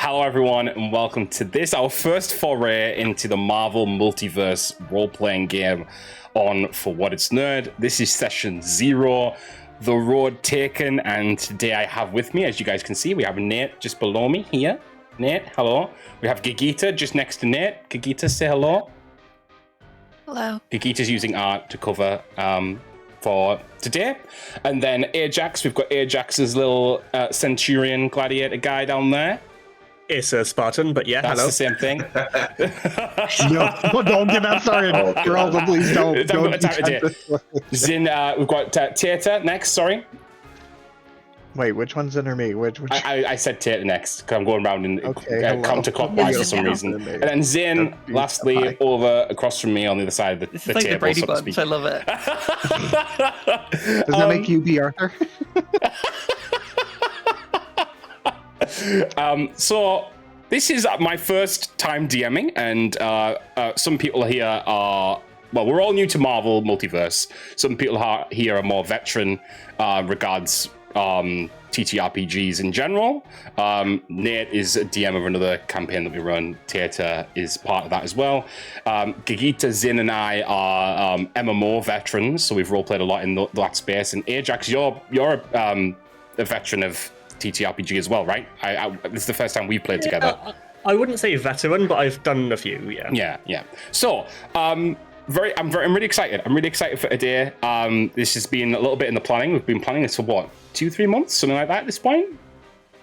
Hello everyone and welcome to this, our first foray into the Marvel Multiverse role-playing game on For What It's Nerd. This is session 0, The Road Taken, and today I have with me, as you guys can see, we have Nate just below me here. Nate, hello. We have Gigita just next to Nate. Gigita, say hello. Hello. Gigita's using art to cover for today. And then Ajax, we've got Ajax's little Centurion Gladiator guy down there. It's a Spartan, but yeah, That's hello. the same thing. No, don't get that started. Girls, please don't. Zin, we've got Tata next, sorry. Wait, which one's in or me? Which? I said Tata next, because I'm going around in counterclockwise for some reason. And then Zin, lastly, over across from me on the other side of the This table. is like the Brady so to Bunch. speak. I love it. Does that make you be Arthur? So this is my first time DMing, and some people here are, well, we're all new to Marvel Multiverse. Some people here are more veteran regards TTRPGs in general. Nate is a DM of another campaign that we run. Tata is part of that as well. Gigita, Zin, and I are MMO veterans, so we've roleplayed a lot in that space. And Ajax, you're a veteran of TTRPG as well, right? This is the first time we've played together. I wouldn't say veteran, but I've done a few, yeah. Yeah. So, I'm really excited. I'm really excited for today. This has been a little bit in the planning. We've been planning this for what, 2-3 months, something like that at this point.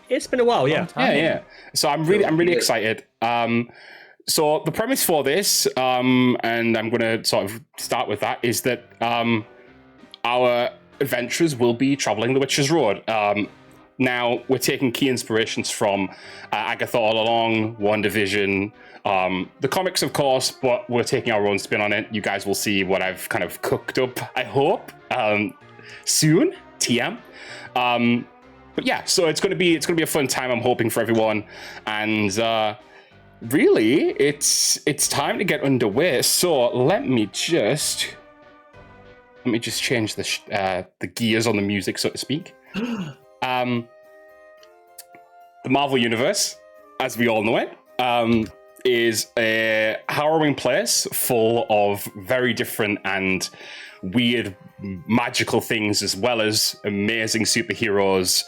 It's been a while, yeah. Yeah. So I'm really excited. So the premise for this, and I'm going to sort of start with that, is that our adventurers will be traveling the Witcher's Road. Now, we're taking key inspirations from Agatha All Along, WandaVision, the comics, of course, but we're taking our own spin on it. You guys will see what I've kind of cooked up, I hope, soon, TM. But yeah, so it's gonna be a fun time, I'm hoping, for everyone. And really, it's time to get underway. So let me just change the gears on the music, so to speak. The Marvel Universe, as we all know it, is a harrowing place full of very different and weird magical things, as well as amazing superheroes.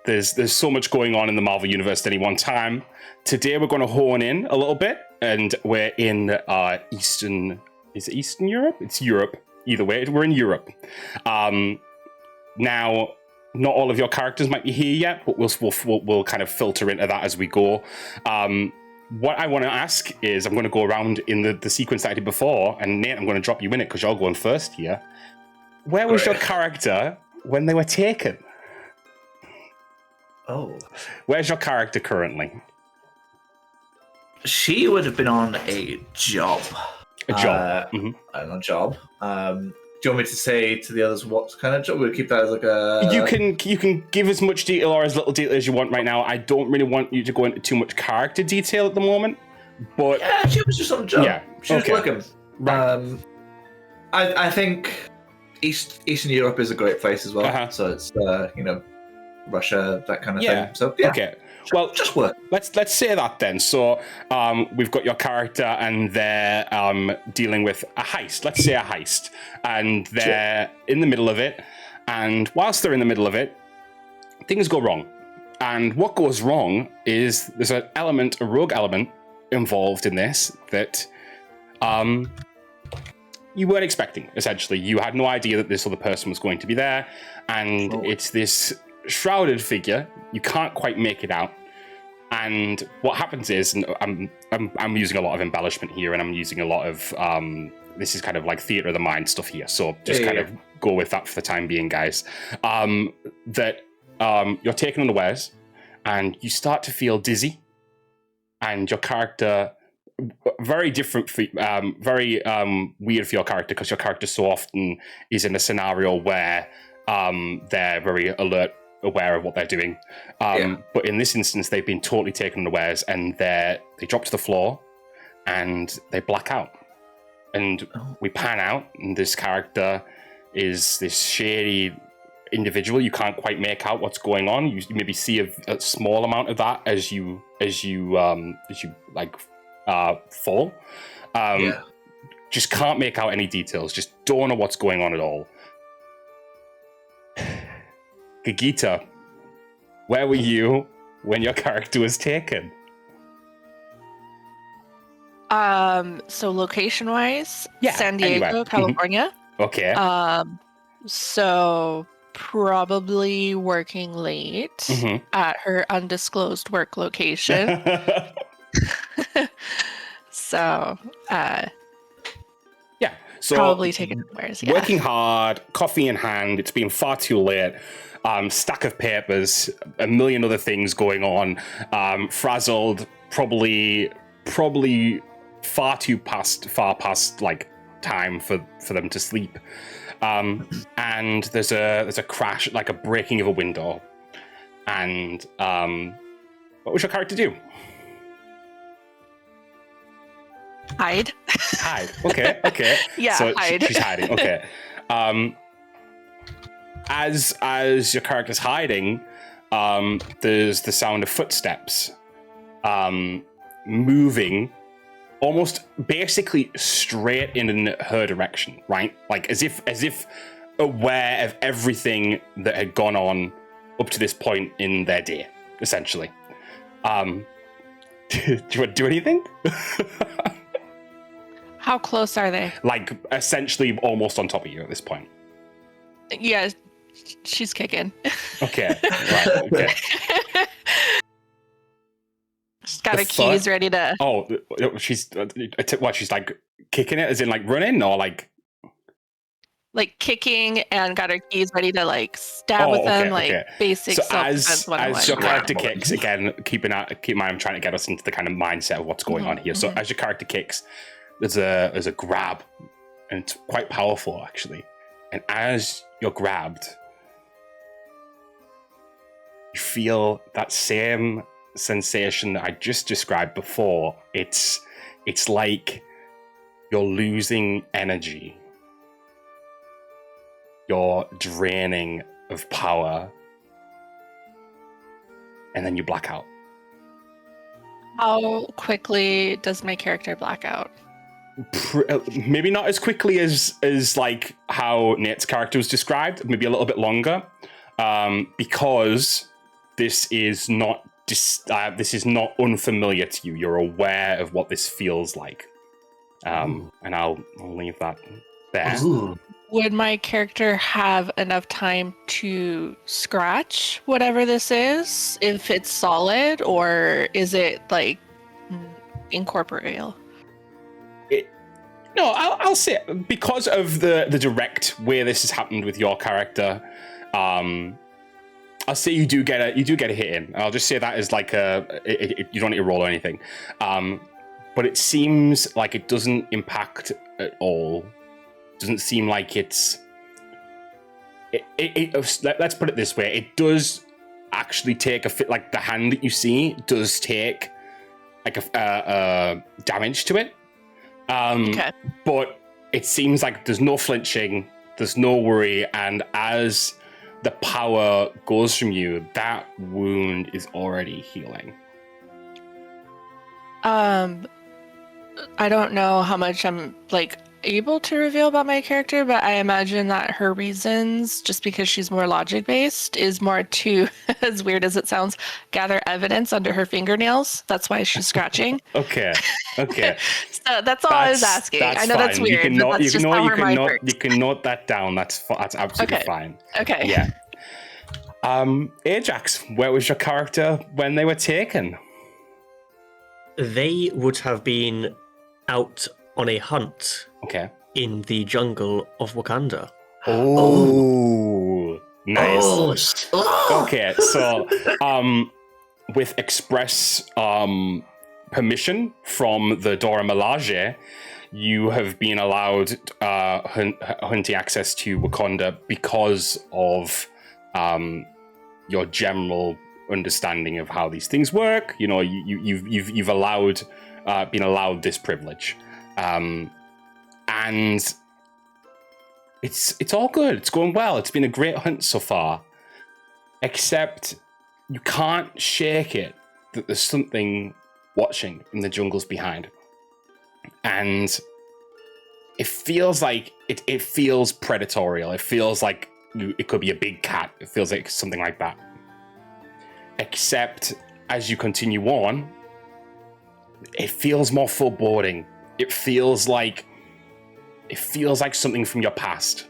There's so much going on in the Marvel Universe at any one time. Today we're going to hone in a little bit, and we're in Eastern Europe? It's Europe. Either way, we're in Europe. Now, not all of your characters might be here yet, but we'll kind of filter into that as we go. What I want to ask is, I'm going to go around in the sequence that I did before, and Nate, I'm going to drop you in it because you're going first here. Where was your character when they were taken? Oh. Where's your character currently? She would have been on a job. A job. On a job. Do you want me to say to the others what kind of job? We'll keep that as like a... You can give as much detail or as little detail as you want right now. I don't really want you to go into too much character detail at the moment, but... Yeah, she was just on a job. Yeah, she was working. Right. I think Eastern Europe is a great place as well. So it's, Russia, that kind of thing. So, yeah. Okay. Well, just work. Let's say that then. So we've got your character, and they're dealing with a heist. Let's say a heist, and they're in the middle of it. And whilst they're in the middle of it, things go wrong. And what goes wrong is there's a rogue element involved in this that you weren't expecting. Essentially, you had no idea that this other person was going to be there, and it's this shrouded figure. You can't quite make it out. And what happens is, and I'm using a lot of embellishment here, and I'm using a lot of this is kind of like theater of the mind stuff here. So just of go with that for the time being, guys. That you're taken unawares, and you start to feel dizzy, and your character, very different, very weird for your character, because your character so often is in a scenario where they're very alert, aware of what they're doing. But in this instance, they've been totally taken unawares, and they drop to the floor and they black out. And we pan out, and this character is this shady individual. You can't quite make out what's going on. You maybe see a small amount of that as you fall. Just can't make out any details. Just don't know what's going on at all. Gagita, where were you when your character was taken? So location-wise, Yeah, San Diego, anywhere. California. Okay. So probably working late at her undisclosed work location. So, yeah. So probably taking unawares. Yeah. Working hard, coffee in hand. It's been far too late. Stack of papers, a million other things going on. Frazzled, probably far past like time for them to sleep. And there's a crash, like a breaking of a window. And what would your character do? Hide. Okay. Yeah, so hide. She's hiding. Okay. As your character's hiding, there's the sound of footsteps moving almost basically straight in her direction, right? Like as if aware of everything that had gone on up to this point in their day, essentially. Do you want to do anything? How close are they? Like essentially almost on top of you at this point. Yeah, she's kicking. Okay. Right. Okay. She's got her keys ready to. Oh, she's what? She's like kicking it, as in like running, or like kicking, and got her keys ready to like stab with them, basic. So as your character kicks, again, keep in mind, I'm trying to get us into the kind of mindset of what's going on here. So as your character kicks, there's a grab, and it's quite powerful actually. And as you're grabbed, you feel that same sensation that I just described before. It's like you're losing energy. You're draining of power. And then you black out. How quickly does my character black out? Maybe not as quickly as like how Nate's character was described. Maybe a little bit longer. Because this is not unfamiliar to you. You're aware of what this feels like. And I'll leave that there. Ooh. Would my character have enough time to scratch whatever this is, if it's solid, or is it like incorporeal? No, I'll say because of the direct way this has happened with your character. I'll say you do get a hit in. I'll just say that as like you don't need to roll or anything. But it seems like it doesn't impact at all. Doesn't seem like it's. Let's put it this way: it does actually take like the hand that you see does take like a damage to it. Okay. But it seems like there's no flinching, there's no worry, and as the power goes from you, that wound is already healing. I don't know how much I'm like able to reveal about my character, but I imagine that her reasons, just because she's more logic based, is more to, as weird as it sounds, gather evidence under her fingernails. That's why she's scratching. Okay. So that's all I was asking. I know that's weird. You can note that down. That's absolutely fine. Okay. Yeah. Ajax, where was your character when they were taken? They would have been out on a hunt. Okay. In the jungle of Wakanda. Oh, nice. Okay, so with express permission from the Dora Milaje, you have been allowed hunting access to Wakanda because of your general understanding of how these things work. You know, you've been allowed this privilege. And It's all good. It's going well. It's been a great hunt so far. Except you can't shake it that there's something watching in the jungles behind. And it feels like it feels predatorial. It feels like it could be a big cat. It feels like something like that. Except as you continue on, it feels more foreboding. It feels like something from your past.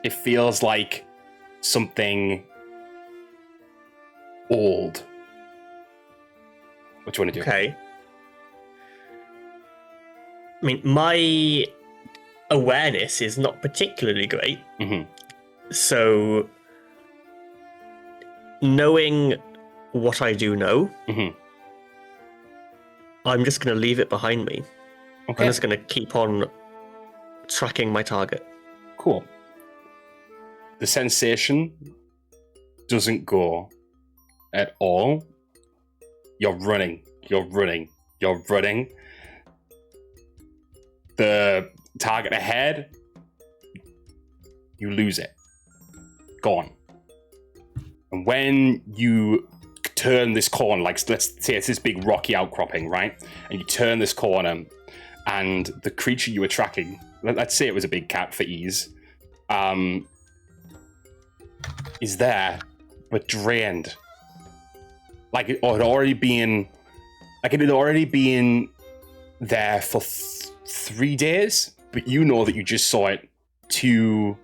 It feels like something old. What do you want to do? Okay. I mean, my awareness is not particularly great. Mm-hmm. So, knowing what I do know, mm-hmm. I'm just going to leave it behind me. Okay. I'm just going to keep on tracking my target. Cool. The sensation doesn't go at all. You're running. The target ahead, you lose it. Gone. And when you turn this corner, like let's say it's this big rocky outcropping, right? And you turn this corner, and the creature you were tracking, let's say it was a big cat for ease, is there, but drained. Like it had already been there for 3 days, but you know that you just saw it 2-3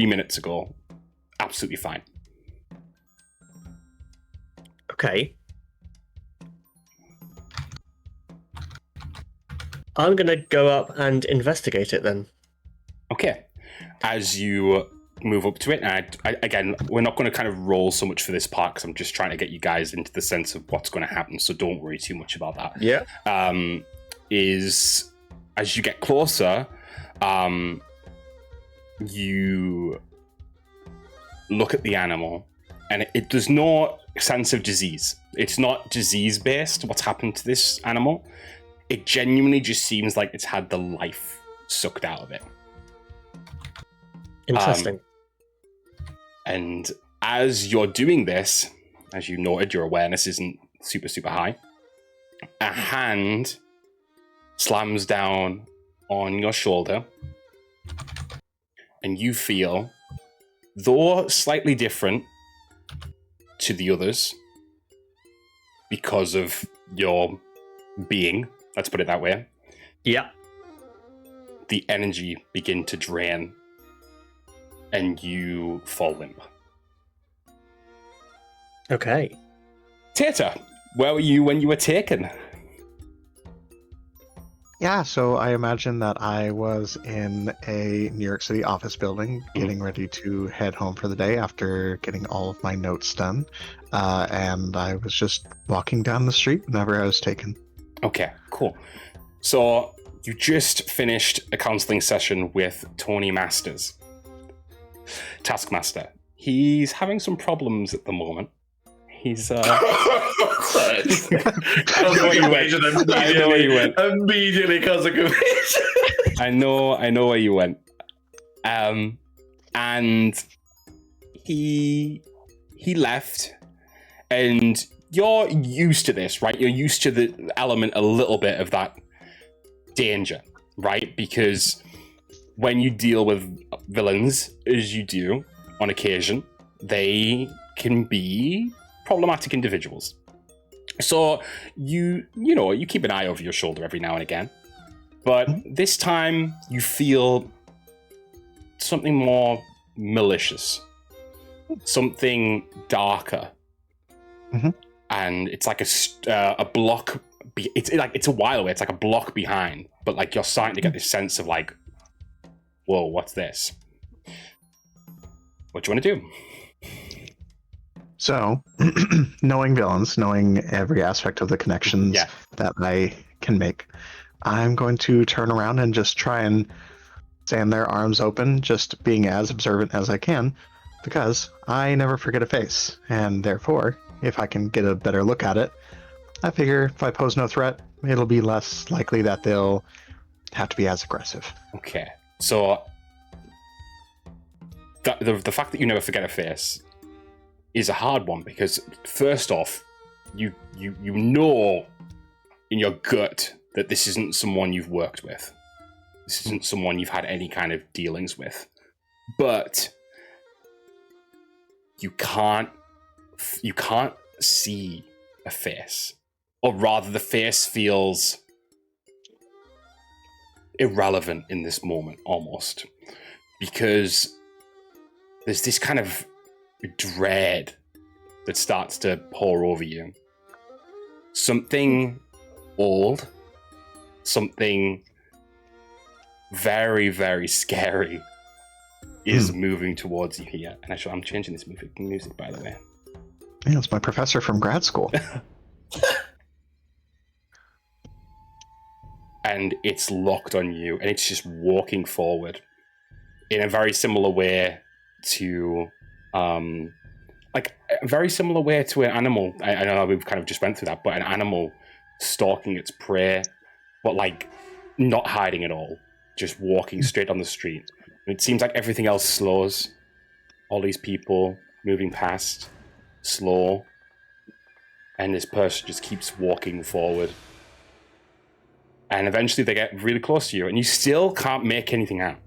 minutes ago. Absolutely fine. Okay. I'm going to go up and investigate it then. Okay. As you move up to it, and again, we're not going to kind of roll so much for this part because I'm just trying to get you guys into the sense of what's going to happen, so don't worry too much about that. Yeah. Is as you get closer, you look at the animal, and there's no sense of disease. It's not disease-based, what's happened to this animal. It genuinely just seems like it's had the life sucked out of it. Interesting. And as you're doing this, as you noted, your awareness isn't super, super high. A hand slams down on your shoulder, and you feel, though slightly different to the others, because of your being, let's put it that way. Yeah. The energy begin to drain, and you fall limp. Okay. Tater, where were you when you were taken? Yeah, so I imagine that I was in a New York City office building getting ready to head home for the day after getting all of my notes done. And I was just walking down the street whenever I was taken. Okay, cool. So you just finished a counseling session with Tony Masters, Taskmaster. He's having some problems at the moment. He's I know where you went. Immediately cause a confusion. I know where you went. And he left, and you're used to this, right? You're used to the element a little bit of that danger, right? Because when you deal with villains, as you do on occasion, they can be problematic individuals. So you keep an eye over your shoulder every now and again. But this time you feel something more malicious, something darker. Mm-hmm. And it's like a block. It's a while away. It's like a block behind. But like you're starting to get this sense of like, whoa, what's this? What do you want to do? So, knowing villains, knowing every aspect of the connections that I can make, I'm going to turn around and just try and stand there, arms open, just being as observant as I can, because I never forget a face, and therefore, if I can get a better look at it, I figure if I pose no threat, it'll be less likely that they'll have to be as aggressive. Okay, so the fact that you never forget a face is a hard one, because first off, you know in your gut that this isn't someone you've worked with. This isn't someone you've had any kind of dealings with. But you can't see a face. Or rather, the face feels irrelevant in this moment, almost. Because there's this kind of dread that starts to pour over you. Something old, something very, very scary is moving towards you here. And actually, I'm changing this music, by the way. Yeah, it's my professor from grad school. And it's locked on you, and it's just walking forward in a very similar way to an animal. I know we've kind of just went through that, but an animal stalking its prey, but like not hiding at all, just walking straight on the street. It seems like everything else slows. All these people moving past, slow, and this person just keeps walking forward. And eventually they get really close to you, and you still can't make anything out.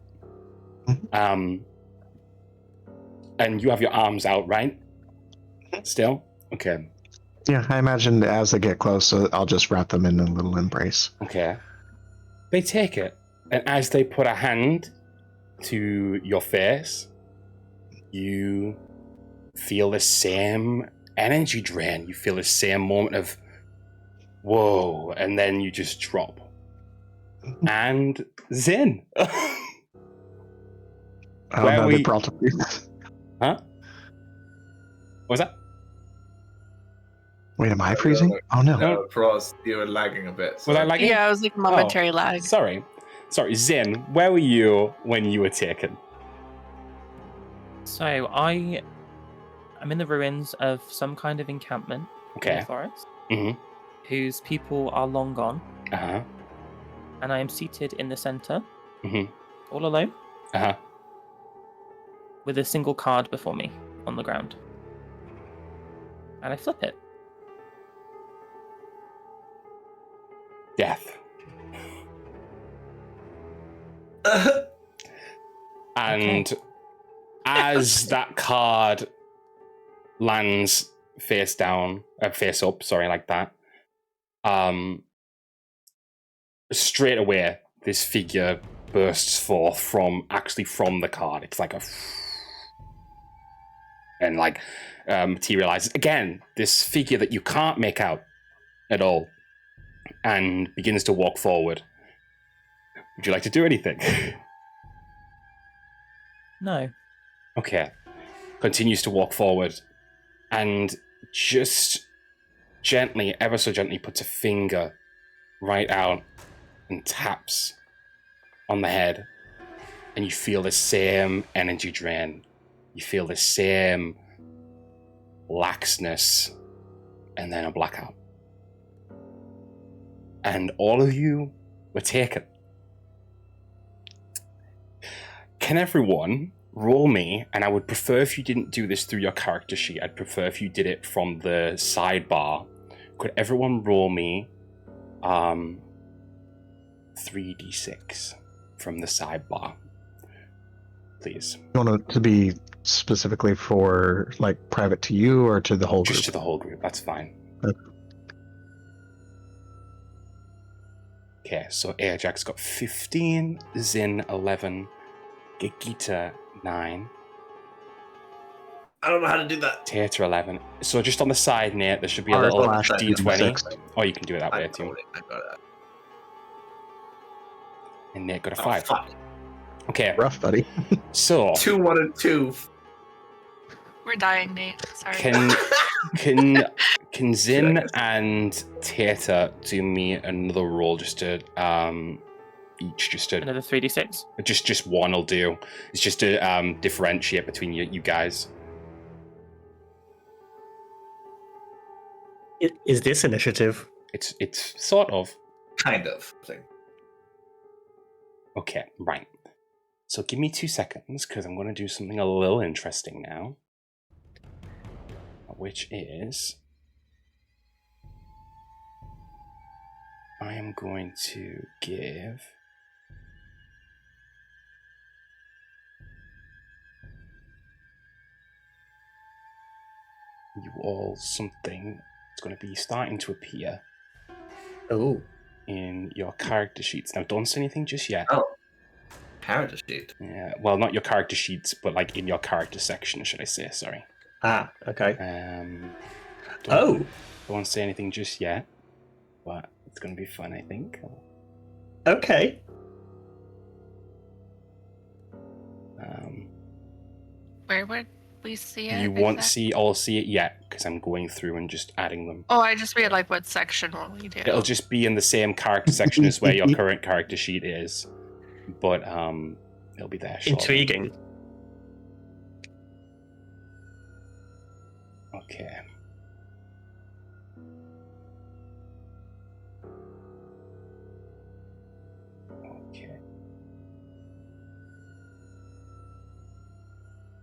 And you have your arms out, right? Still? Okay. Yeah, I imagine as they get close, I'll just wrap them in a little embrace. Okay. They take it, and as they put a hand to your face, you feel the same energy drain. You feel the same moment of, whoa, and then you just drop. And Zin. Huh? What was that? Wait, am I freezing? Oh no. No, Prost, you were lagging a bit. Was I lagging? Yeah, it was like momentary lag. Sorry, Zin, where were you when you were taken? So I'm in the ruins of some kind of encampment in the forest, whose people are long gone. And I am seated in the center, all alone, with a single card before me on the ground. And I flip it. Death. And as that card lands face up, like that, straight away this figure bursts forth from the card. It's like materializes again, this figure that you can't make out at all, and begins to walk forward. Would you like to do anything? No. Okay. Continues to walk forward, and just gently, ever so gently, puts a finger right out and taps on the head, and you feel the same energy drain. You feel the same laxness, and then a blackout. And all of you were taken. Can everyone roll me, and I would prefer if you didn't do this through your character sheet, I'd prefer if you did it from the sidebar. Could everyone roll me 3d6 from the sidebar, please? You want it to be specifically for like private to you or to the whole group? Just to the whole group, that's fine. Okay, so Ajax got 15, Zin 11, Gigita 9. I don't know how to do that. Tater 11. So just on the side, Nate, there should be a little D20. Or you can do it that way too. I got it. And Nate got a 5. Fuck. Okay. Rough, buddy. So 2, 1, and 2. We're dying, Nate. Sorry. Can Zin and Tater do me another roll just to another 3d6? Just one will do. It's just to differentiate between you guys. Is this initiative? It's sort of. Kind of thing. Okay, right. So give me 2 seconds, because I'm going to do something a little interesting now. Which is... I am going to give... you all something. It's going to be starting to appear. Oh. In your character sheets. Now, don't say anything just yet. Oh. Character sheet? Yeah, well, not your character sheets, but like in your character section, should I say, sorry. Ah, okay. Don't say anything just yet, but it's going to be fun, I think. Okay. Where would we see it? You won't see it yet, because I'm going through and just adding them. Oh, I just mean like what section will we do? It'll just be in the same character section as where your current character sheet is, but it'll be there shortly. Intriguing. Okay.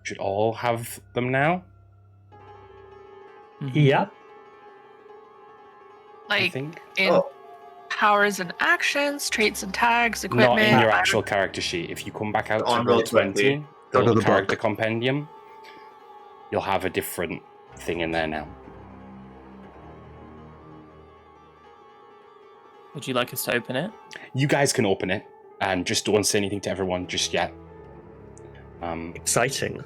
Should all have them now? Yeah. Like in powers and actions, traits and tags, equipment. Not in your actual character sheet. If you come back out to Roll20, go to the character compendium, you'll have a different thing in there now. Would you like us to open it? You guys can open it, and just don't say anything to everyone just yet. Exciting.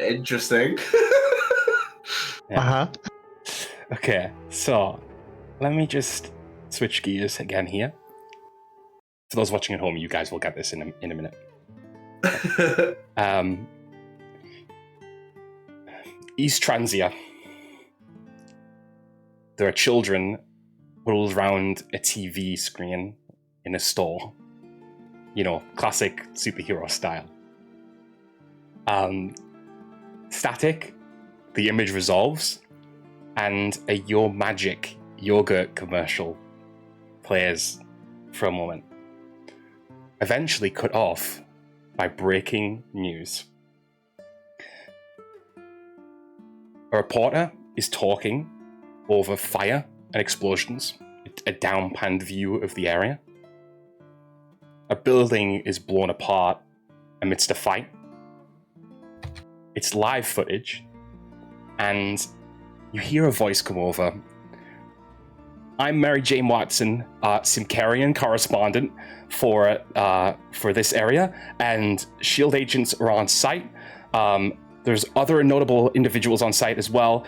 Interesting. Okay, so let me just switch gears again here. For those watching at home, you guys will get this in a minute. East Transia. There are children huddled around a TV screen in a store. You know, classic superhero style. Static, the image resolves, and a Your Magic yogurt commercial plays for a moment. Eventually cut off by breaking news. A reporter is talking over fire and explosions, a down-panned view of the area. A building is blown apart amidst a fight. It's live footage, and you hear a voice come over. I'm Mary Jane Watson, Simkarian correspondent for this area, and SHIELD agents are on site. There's other notable individuals on site as well.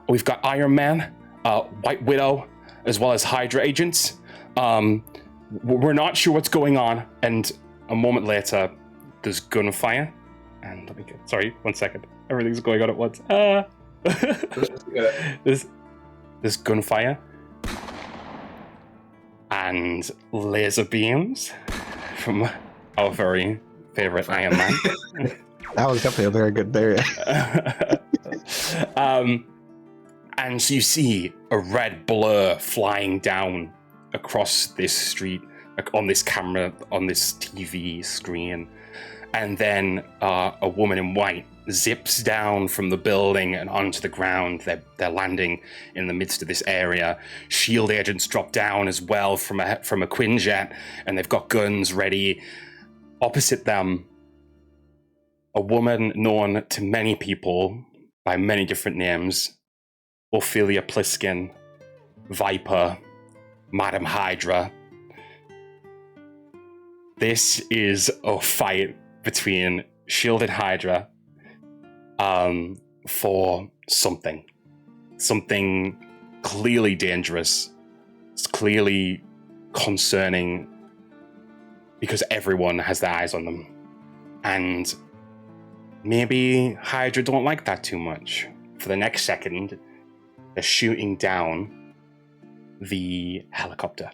We've got Iron Man, White Widow, as well as Hydra agents. We're not sure what's going on, and a moment later, there's gunfire. And let me get, sorry, 1 second. Everything's going on at once. There's gunfire and laser beams from our very favorite Iron Man. That was definitely a very good area. And so you see a red blur flying down across this street, on this camera, on this TV screen. And then a woman in white zips down from the building and onto the ground. They're landing in the midst of this area. SHIELD agents drop down as well from a Quinjet, and they've got guns ready. Opposite them, a woman known to many people by many different names: Ophelia Pliskin, Viper, Madam Hydra. This is a fight between SHIELD and Hydra for something clearly dangerous. It's clearly concerning because everyone has their eyes on them. And maybe Hydra don't like that too much. For the next second, they're shooting down the helicopter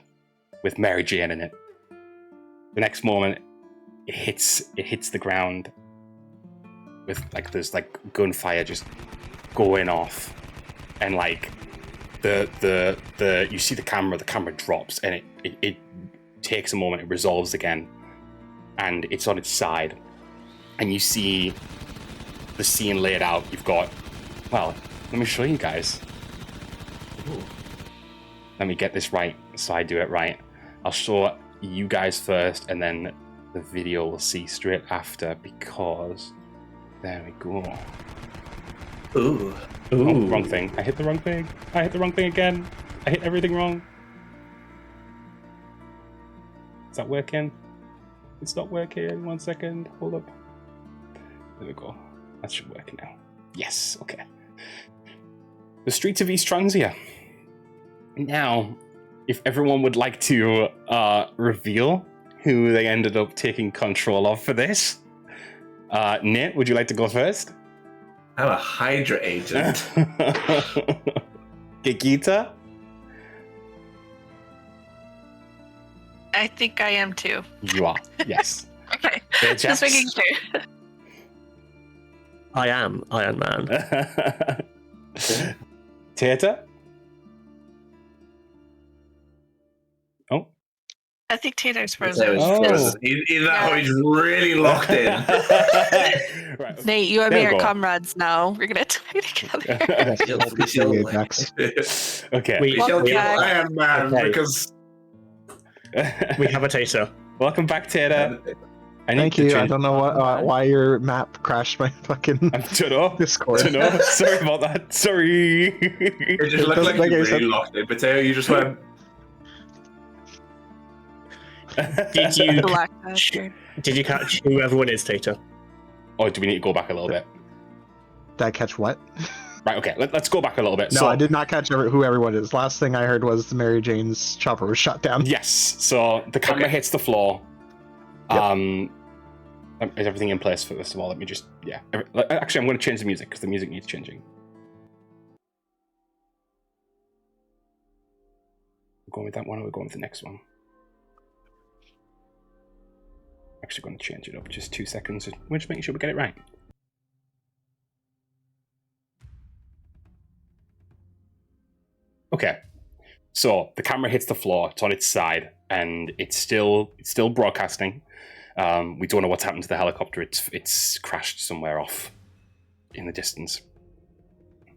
with Mary Jane in it. The next moment, it hits the ground with there's gunfire just going off, and the you see the camera drops, and it takes a moment, it resolves again, and it's on its side. And you see the scene laid out. You've got, well, let me show you guys. Ooh. Let me get this right so I do it right. I'll show you guys first, and then the video will see straight after, because there we go. Ooh. Oh, wrong thing. I hit the wrong thing. I hit the wrong thing again. I hit everything wrong. Is that working? It's not working. 1 second. Hold up. There we go. That should work now. Yes. Okay. The streets of East Transia. Now, if everyone would like to reveal who they ended up taking control of for this. Nate, would you like to go first? I'm a Hydra agent. Gigita? I think I am too. You are, yes. Okay, just making sure. I am Iron Man. Tata? Oh. I think Tater's frozen. He's really locked in. Right. Nate, you and me are comrades now. We're gonna die together. Okay. We Iron Man because we have a Tater. Welcome back, Tater. Thank you. I don't know why your map crashed my fucking Discord. Sorry about that. Sorry. It just looked like you really locked in, but you just went. Did you catch who everyone is, Tater? Or do we need to go back a little bit? Did I catch what? Right, okay, let's go back a little bit. No, I did not catch who everyone is. Last thing I heard was Mary Jane's chopper was shot down. Yes, so the camera hits the floor. Yep. Is everything in place for this of all? Let me just, Actually, I'm going to change the music because the music needs changing. We're going with that one, or we're going with the next one? Actually going to change it up just 2 seconds. We're just making sure we get it right. Okay, so the camera hits the floor. It's on its side, and it's still broadcasting. We don't know what's happened to the helicopter. It's crashed somewhere off in the distance,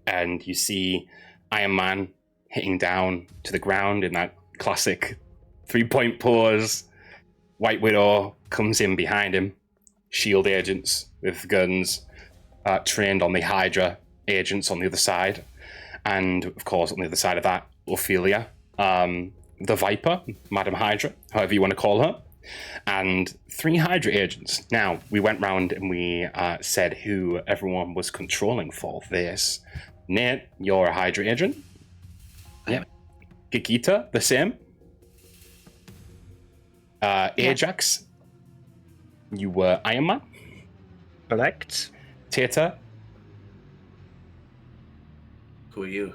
and you see Iron Man hitting down to the ground in that classic 3-point pose. White Widow comes in behind him. SHIELD agents with guns, trained on the Hydra agents on the other side. And, of course, on the other side of that, Ophelia, the Viper, Madam Hydra, however you want to call her, and 3 Hydra agents. Now, we went round and we said who everyone was controlling for this. Nate, you're a Hydra agent. Yeah. Gigita, the same. Ajax, you were Iron Man. Correct. Tater. Who are you?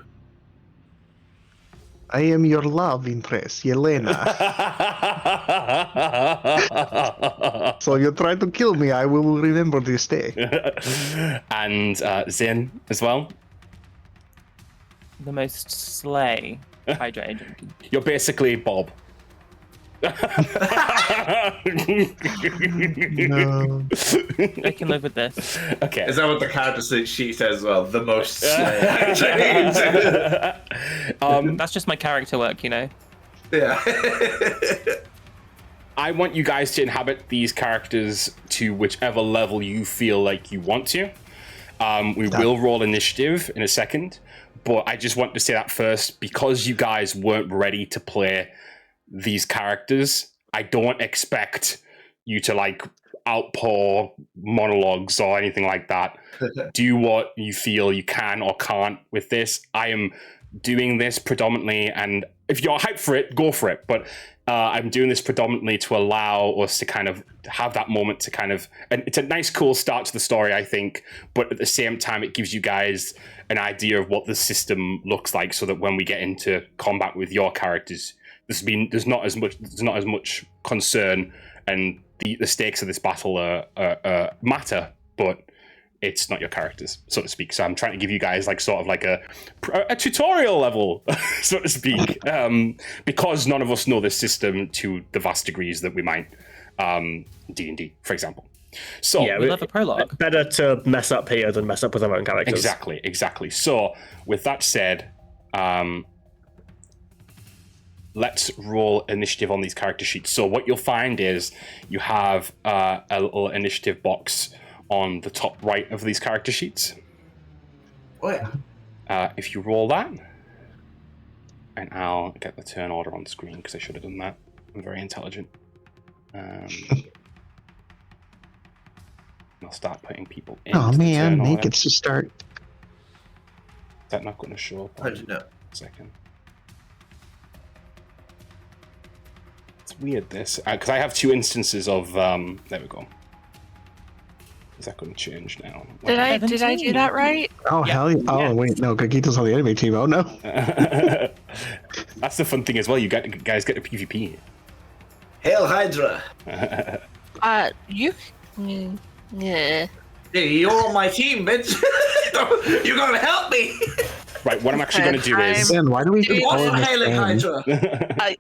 I am your love interest, Yelena. So you try to kill me, I will remember this day. And Zin as well. The most slay Hydra agent. You're basically Bob. No. I can live with this. Okay. Is that what the character sheet says as well? The most that's just my character work, you know? Yeah. I want you guys to inhabit these characters to whichever level you feel like you want to. We will roll initiative in a second, but I just want to say that first, because you guys weren't ready to play these characters, I don't expect you to like outpour monologues or anything like that. Do what you feel you can or can't with this. I am doing this predominantly, and if you're hyped for it, go for it. But I'm doing this predominantly to allow us to kind of have that moment to kind of, and it's a nice, cool start to the story, I think. But at the same time, it gives you guys an idea of what the system looks like, so that when we get into combat with your characters, there's not as much concern, and the stakes of this battle matter, but it's not your characters, so to speak. So I'm trying to give you guys like sort of like a tutorial level, so to speak, because none of us know this system to the vast degrees that we might. D&D, for example. So we love a prologue. Better to mess up here than mess up with our own characters. Exactly. So with that said, let's roll initiative on these character sheets. So what you'll find is you have a little initiative box on the top right of these character sheets. Oh yeah. If you roll that, and I'll get the turn order on screen because I should have done that. I'm very intelligent. I'll start putting people in. Oh man, Nate gets to start. Is that not going to show up? How'd you know? Second. It's weird this because I have 2 instances of. There we go. Is that going to change now? Did I do that right? Oh hell yeah! Oh wait, no, Gagito's on the enemy team. Oh no. That's the fun thing as well. You guys get a PvP. Hail Hydra! Yeah. Hey, you're on my team, bitch. You gotta help me. Right. What I'm actually going to do is. Ben, why do we keep calling this Hailing Ben? Hydra?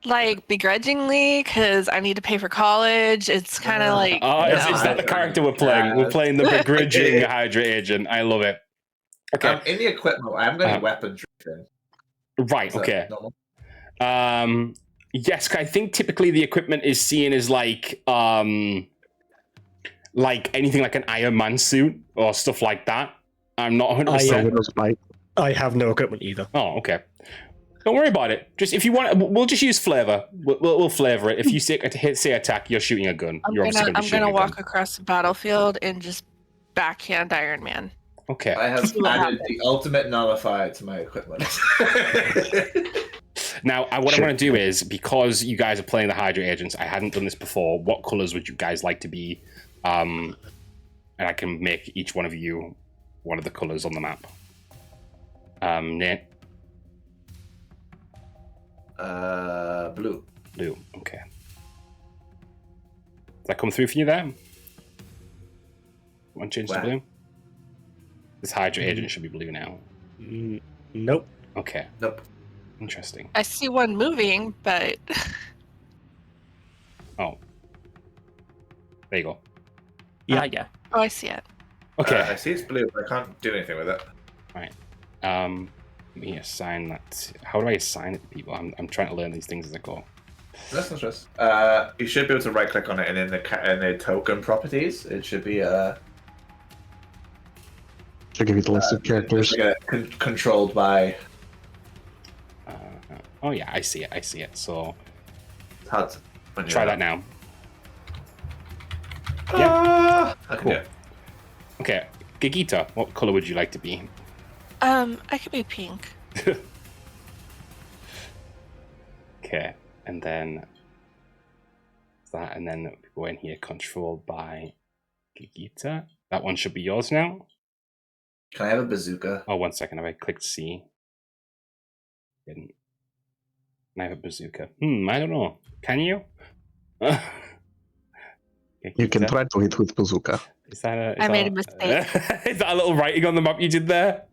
Like begrudgingly, because I need to pay for college. It's kind of like. Oh, is that the character we're playing? We're playing the begrudging Hydra agent. I love it. Okay. In the equipment, I'm going to weapons. Right. Okay. Yes, I think typically the equipment is seen as like anything like an Iron Man suit or stuff like that. I'm not 100%. I have no equipment either. Oh, okay. Don't worry about it. Just if you want, we'll just use flavor. We'll flavor it. If you say attack, you're shooting a gun. I'm gonna walk across the battlefield and just backhand Iron Man. Okay. I have added the ultimate nullifier to my equipment. Now, what I want to do is, because you guys are playing the Hydra agents, I hadn't done this before. What colors would you guys like to be? And I can make each one of you one of the colors on the map. Nate? Blue. Blue, okay. Does that come through for you there? Want to change to blue? This Hydra agent should be blue now. Nope. Okay. Nope. Interesting. I see one moving, but. Oh. There you go. Yeah. Oh, I see it. Okay. I see it's blue, but I can't do anything with it. Right. Let me assign that. How do I assign it to people? I'm trying to learn these things as I go. That's not stress. You should be able to right click on it, and in the token properties, it should be Should give you the list of characters. Controlled by. Oh yeah, I see it. So It's hard to try that now. Cool. Okay, Gagita, what color would you like to be? I could be pink. Okay, and then that, and then go in here, controlled by Gagita. That one should be yours now. Can I have a bazooka? Oh, 1 second. Have I clicked C? Didn't. Can I have a bazooka? I don't know. Can you? You can try to hit with bazooka. I made a mistake. Is that a little writing on the map you did there?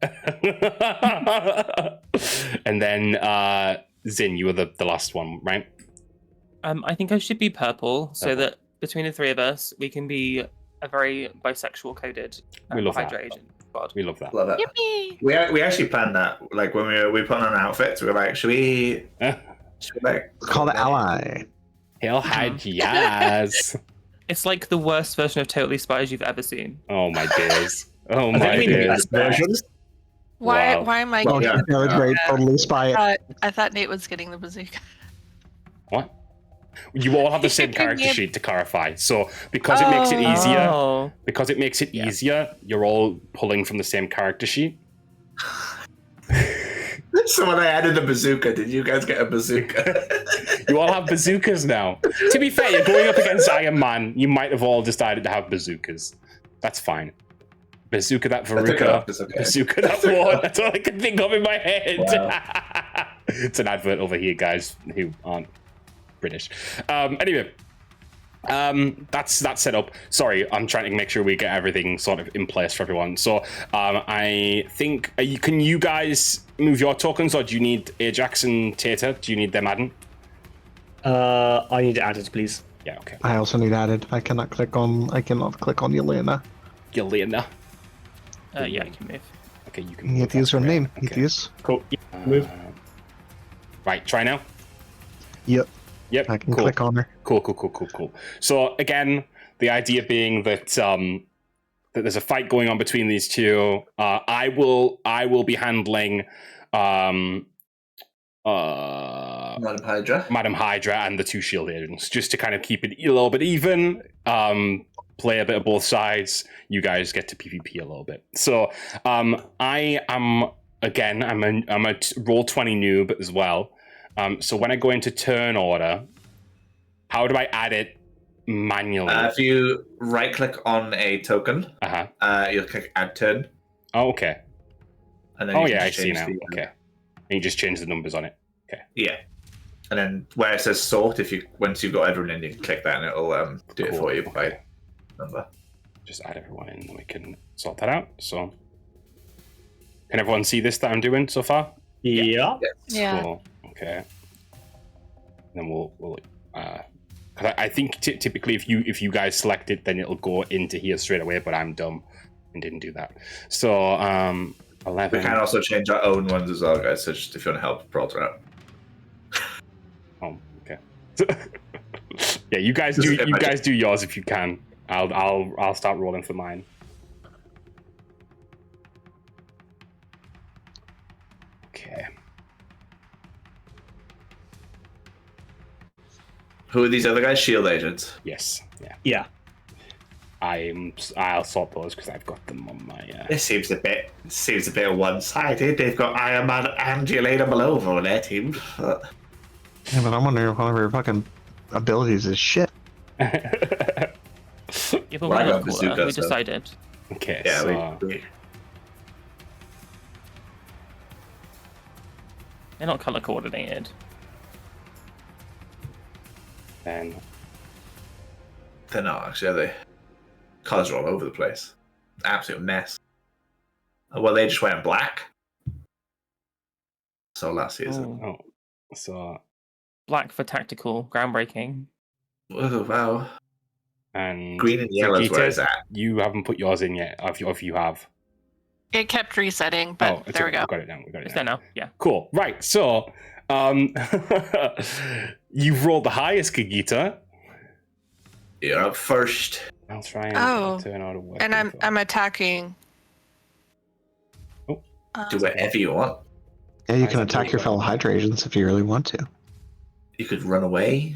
And then Zin, you were the last one, right? I think I should be purple, so that between the three of us, we can be a very bisexual coded Hydra agent squad. We love that. Love it. Yippee! We actually planned that. Like when we put on outfits, we were like, should we like Call the ally. Hail Hydras. It's like the worst version of Totally Spies you've ever seen. Oh my days. Oh my days. Why am I getting yeah, that's great. Totally Spy. I thought Nate was getting the bazooka. What? You all have the same character sheet, to clarify. So because it makes it easier, you're all pulling from the same character sheet. So when I added the bazooka, did you guys get a bazooka? You all have bazookas now. To be fair, you're going up against Iron Man. You might have all decided to have bazookas. That's fine. Bazooka that Veruca. Okay. Bazooka that one. That's all I can think of in my head. Wow. It's an advert over here, guys, who aren't British. Anyway, that's set up. Sorry, I'm trying to make sure we get everything sort of in place for everyone. So I think, can you guys move your tokens, or do you need Ajax and Tater? Do you need them added? I need it added, please. Yeah, okay. I also need added. I cannot click on Yelena. Yelena. Yeah, I can move. Okay, you can You move. have to use her That's name. great. You have to use. Cool. Yeah, move. Right, try now. Yep. Yep. I can cool. click on her. Cool. So again, the idea being that that there's a fight going on between these two. I will be handling Madam Hydra and the two shield agents, just to kind of keep it a little bit even. Play a bit of both sides. You guys get to PvP a little bit. So I am again. I'm a roll 20 noob as well. So when I go into turn order, how do I add it manually? If you right-click on a token, you'll click Add Turn. Oh, okay. And then I see now. Okay. And you just change the numbers on it. Okay. Yeah. And then where it says sort, once you've got everyone in, you can click that and it'll do it for you by number. Just add everyone in and we can sort that out. So can everyone see this that I'm doing so far? Yeah. Yeah. Cool. Okay. Then we'll cause I think typically if you guys select it, then it'll go into here straight away, but I'm dumb and didn't do that. So 11. We can also change our own ones as well, guys. So just if you want to help Pralter out. Oh, okay. Yeah, you guys do yours if you can. I'll start rolling for mine. Okay. Who are these other guys? Shield agents. Yes. Yeah. I'll sort those because I've got them on my. This seems a bit one-sided. They've got Iron Man and Yelena Belova on their team. Yeah, but I'm wondering if one of her fucking abilities is shit. Yeah, but Well, I we're got not bazooka, cooler. We so- decided. Okay. Yeah, So They're not color coordinated. then they're not actually, are they? Colors are all over the place. Absolute mess. Well, they just went black. So last season. so Black for tactical, groundbreaking. Oh, wow. and Green and yellow is where it's at. You haven't put yours in yet. If you have. It kept resetting, but there we go. We got it now. It's there now. Yeah. Cool. Right. So, you've rolled the highest, Kagita. You're up first. I'll try and turn out a weapon. And I'm attacking. Oh. Do whatever you want. Yeah, you can attack your fellow Hydra agents if you really want to. You could run away.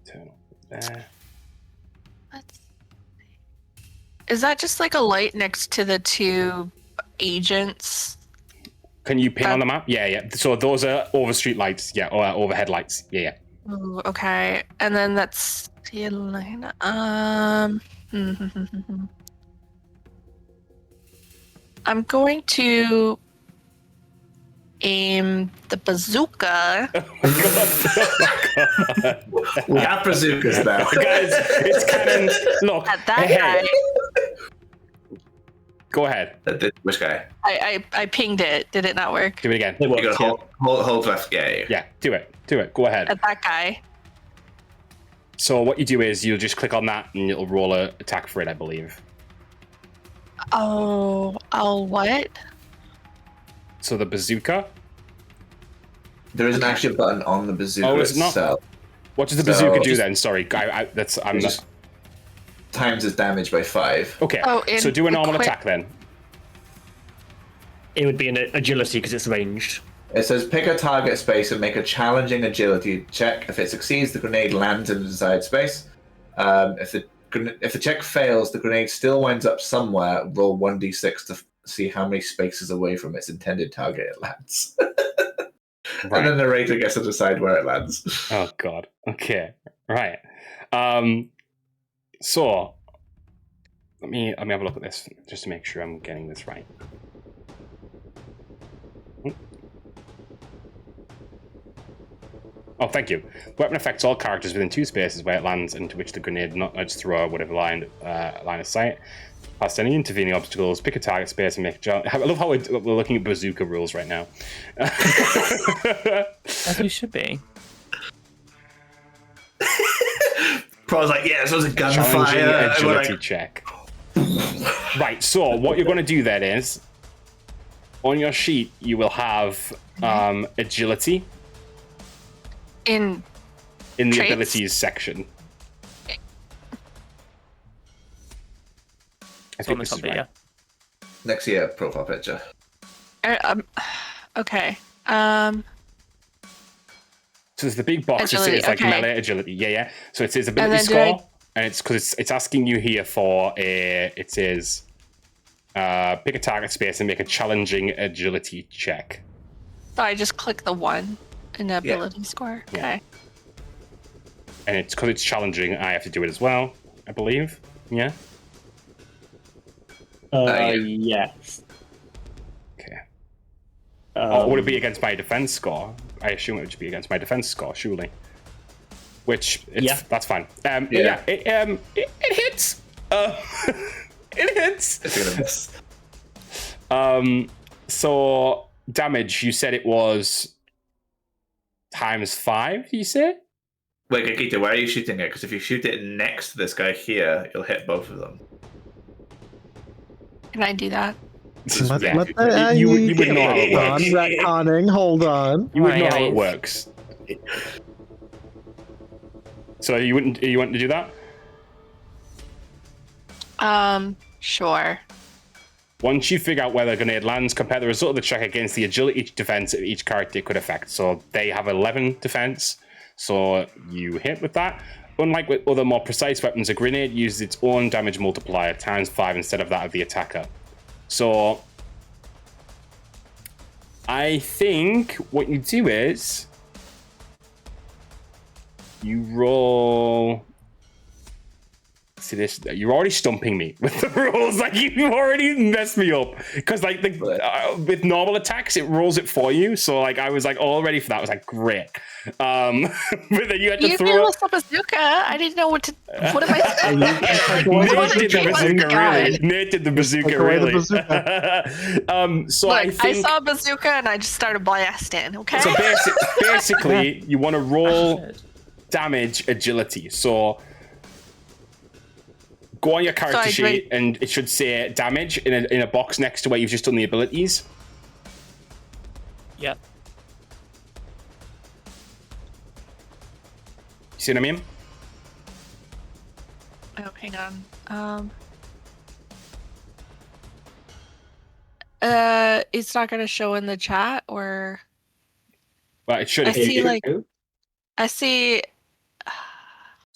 Turn off there. Is that just like a light next to the two agents? Can you pin on the map? Yeah. So those are over street lights. Yeah, or overhead lights. Yeah. Ooh, okay. And then that's Yelena. I'm going to aim the bazooka. We have bazookas now. Guys, it's cannon. Look. At that guy. Go ahead. Which guy? I pinged it. Did it not work? Do it again. You gotta hold left. Yeah. Yeah, do it. Go ahead. At that guy. So what you do is you'll just click on that and it'll roll an attack for it, I believe. Oh, I'll what? So the bazooka? There isn't actually a button on the bazooka it's not? itself. What does the bazooka do then? Sorry, I'm just times its damage by 5. Okay, so do a normal attack then. It would be an agility because it's ranged. It says pick a target space and make a challenging agility check. If it succeeds, the grenade lands in the desired space. If the check fails, the grenade still winds up somewhere. Roll 1d6 to see how many spaces away from its intended target it lands. Right. And then the narrator gets to decide where it lands. Oh god. Okay. Right. So let me have a look at this just to make sure I'm getting this right. Oh, thank you. Weapon affects all characters within 2 spaces where it lands, into which the grenade not nudged through would have line of sight. Past any intervening obstacles, pick a target space and make a jump. I love how we're looking at bazooka rules right now. As we should be. Probably like, yeah, so it's a Challenging gunfire. agility check. Right, so what you're going to do then is, on your sheet, you will have agility In the traits? abilities section. I It's on think the this top is bit, right. yeah. Next year, profile picture. Okay. So there's the big box that Agility, says like okay. melee agility. Yeah. So it says ability then score, and it's because it's asking you here for it says pick a target space and make a challenging agility check. So I just click the 1 in the ability score. Yeah. Okay. And it's because it's challenging, I have to do it as well, I believe. Yeah. Yes. Okay. Or would it be against my defense score? I assume it would be against my defense score, surely. Which, that's fine. It hits. It hits. It's gonna miss. So damage, you said it was ×5, you said? Wait, Gagita, why are you shooting it? Because if you shoot it next to this guy here, you'll hit both of them. Can I do that? You would Hold know how it on, works. retconning, hold on. You would know how Right. it works. So you want to do that? Sure. Once you figure out whether a grenade lands, compare the result of the check against the agility defense of each character it could affect. So they have 11 defense, so you hit with that. Unlike with other more precise weapons, a grenade uses its own damage multiplier ×5 instead of that of the attacker. So I think what you do is you roll. See this? You're already stumping me with the rolls. Like you already messed me up because like with normal attacks, it rolls it for you. So like I was like all ready for that. I was like great. But then you had to throw gave us a bazooka. I didn't know what to. What am I saying? Nate did the bazooka really. Nate did the bazooka really. So Look, I think I saw a bazooka and I just started blasting. Okay. so. Basically, you want to roll damage agility. So go on your character sheet, and it should say damage in a box next to where you've just done the abilities. Yeah. See what I mean? Oh, hang on. It's not gonna show in the chat, or Well, it should. I see I see.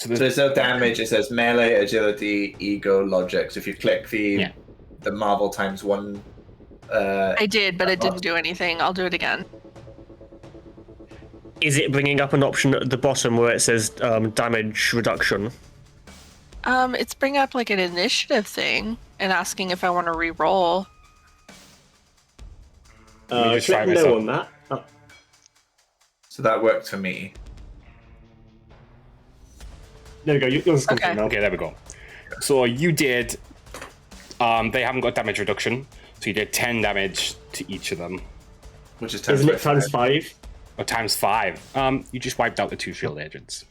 So there's no damage. It says melee, agility, ego, logic. So if you click the Marvel ×1, I did, but it didn't do anything. I'll do it again. Is it bringing up an option at the bottom where it says damage reduction? It's bringing up like an initiative thing and asking if I want to re-roll. just try myself. No on that. Oh. So that worked for me. There we go. Yours comes Okay. now. Okay, there we go. So you did. They haven't got damage reduction, so you did 10 damage to each of them. Which is Isn't it ×5? Or ×5. You just wiped out the 2 shield agents.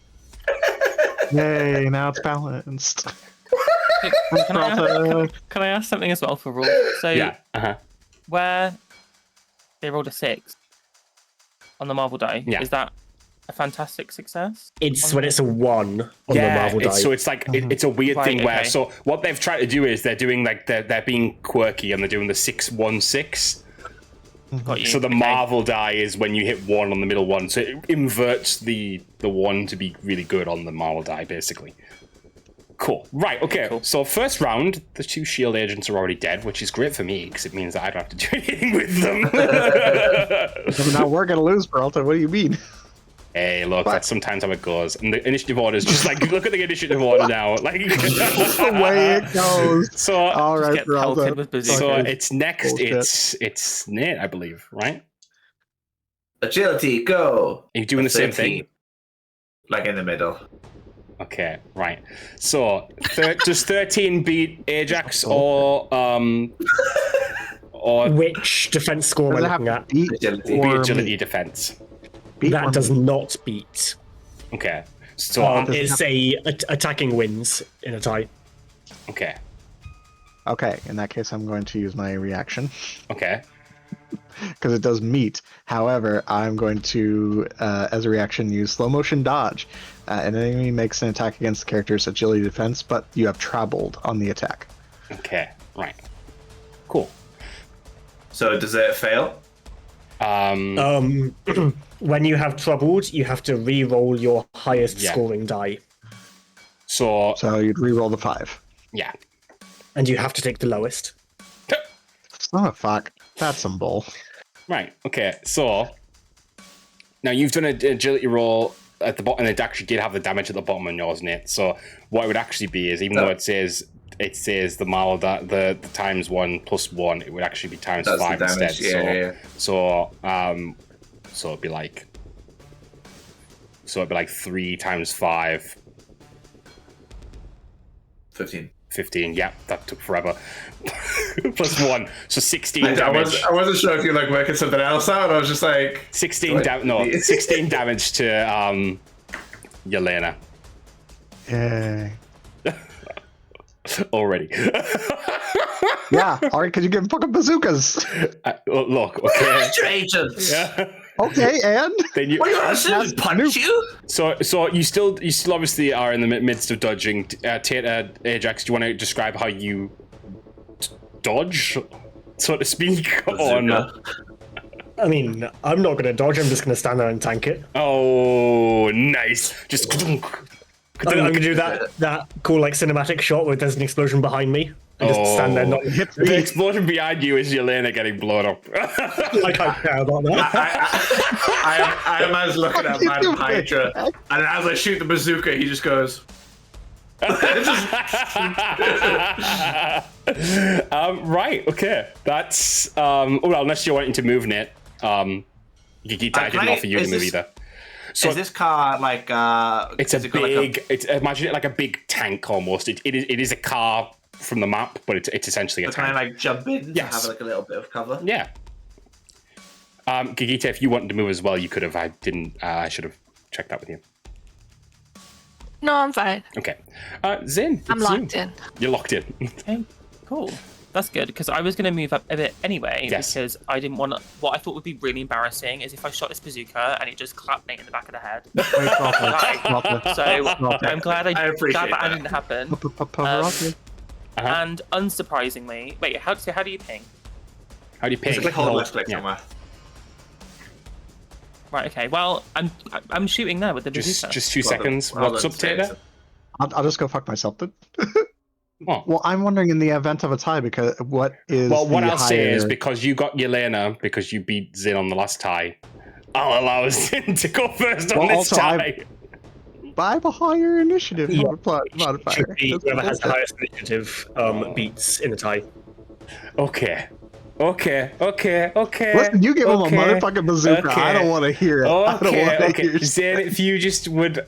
Yay, now it's balanced. Can I ask something as well for Raw? So where they rolled a 6 on the Marvel die, is that a fantastic success? It's when it's a 1 on the Marvel die. So it's like it's a weird thing where so what they've tried to do is they're doing like they're being quirky and they're doing the 6-1-6. Got you. So the Marvel die is when you hit 1 on the middle one, so it inverts the 1 to be really good on the Marvel die, basically. Cool. Right. Okay. Cool. So first round, the 2 shield agents are already dead, which is great for me because it means that I don't have to do anything with them. So now we're gonna lose, Peralta. What do you mean? Hey, look, that's sometimes how it goes. And the initiative order is just like, look at the initiative order now. Like the way it goes. So, all right, Peralta. So it's next. It's Nate, I believe, right? Agility, go. Are you doing the same thing? Like in the middle. Okay, right. So does 13 beat Ajax or which defense score am I looking at? Agility. Agility defense. That does not beat. Okay. So it's attacking wins in a tie. Okay. Okay, in that case, I'm going to use my reaction. Okay. Because it does meet. However, I'm going to, as a reaction, use slow motion dodge. An enemy makes an attack against the character's agility defense, but you have troubled on the attack. Okay, right. Cool. So does it fail? When you have troubled, you have to re-roll your highest scoring die. So you'd re-roll the 5. Yeah. And you have to take the lowest. Oh, fuck. That's some bull. Right, okay. So now you've done an agility roll at the bottom, and it actually did have the damage at the bottom on yours, Nate. So what it would actually be is, even though it says the mal that the times 1 plus 1, it would actually be times 5 instead. So it'd be like 3 times 5. 15, yeah, that took forever. Plus 1, so 16 damage. I wasn't sure if you were working something else out. I was just like 16 damage to Yelena. Yay. Already. Yeah, alright, because you give fucking bazookas. Look, okay. Agents. Yeah. Okay, and then you, what do you want to punch you? So you still obviously are in the midst of dodging. Ajax, do you want to describe how you dodge, so to speak, or not? I mean, I'm not going to dodge. I'm just going to stand there and tank it. Oh, nice! Just. I'm going to do that cool cinematic shot where there's an explosion behind me. And just stand there, not hit me. The explosion behind you is Yelena getting blown up. Like I care about that. I am as looking at Madam Hydra, and as I shoot the bazooka, he just goes. Right. Okay. That's well, unless you're wanting to move, Nate. Gigita, I didn't offer you to move either. So is this car it's a big. Imagine it like a big tank almost. It is a car from the map, but it's essentially a tank. Can I jump in to have a little bit of cover? Yeah. Gigita, if you wanted to move as well, you could have. I didn't. I should have checked that with you. No, I'm fine. Okay. Zin, I'm locked in. You're locked in. Okay, cool. That's good, because I was going to move up a bit anyway, because I didn't want to... What I thought would be really embarrassing is if I shot this bazooka and it just clapped Nate in the back of the head. So I'm glad that didn't happen. And unsurprisingly... Wait, how do you ping? How do you ping? Hold left click somewhere. Right, okay. Well, I'm shooting there with the bazooka. Just 2 seconds. What's up, Tater? I'll just go fuck myself then. What? Well, I'm wondering in the event of a tie, because what I'll say is, because you got Yelena, because you beat Zin on the last tie, I'll allow Zin to go first on this tie. I have a higher initiative modifier. Whoever has the highest initiative beats in the tie. Okay. Listen, you give him a motherfucking bazooka. I don't want to hear it. Okay. Zin, if you just would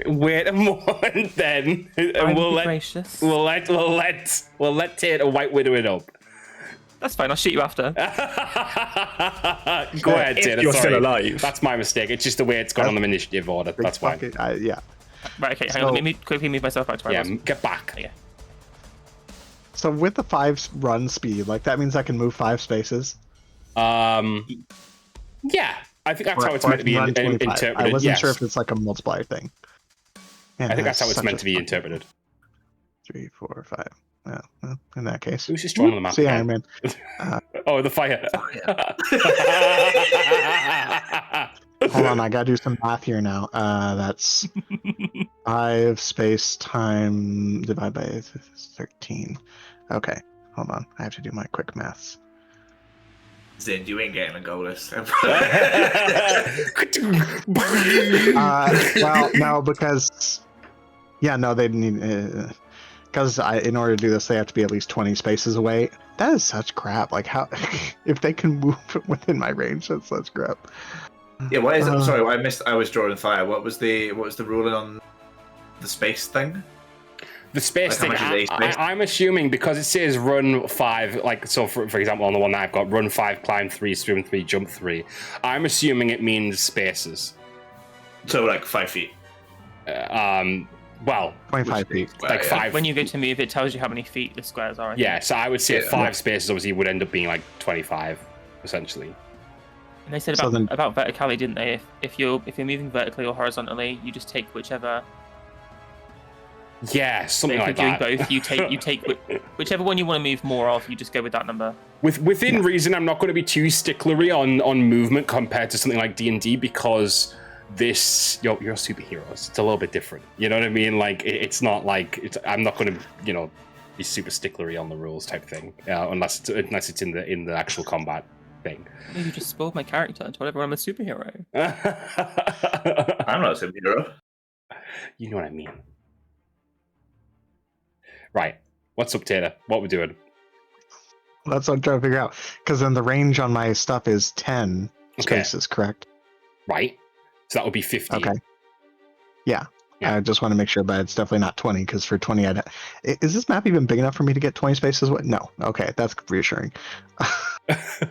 wait a moment, then, and we'll let Tater White Widow it up. That's fine. I'll shoot you after. Go ahead, Tater. You're still alive. That's my mistake. It's just the way it's gone on the initiative order. That's fine. Yeah. Right. Okay. Hang on. Let me quickly move myself back to my house. Get back. Yeah. So with the 5 run speed, that means I can move 5 spaces. Yeah, I think that's how it's meant to be interpreted. I wasn't sure if it's like a multiplier thing. Man, I think that's how it's meant to be interpreted. 3, 4, 5. Well, in that case, who's just drawing on the map? See, Iron Man. The fire. Hold on, I gotta do some math here now. That's 5 space time divided by 13. Okay, hold on. I have to do my quick maths. Zin, you ain't getting a goal list. Well, no, because... Yeah, no, they need... Because in order to do this, they have to be at least 20 spaces away. That is such crap. How... if they can move within my range, that's such crap. Yeah, what is it? Sorry, I missed. I was drawing fire. What was the ruling on the space thing? The space thing. I'm assuming because it says run 5. So for example, on the one that I've got, run 5, climb 3, swim 3, jump 3. I'm assuming it means spaces. So 5 feet. Well, 25 feet. Like 5. When you go to move, it tells you how many feet the squares are. Yeah, so I would say 5 spaces obviously would end up being like 25, essentially. And they said about verticality, didn't they? If you're moving vertically or horizontally, you just take whichever. Yeah, something like that. If you're doing both, you take whichever one you want to move more of. You just go with that number. Within reason, I'm not going to be too sticklery on movement compared to something like D&D because you're a superhero. It's a little bit different. You know what I mean? Like it's not like I'm not going to be super sticklery on the rules type thing unless it's in the actual combat thing. You just spoiled my character and told everyone I'm a superhero. I'm not a superhero. You know what I mean. Right. What's up, Tater? What we're doing? That's what I'm trying to figure out. Because then the range on my stuff is 10 spaces, correct? Right. So that would be 50. Okay. Yeah. I just want to make sure, but it's definitely not 20, because for 20, is this map even big enough for me to get 20 spaces? No. Okay, that's reassuring.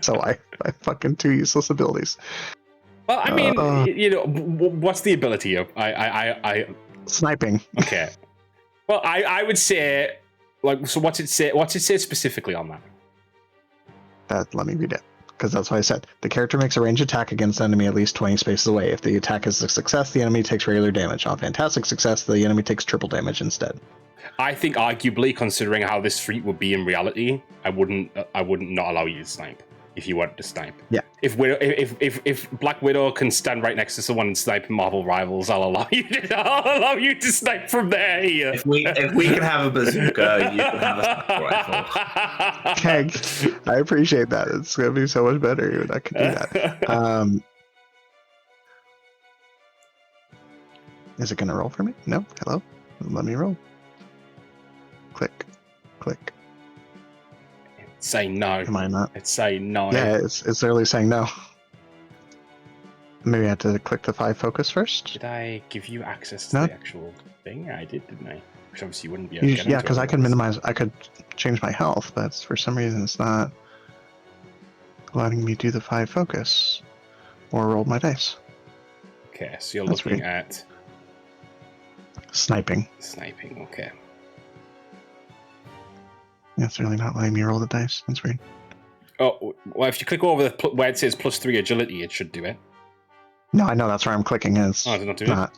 So I fucking 2 useless abilities. Well, I mean, what's the ability of I sniping? Okay. Well, I would say, so what's it say? What's it say specifically on that? Let me read it, because that's what I said. The character makes a ranged attack against the enemy at least 20 spaces away. If the attack is a success, the enemy takes regular damage. On fantastic success, the enemy takes triple damage instead. I think, arguably, considering how this feat would be in reality, I wouldn't not allow you to snipe if you wanted to snipe. Yeah. If Black Widow can stand right next to someone and snipe Marvel Rivals, I'll allow you to snipe from there. Here. If we can have a bazooka, you can have a sniper rifle. Thanks. I appreciate that. It's gonna be so much better when I can do that. Is it gonna roll for me? No. Hello. Let me roll. Click. Say no. Am I not? It's saying no. Yeah, it's literally saying no. Maybe I have to click the 5 focus first. Did I give you access to the actual thing? I did, didn't I? Which obviously you wouldn't be able to get Yeah, because I could minimize. I could change my health, but for some reason it's not letting me do the 5 focus or roll my dice. Okay, so you're looking at sniping. Okay. Yeah, it's really not letting me roll the dice. That's weird. Oh, well, if you click over where it says +3 agility, it should do it. No, I know that's where I'm clicking. It's it's not doing it?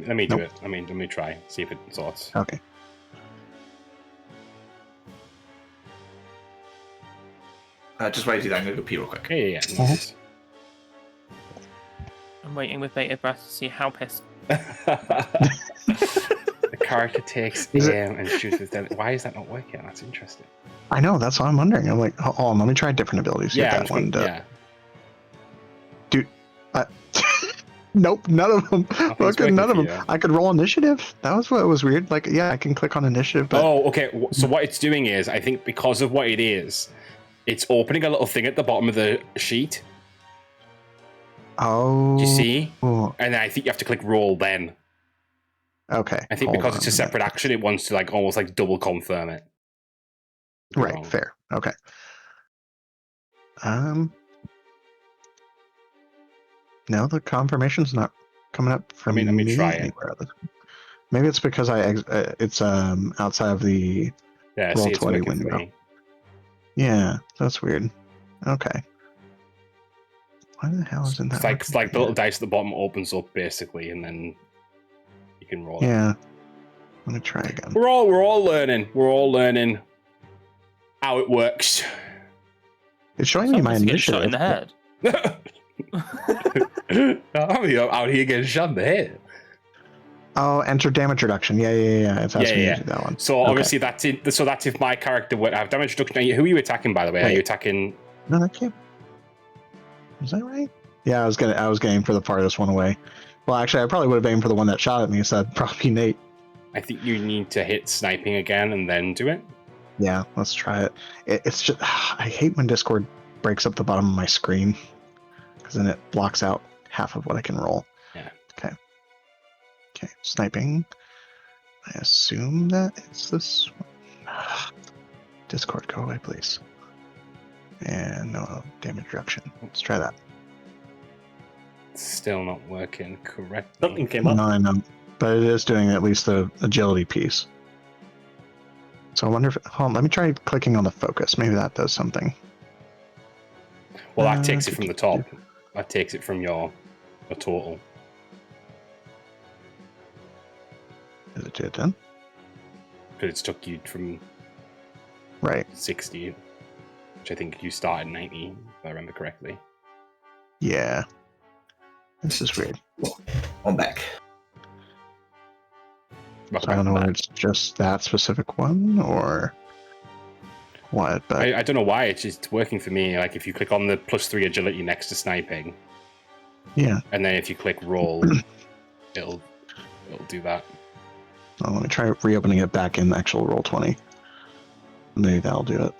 Let me do it. Let me try. See if it sorts. Okay. Just wait till I'm going to go pee real quick. Yeah. Nice. I'm waiting with bated breath to see how pissed. The character takes aim and shoots with them. Why is that not working? That's interesting. I know. That's what I'm wondering. I'm like, hold on, let me try different abilities. Yeah, Dude, nope, none of them. Look at none of them. I could roll initiative. That was what was weird. Like, yeah, I can click on initiative. But... Oh, okay. So what it's doing is, I think because of what it is, it's opening a little thing at the bottom of the sheet. Oh. Do you see? Oh. And then I think you have to click roll then. Okay. I think because it's a separate action, it wants to almost double confirm it. Right. Fair. Okay. No, the confirmation's not coming up for me. Let me try it. Maybe it's because it's outside of the Roll20 window. Yeah, that's weird. Okay. Why the hell isn't that? It's like the little dice at the bottom opens up basically, and then you can roll. Yeah. Let me try again. We're all learning. We're all learning how it works. It's showing me my initiative. Shot in the head. I'm out here getting shot in the head. Oh, enter damage reduction. Yeah. It's asking me to do that one. So obviously that's it. So that's if my character would have damage reduction. Who are you attacking, by the way? Are you attacking? No, that can't. Is that right? Yeah, I was getting for the farthest one away. Well, actually, I probably would have aimed for the one that shot at me, so that'd probably be Nate. I think you need to hit sniping again and then do it. Yeah, let's try it. It's just I hate when Discord breaks up the bottom of my screen, because then it blocks out half of what I can roll. Yeah. Okay, sniping. I assume that it's this one. Discord, go away, please. And no damage reduction. Let's try that. Still not working correctly. Something came up. No, I know. but it is doing at least the agility piece. So I wonder if... Hold on, let me try clicking on the focus. Maybe that does something. Well, that takes it from the top. That takes it from your total. Is it do it then? Because it's took you from right 60, which I think you started 90, if I remember correctly. Yeah. This is weird. I'm back. So I don't know whether it's just that specific one or what, but I don't know why it's just working for me. Like if you click on the +3 agility next to sniping, yeah, and then if you click roll, it'll do that. Oh, let me try reopening it back in actual Roll20. Maybe that'll do it.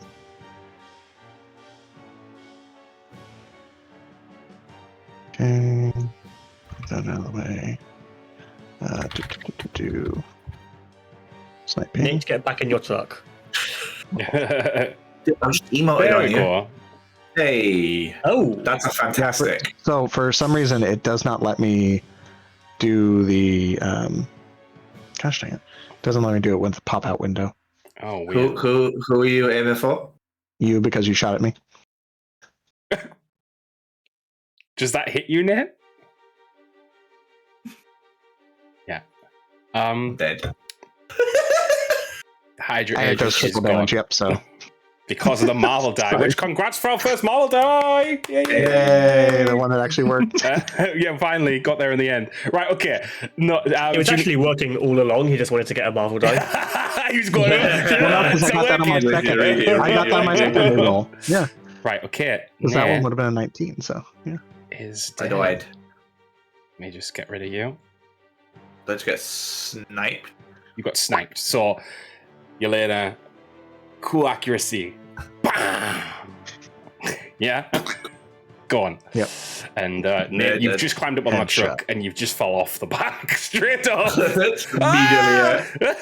Okay, put that out of the way. Sniping. Nate, get back in your truck. I'm just emoting on you. Hey. Oh, that's a fantastic. So for some reason, it does not let me do the. Gosh dang it! It doesn't let me do it with the pop-out window. Oh, weird. Who are you aiming for? You, because you shot at me. Does that hit you, Nate? Yeah. Dead. Hydra I Age just is triple gone. damage. Yep. So because of the Marvel die. Which congrats for our first Marvel die! Yay! The one that actually worked. Yeah, finally got there in the end. Right. Okay. No, it was actually working all along. He just wanted to get a Marvel die. He was going. Well, no, 'cause I got that on my second. I got that on my second roll. Yeah. Right. Okay. Because that one would have been a 19. So yeah. Is I dead. died. Let me just get rid of you. Let's get sniped. You got sniped. So Yelena, cool accuracy. Bam! Yeah. Go on. Yep. And Nate, you've just climbed up on my truck and you've just fell off the back straight off. Immediately.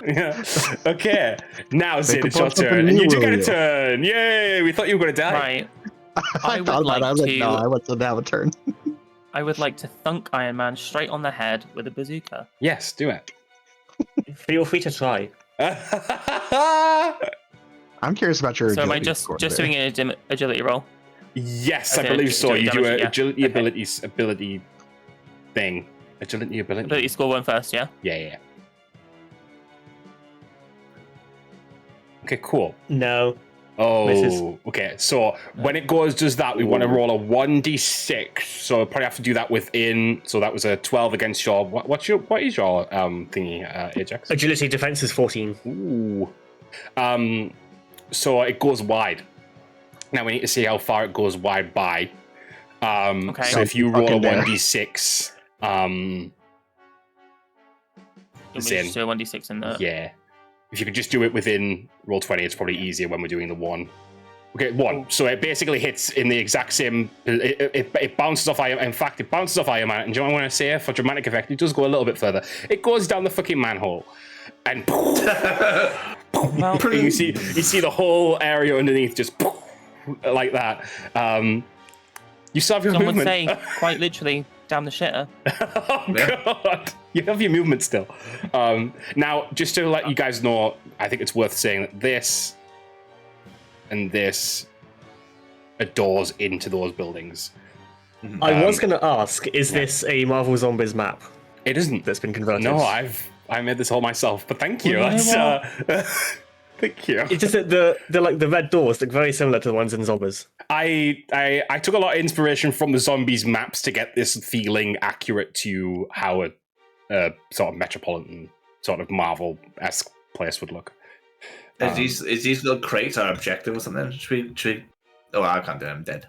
Yeah. Okay. Now, Zid, it's your turn. And you do get a turn. Yay! We thought you were going to die. Right. I thought about it. I was like, no, I want to have a turn. I would like to thunk Iron Man straight on the head with a bazooka. Yes, do it. Feel free to try. I'm curious about your. So am I just doing an agility roll? Yes, Okay, I believe so. You do an yeah. agility Okay. ability thing. Agility ability. Ability score one first, yeah? Yeah. Okay, cool. No. Oh, Misses. okay. So when it does that, we want to roll a 1d6. So we'll probably have to do that within. So that was a 12 against your. What is your thingy, Ajax? Agility defense is 14. Ooh. So it goes wide. Now we need to see how far it goes wide by. Okay. So if you roll a Fucking dare. 1d6, You want me to Zin. just do a 1d6 in there? Yeah. If you could just do it within roll 20, it's probably easier when we're doing the 1. Okay, 1. So it basically hits in the exact same. It bounces off Iron. In fact, it bounces off Iron Man. And do you know what I want to say? For dramatic effect, it does go a little bit further. It goes down the fucking manhole, and you see the whole area underneath just like that. You still have your Some would movement. say, quite literally, down the shitter. Oh god, you have your movement still. Now, just to let you guys know, I think it's worth saying that this and this are doors into those buildings. I was going to ask, is this a Marvel Zombies map? It isn't. That's been converted. No, I made this all myself, but thank you. Well, you know That's, thank you. It's just that the red doors look very similar to the ones in Zombies. I took a lot of inspiration from the Zombies maps to get this feeling accurate to how a sort of metropolitan, sort of Marvel-esque place would look. Is these little crates our objective or something? Should we... Oh, I can't do it. I'm dead.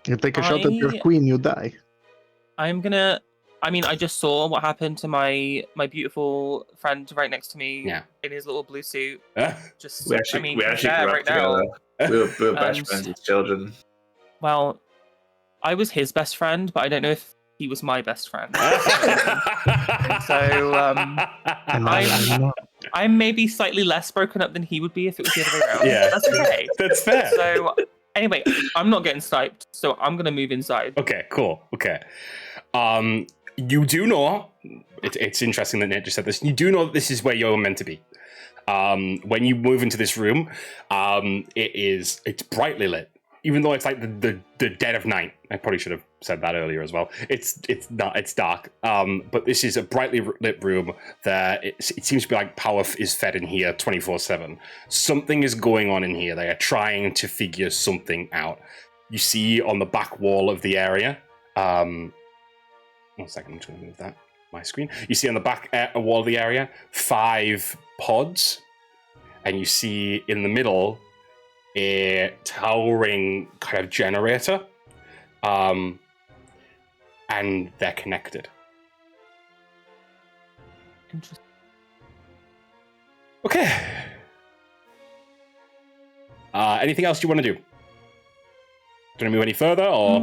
If they could show that you're queen, you die. I'm gonna... I mean, I just saw what happened to my beautiful friend right next to me in his little blue suit. Just, we actually grew up right together. now. We were best friends as children. Well, I was his best friend, but I don't know if he was my best friend. So I'm maybe slightly less broken up than he would be if it was the other way around. Yeah, that's okay. That's fair. So Anyway, I'm not getting sniped, so I'm gonna move inside. Okay, cool. Okay. You do know, it's interesting that Nate just said this, you do know that this is where you're meant to be. When you move into this room, it's brightly lit. Even though it's like the dead of night. I probably should have said that earlier as well. It's dark. But this is a brightly lit room that it seems to be like power is fed in here 24/7. Something is going on in here. They are trying to figure something out. You see on the back wall of the area, 1 second, I'm just going to move that, my screen. You see on the back wall of the area, 5 pods, and you see in the middle a towering kind of generator, and they're connected. Interesting. Okay. Anything else you want to do? Do you want to move any further, or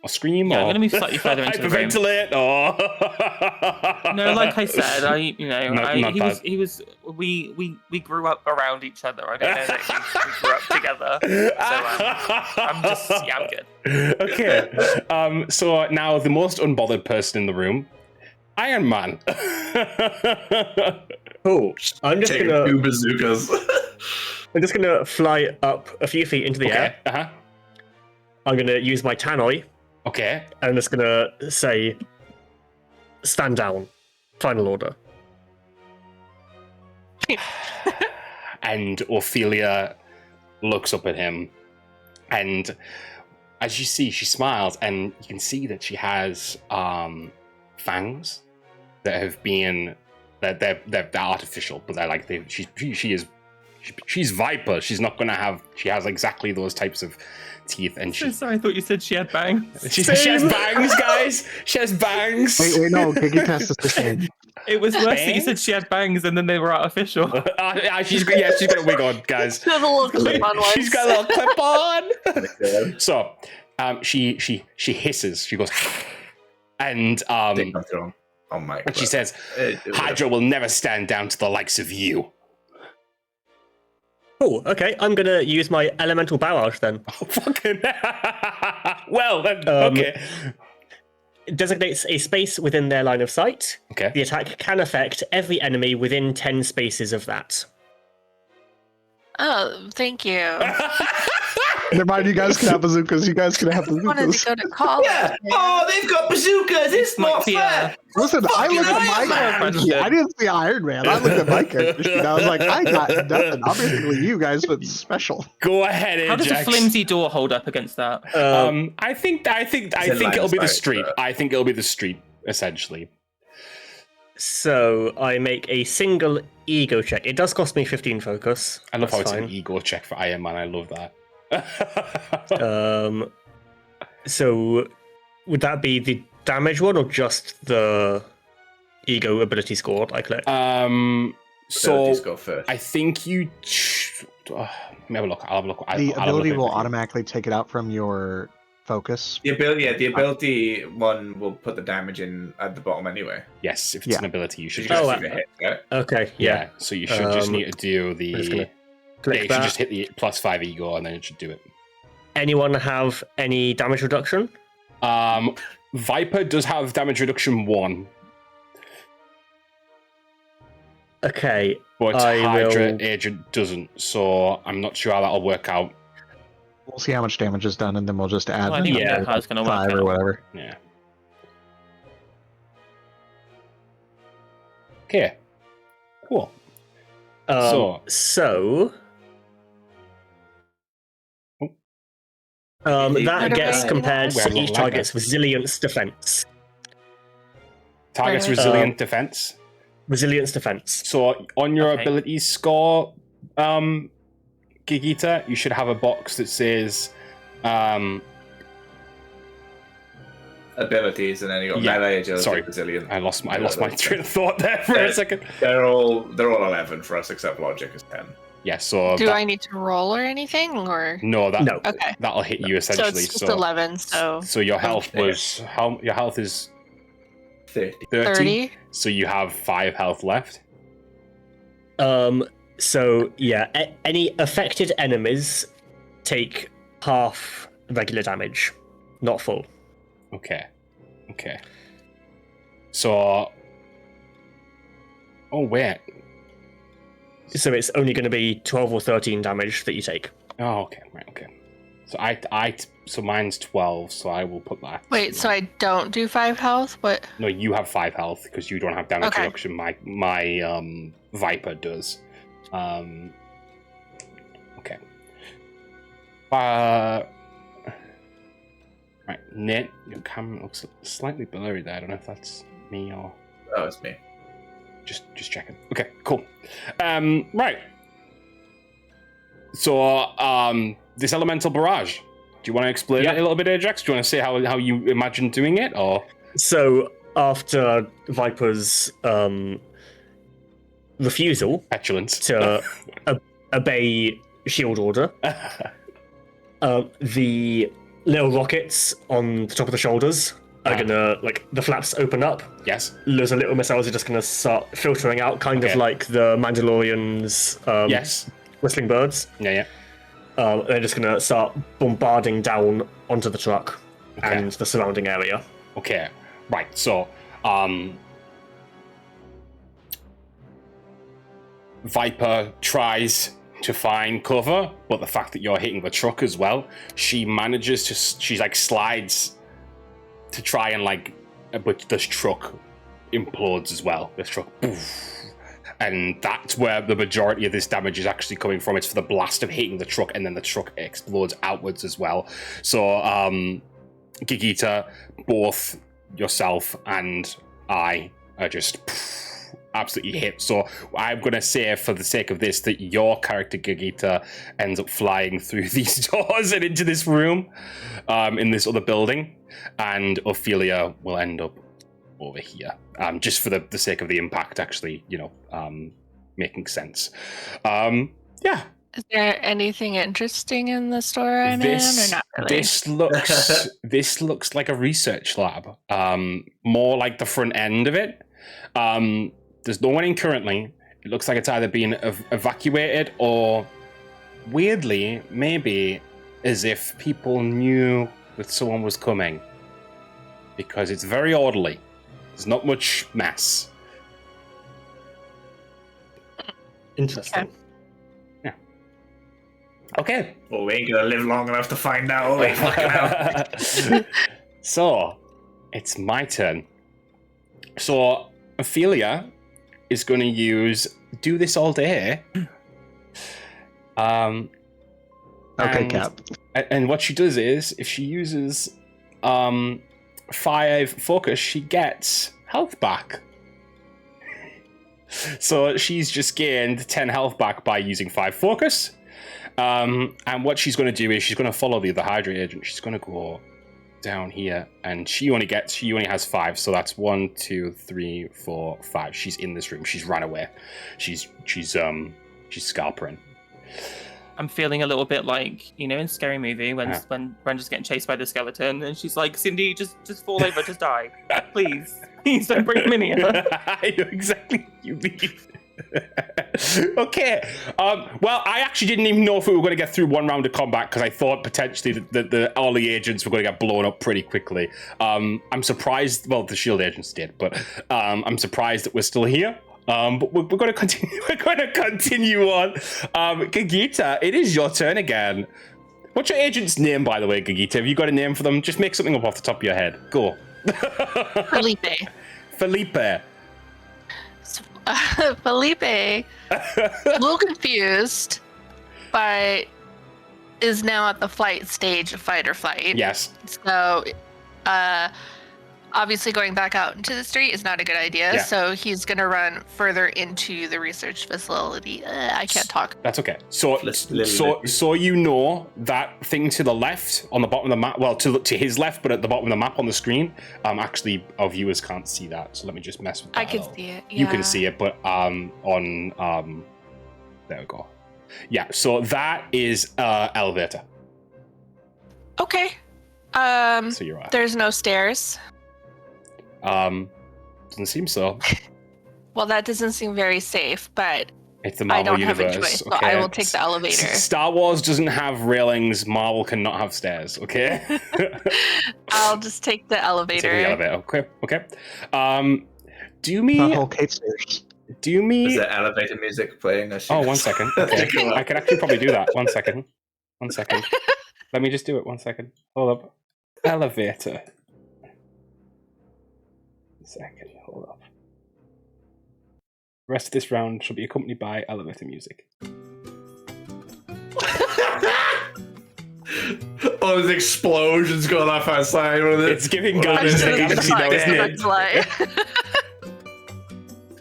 scream? Yeah, or I'm going to move slightly further into the room. Hyperventilate, or No, like I said, we grew up around each other. I don't know that we grew up together. So I'm good. Okay. So now the most unbothered person in the room, Iron Man. Cool. I'm just Taking gonna 2 bazookas. I'm just gonna fly up a few feet into the air. Uh-huh. I'm gonna use my tannoy. Okay. I'm just gonna say, stand down. Final order. And Ophelia looks up at him, and as you see, she smiles, and you can see that she has fangs that have been they're artificial, but they're like she's Viper. She's not gonna have. She has exactly those types of teeth, and she. Sorry, I thought you said she had bangs. She has bangs, guys. She has bangs. Wait, no, Giggy Test is the same. It was worse that you said she had bangs and then they were artificial. She's got a wig on, guys. She has a little clip on one. She's got a little clip on. So, she hisses. She goes, and Oh my! And she says, "Hydra will never stand down to the likes of you." Cool. Okay, I'm gonna use my elemental barrage then. Oh, fucking. Well, then, okay. It designates a space within their line of sight. Okay. The attack can affect every enemy within 10 spaces of that. Oh, thank you. Never mind, you guys can have bazookas. You guys can have I wanted bazookas. to go to college. Yeah. Oh, they've got bazookas. It's not fair. Listen, I looked at Iron my Man. character sheet. I didn't see Iron Man. I looked at my character sheet. I was like, I got nothing. I'm basically you guys, but special. Go ahead, Ajax. How does a flimsy door hold up against that? I think it'll be the street. I think it'll be the street, essentially. So I make a single ego check. It does cost me 15 focus. I love how it's fine. an ego check for Iron Man. I love that. So would that be the damage one or just the ego ability score I collect? So go first. I think you. Let me have a look. I'll have a look. The ability will automatically take it out from your focus. The ability one will put the damage in at the bottom anyway. Yes, if it's an ability, you should. Hit, right? Okay, yeah. So you should just need to do the. I'm just gonna Yeah, click you that. should just hit the +5 ego, and then it should do it. Anyone have any damage reduction? Viper does have damage reduction 1, Okay, but I Hydra will- Agent doesn't. So I'm not sure how that'll work out. We'll see how much damage is done, and then we'll just add Well, I think I know how it's going to work 5 or out. whatever. Yeah. Okay. Cool. So What that gets about- compared Where to I'm each not like target's that. resilience defense. Target's Uh, resilient defense. Resilience defense. So on your Okay. abilities score, Gigita, you should have a box that says, Abilities, and then you got Yeah, melee, agility, sorry. resilient. I lost my train of thought there for a second. They're all 11 for us, except logic is 10. Yeah. So Do I need to roll or anything, or no, No. okay? that'll hit you So essentially. it's just 11. So your health Okay. was your health is 30. 30. 30. So you have 5 health left. So yeah, any affected enemies take half regular damage, not full. Okay. So, wait. So it's only going to be 12 or 13 damage that you take. Oh, okay, right, okay. So so mine's 12, so I will put that. Wait, so I don't do 5 health? What? No, you have 5 health because you don't have damage reduction. My Viper does. Okay. Right, Nate, your camera looks slightly blurry there. I don't know if that's me or. Oh, it's me. Just checking. Okay, cool. Right. So, this elemental barrage. Do you want to explain it a little bit, Ajax? Do you want to say how you imagine doing it, or? So after Viper's refusal, petulance to obey shield order, the little rockets on the top of the shoulders are gonna, like, the flaps open up. Yes. There's a little missiles are just gonna start filtering out, kind of like the Mandalorian's whistling birds. Yeah. They're just gonna start bombarding down onto the truck and the surrounding area. Okay, right. So, Viper tries to find cover, but the fact that you're hitting the truck as well, she manages to. She like slides to try and but this truck implodes as well. This truck, poof. And that's where the majority of this damage is actually coming from. It's for the blast of hitting the truck, and then the truck explodes outwards as well. So, Gigita, both yourself and I are just absolutely hit. So I'm going to say, for the sake of this, that your character, Gigita, ends up flying through these doors and into this room in this other building. And Ophelia will end up over here, just for the sake of the impact, actually, making sense. Yeah. Is there anything interesting in the store I'm in, or not really? This looks like a research lab. More like the front end of it. There's no one in currently. It looks like it's either been evacuated or, weirdly, maybe as if people knew that someone was coming, because it's very orderly. There's not much mess. Interesting. Yeah. Okay. Well, we ain't gonna live long enough to find out. We fucking out. So, it's my turn. So, Ophelia is going to do this all day. Okay, Cap. And what she does is, if she uses 5 focus, she gets health back. So she's just gained 10 health back by using 5 focus. And what she's going to do is she's going to follow the other Hydra agent. She's going to go down here, and she only has 5. So that's 1, 2, 3, 4, 5. She's in this room. She's run away. She's scalpering. I'm feeling a little bit like, in Scary Movie when Brenda's getting chased by the skeleton, and she's like, Cindy, just fall over, just die. Please don't bring him in here. I know exactly what you mean. Okay. Well, I actually didn't even know if we were going to get through one round of combat, because I thought potentially that all the agents were going to get blown up pretty quickly. I'm surprised. Well, the shield agents did, but I'm surprised that we're still here. But we're going to continue. We're going to continue on. Gigita, it is your turn again. What's your agent's name, by the way, Gigita? Have you got a name for them? Just make something up off the top of your head. Go. Felipe. Felipe, a little confused, but is now at the flight stage of fight or flight. Yes. So, obviously going back out into the street is not a good idea. Yeah. So he's going to run further into the research facility. I can't talk. That's okay. So that thing to the left on the bottom of the map, well, to his left, but at the bottom of the map on the screen, actually our viewers can't see that. So let me just mess with that. I can see it. Yeah. You can see it, but there we go. Yeah, so that is elevator. Okay. So you're right. There's no stairs. Doesn't seem so. Well, that doesn't seem very safe, but It's the Marvel universe. I don't have a choice, so I will take the elevator. Star Wars doesn't have railings. Marvel cannot have stairs. Okay. I'll just take the elevator. Take the elevator. Okay. Do me. The whole Kate stairs. Do me. Is there elevator music playing? Oh, 1 second. Okay. I could actually probably do that. 1 second. 1 second. Let me just do it. 1 second. Hold up. Elevator. 1 second. Hold up. The rest of this round shall be accompanied by elevator music. Oh, there's explosions going off outside. It's giving Guardians of the Galaxy though, isn't it?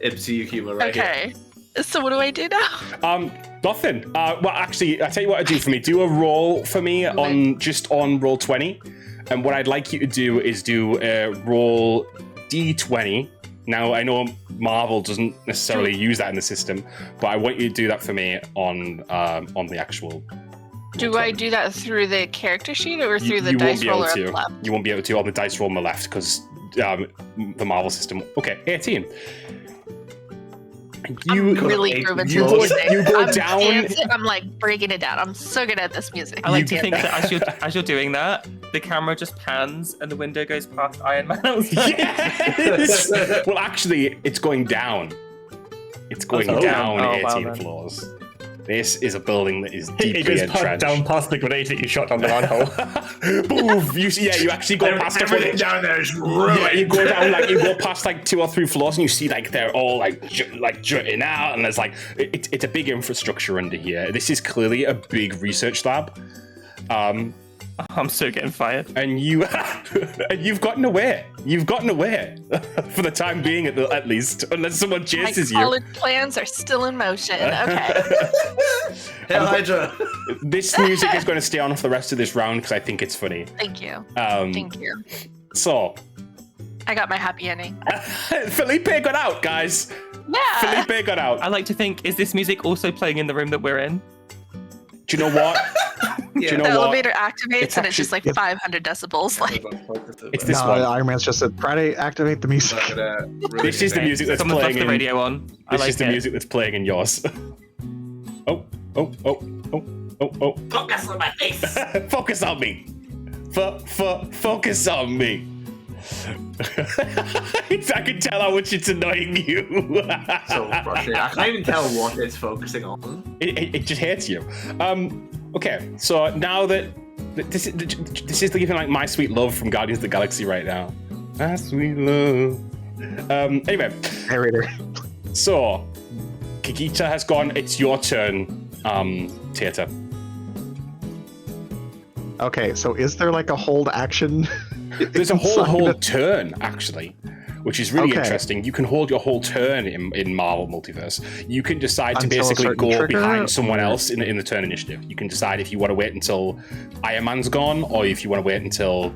MCU humor right here. Okay. So what do I do now? Nothing. Well, actually, I'll tell you what to do for me. Do a roll for me on roll 20. And what I'd like you to do is do a roll D20. Now, I know Marvel doesn't necessarily use that in the system, but I want you to do that for me on the actual. Do I do that through the character sheet or through the dice roller on the left? You won't be able to on the dice roll on the left because the Marvel system. Okay, 18. I'm really grooving to this music. You go down. Dancing, I'm like breaking it down. I'm so good at this music. I like to think that as you're doing that, the camera just pans and the window goes past Iron Man. Yes! Well, actually, it's going down. It's going down 18 floors. This is a building that is deeply entrenched. Down past the grenade that you shot down the manhole. Boom! You actually go past everything down there is ruined. Yeah, you go down you go past 2 or 3 floors, and you see they're all jutting out, and there's it's a big infrastructure under here. This is clearly a big research lab. I'm so getting fired. And you've gotten away. You've gotten away for the time being, at least, unless someone chases you. My college plans are still in motion. Okay. Hail Hydra. This music is going to stay on for the rest of this round because I think it's funny. Thank you. Thank you. So, I got my happy ending. Felipe got out, guys. Yeah. Felipe got out. I like to think, is this music also playing in the room that we're in? Do you know what? Do you know the elevator activates and it's just 500 decibels. It's this one. Iron Man's just said, Friday, activate the music. This is the music that's Someone playing. Left the radio on. This is the music that's playing in yours. Oh. Focus on my face. Focus on me. Focus on me. I can tell how much it's annoying you. So frustrating. I can't even tell what it's focusing on. It just hates you. Okay, so now that this is even My Sweet Love from Guardians of the Galaxy right now. My sweet love. Anyway. Narrator. So, Kikita has gone. It's your turn, Tata. Okay, so is there a hold action? There's a hold turn, actually, which is really interesting. You can hold your whole turn in Marvel Multiverse. You can decide to basically go behind someone else in the turn initiative. You can decide if you want to wait until Iron Man's gone, or if you want to wait until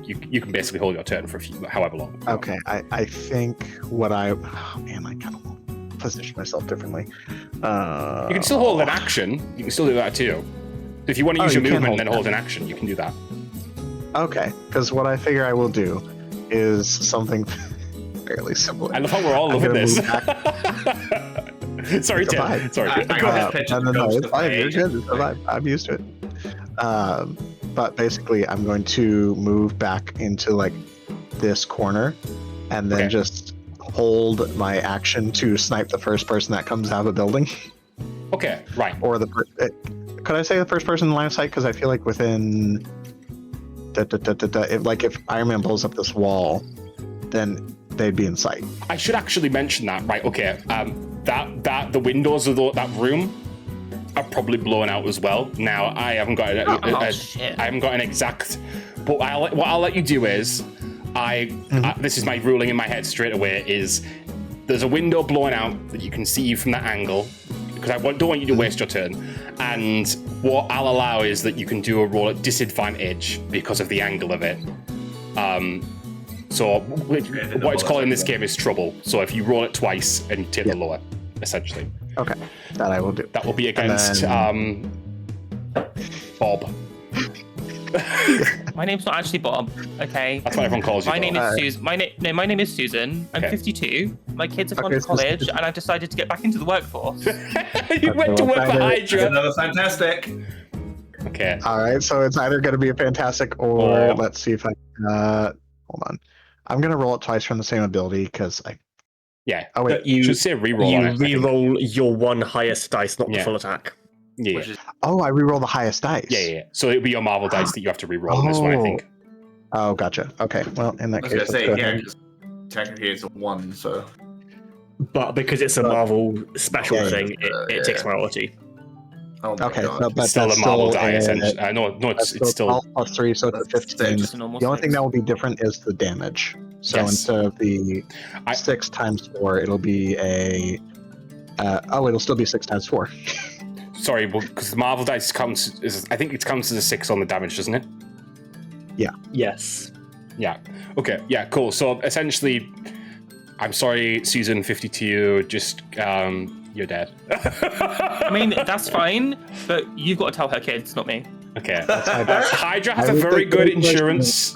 you can basically hold your turn for however long. Okay, I think I kind of want to position myself differently. You can still hold an action. You can still do that too. If you want to use your movement and then hold an action, you can do that. Okay, because what I figure I will do is something fairly similar. I love how we're all loving this. Sorry, Tim. Sorry. No, it's fine. You're good. I'm used to it. But basically, I'm going to move back into this corner, and then just hold my action to snipe the first person that comes out of the building. Okay, right. Or could I say the first person in line of sight? Because I feel like within if Iron Man blows up this wall, then they'd be in sight. I should actually mention that, right? Okay, that the windows of that room are probably blown out as well. Now I haven't got I haven't got an exact, but what I'll let you do is this is my ruling in my head straight away is there's a window blown out that you can see from that angle. Because I don't want you to waste your turn. And what I'll allow is that you can do a roll at disadvantage because of the angle of it. So what it's called in this game is trouble. So if you roll it twice and take the lower, essentially. Okay, that I will do. That will be against Bob. My name's not actually Bob. Okay. That's what everyone calls you. My name is Susan. My name is Susan. I'm 52. My kids have gone to college, and I've decided to get back into the workforce. You went to work for Hydra. Another fantastic. Okay. All right, so it's either going to be a fantastic or let's see if I hold on. I'm going to roll it twice from the same ability because I. Yeah. Oh wait, you should say reroll. You reroll your one highest dice, not the full attack. Yeah. Oh, I reroll the highest dice. Yeah. So it'll be your Marvel dice that you have to reroll in this one, I think. Oh, gotcha. Okay. Well, in that case, because technically it's a 1, so. But because it's a Marvel special thing, it takes priority. Oh my okay, God. But still a Marvel die, essentially. No, it's still 12 plus 3, so it's 15. The only thing that will be different is the damage. So instead of the 6 times 4, it'll be a. It'll still be 6 times 4. Sorry, because the Marvel dice counts. I think it counts as a 6 on the damage, doesn't it? Yeah. Yes. Yeah. Okay. Yeah. Cool. So essentially, I'm sorry, Susan 52. Just you're dead. I mean, that's fine, but you've got to tell her kids, not me. Okay. Hydra has a very good insurance.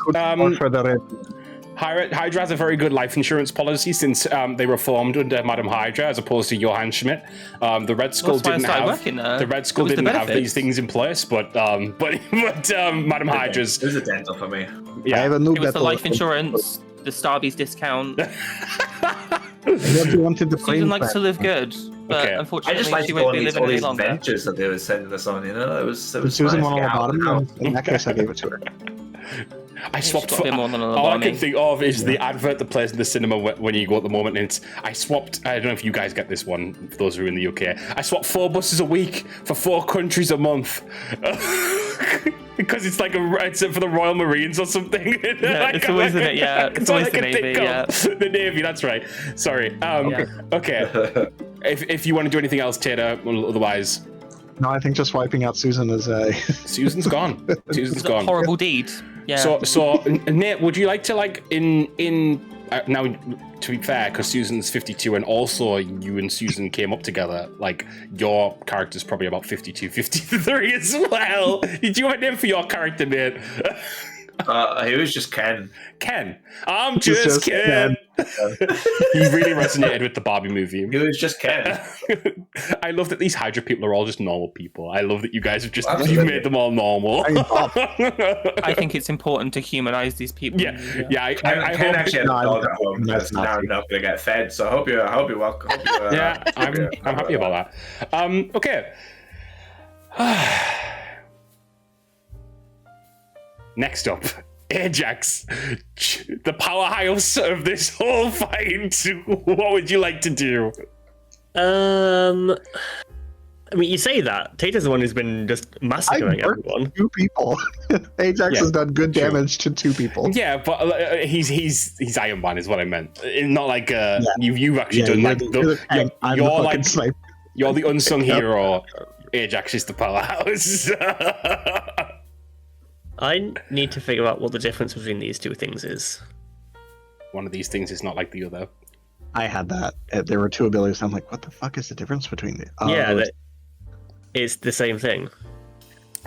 Hydra has a very good life insurance policy since they were formed under Madam Hydra, as opposed to Johann Schmidt. The Red Skull didn't have these things in place, but Madam Hydra's. It was a dental for me. Yeah, I have a new it was the life insurance, the Starbies discount. Susan likes to live good, but unfortunately, I just like she to go won't on be these, living all any these longer. adventures that they were sending us on. You know, it was Susan nice won to on get out the of the house. bottom. In that case, I gave it to her. I swapped got a bit more than a all I lobotomy. can think of is the advert that plays in the cinema when you go at the moment, and I swapped. I don't know if you guys get this one, for those who are in the UK. I swapped 4 buses a week for 4 countries a month. Because it's like it's for the Royal Marines or something. Yeah, it's always in it. Yeah, it's always the Navy. Yeah, the Navy. That's right. Sorry. Okay. If you want to do anything else, Tater, otherwise. No, I think just wiping out Susan is a. Susan's gone. Susan's gone. A horrible deed. Yeah. So Nate, would you like to now, to be fair, because Susan's 52 and also you and Susan came up together, like your character's probably about 52, 53 as well. Did you have a name for your character, Nate? He was just Ken. Ken. I'm just Ken. He really resonated with the Barbie movie. He was just Ken. I love that these Hydra people are all just normal people. I love that you guys have just you've made them all normal. I think it's important to humanize these people. Yeah. I Ken actually had a dog at home that's now not going to get fed. So I hope you're welcome. Yeah, I'm happy about that. Okay. Next up, Ajax, the powerhouse of this whole fight. What would you like to do? I mean, you say that. Tater's the one who's been just massacring everyone. 2 people. Ajax has done good damage to 2 people. Yeah, but he's Iron Man is what I meant. Not like you've actually done like you're the unsung hero. Ajax is the powerhouse. I need to figure out what the difference between these 2 things is. One of these things is not like the other. I had that. There were 2 abilities. I'm like, what the fuck is the difference between the? It's the same thing.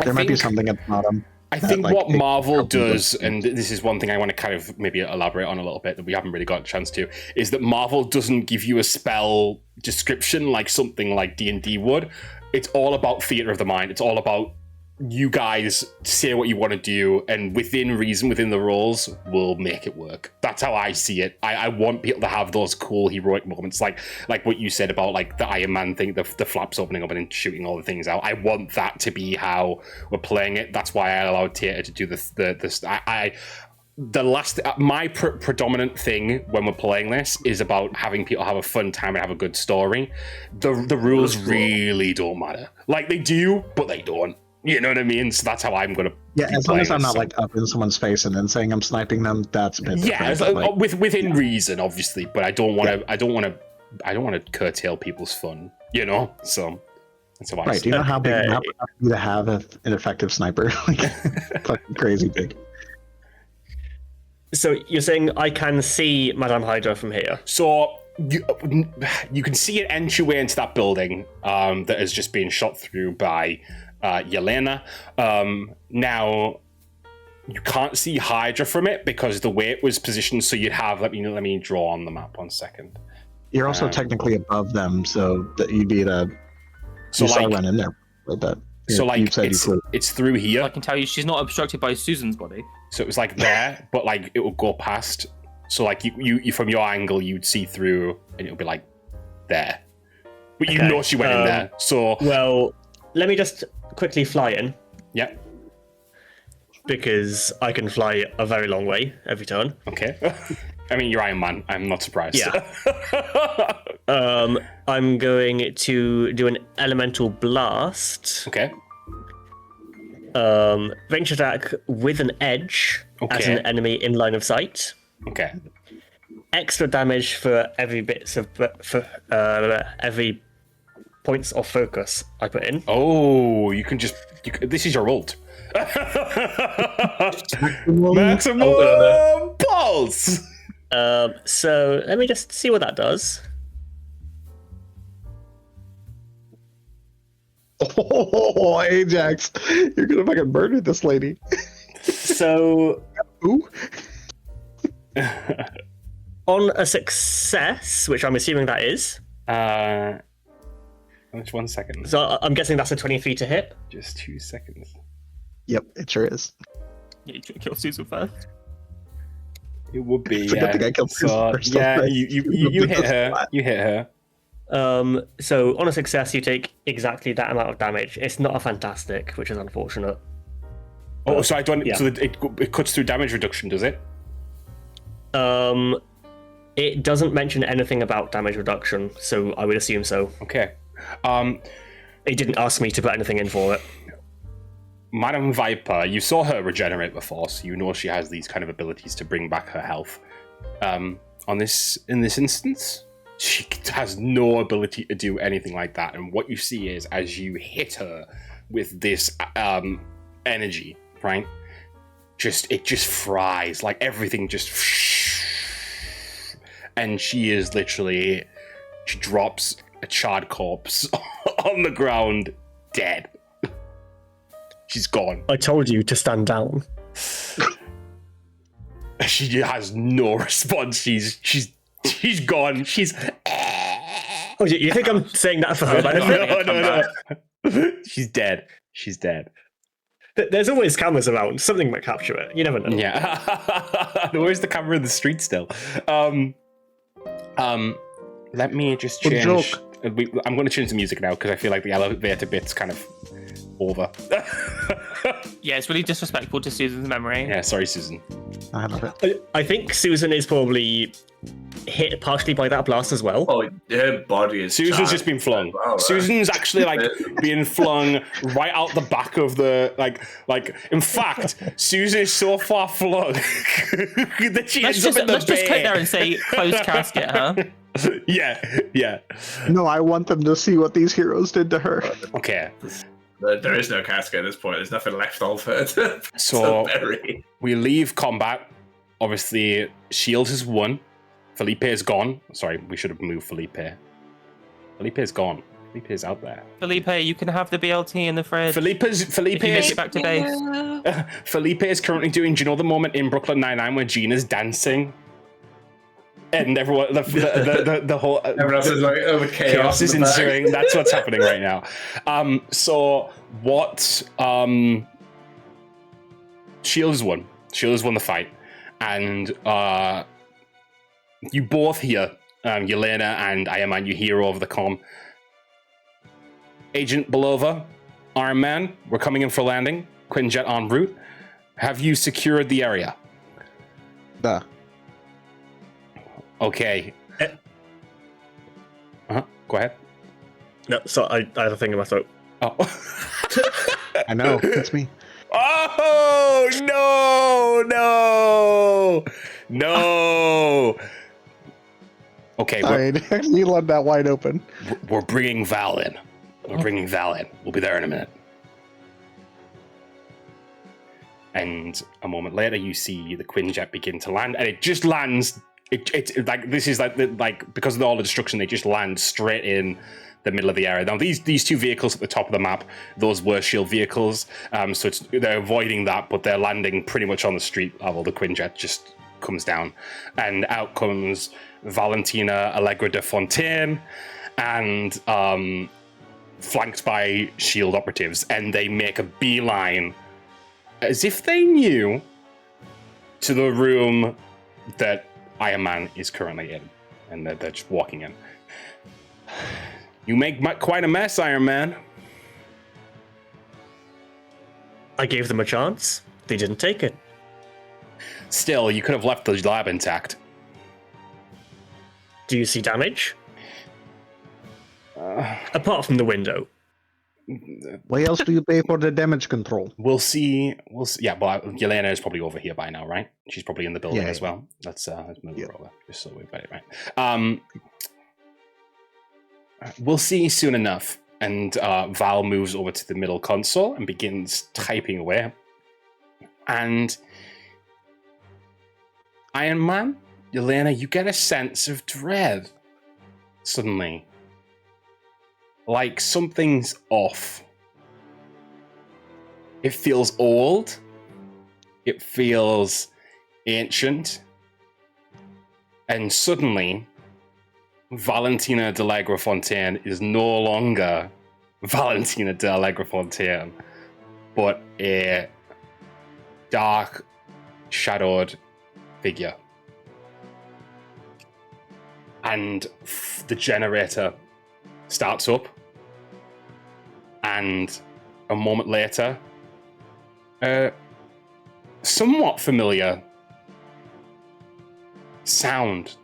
There might be something at the bottom. I think what Marvel does, and this is one thing I want to kind of maybe elaborate on a little bit that we haven't really got a chance to, is that Marvel doesn't give you a spell description like something like D&D would. It's all about theater of the mind. It's all about you guys say what you want to do, and within reason, within the rules, we'll make it work. That's how I see it. I want people to have those cool heroic moments, like what you said about like the Iron Man thing, the flaps opening up and then shooting all the things out. I want that to be how we're playing it. That's why I allowed Tater to do my predominant thing when we're playing this is about having people have a fun time and have a good story. The rules really don't matter. Like they do, but they don't. You know what I mean? So that's how I'm going to. Yeah, as long as I'm not like up in someone's face and then saying I'm sniping them, that's a bit different. Yeah, within reason, obviously, but I don't want to. I don't want to curtail people's fun. You know, so that's how I. Right? Do you know how big it would be to have an effective sniper? Like fucking crazy big. So you're saying I can see Madame Hydra from here? So you can see it entryway into that building that has just been shot through by Yelena. Now, you can't see Hydra from it because the way it was positioned. So you'd have let me draw on the map 1 second. You're also technically above them, so that you'd be the. So like run in there like that. So like it's through here. I can tell you, she's not obstructed by Susan's body. So it was like there, but like it will go past. So like you from your angle, you'd see through, and it'll be like there. But you know she went in there. So well, let me just quickly fly in. Yeah. Because I can fly a very long way every turn. Okay. I mean, you're Iron Man. I'm not surprised. Yeah. I'm going to do an elemental blast. Okay. Range attack with an edge as an enemy in line of sight. Okay. Extra damage for every every points of focus I put in. Oh, this is your ult. Maximum pulse. So let me just see what that does. Oh, Ajax, you're gonna fucking murder this lady. So, ooh. On a success, which I'm assuming that is. Just 1 second. So I'm guessing that's a 23 to hit. Just 2 seconds. Yep, it sure is. Yeah, you kill Susan first. It would be. I think I killed Susan first. Yeah, you hit her. You hit her. So on a success, you take exactly that amount of damage. It's not a fantastic, which is unfortunate. Oh, so I don't. Yeah. So it cuts through damage reduction, does it? It doesn't mention anything about damage reduction, so I would assume so. Okay. It didn't ask me to put anything in for it. Madam Viper, you saw her regenerate before, so you know she has these kind of abilities to bring back her health. In this instance, she has no ability to do anything like that. And what you see is, as you hit her with this energy, right? It just fries, like everything just, and she drops a charred corpse on the ground, dead. She's gone. I told you to stand down. She has no response. She's gone. She's. Oh, you think I'm saying that for her benefit? No. She's dead. She's dead. There's always cameras around. Something might capture it. You never know. Yeah. Where's the camera in the street still? Let me just change. I'm going to change the music now because I feel like the elevator bit's kind of over. Yeah, it's really disrespectful to Susan's memory. Yeah, sorry, Susan. I love it. I think Susan is probably hit partially by that blast as well. Oh, her body is. Susan's just been flung. Well, right? Susan's actually being flung right out the back of the like. In fact, Susan is so far flung that she ends up in the bay. Let's just click there and say closed casket, huh? Yeah. No, I want them to see what these heroes did to her. Okay. There is no casket at this point. There's nothing left of her to bury. We leave combat. Obviously, Shield has won. Felipe is gone. Sorry, we should have moved Felipe. Felipe is gone. Felipe is out there. Felipe, you can have the BLT in the fridge. Felipe is back to base. Felipe is currently doing. Do you know the moment in Brooklyn Nine-Nine where Gina's dancing? And everyone, the whole everyone else is like, oh, chaos is ensuing. That's what's happening right now. So what? Shield has won. Shield has won the fight, and you both hear Yelena and Iron Man. You hear over the comm. Agent Belova, Iron Man, we're coming in for landing. Quinjet en route. Have you secured the area? Duh. Okay. Go ahead. No, so I had a thing in my throat. Oh. I know, it's me. Oh, no. Okay. You left that wide open. We're bringing Val in. We'll be there in a minute. And a moment later, you see the Quinjet begin to land, and it just lands. It's like this is like because of all the destruction, they just land straight in the middle of the area. Now, these two vehicles at the top of the map, those were shield vehicles, so they're avoiding that, but they're landing pretty much on the street level. The Quinjet just comes down, and out comes Valentina Allegra de Fontaine, and flanked by shield operatives, and they make a beeline, as if they knew, to the room that Iron Man is currently in, and they're just walking in. You make quite a mess, Iron Man. I gave them a chance. They didn't take it. Still, you could have left the lab intact. Do you see damage? Apart from the window. Why else do you pay for the damage control? We'll see. Yeah, well, Yelena is probably over here by now, right? She's probably in the building as well. Let's move her over, just so we've got it right. We'll see soon enough. And Val moves over to the middle console and begins typing away. And Iron Man, Yelena, you get a sense of dread suddenly. Like something's off. It feels old. It feels ancient. And suddenly, Valentina de Allegra Fontaine is no longer Valentina de Allegra Fontaine, but a dark, shadowed figure. And the generator starts up, and a moment later, a somewhat familiar sound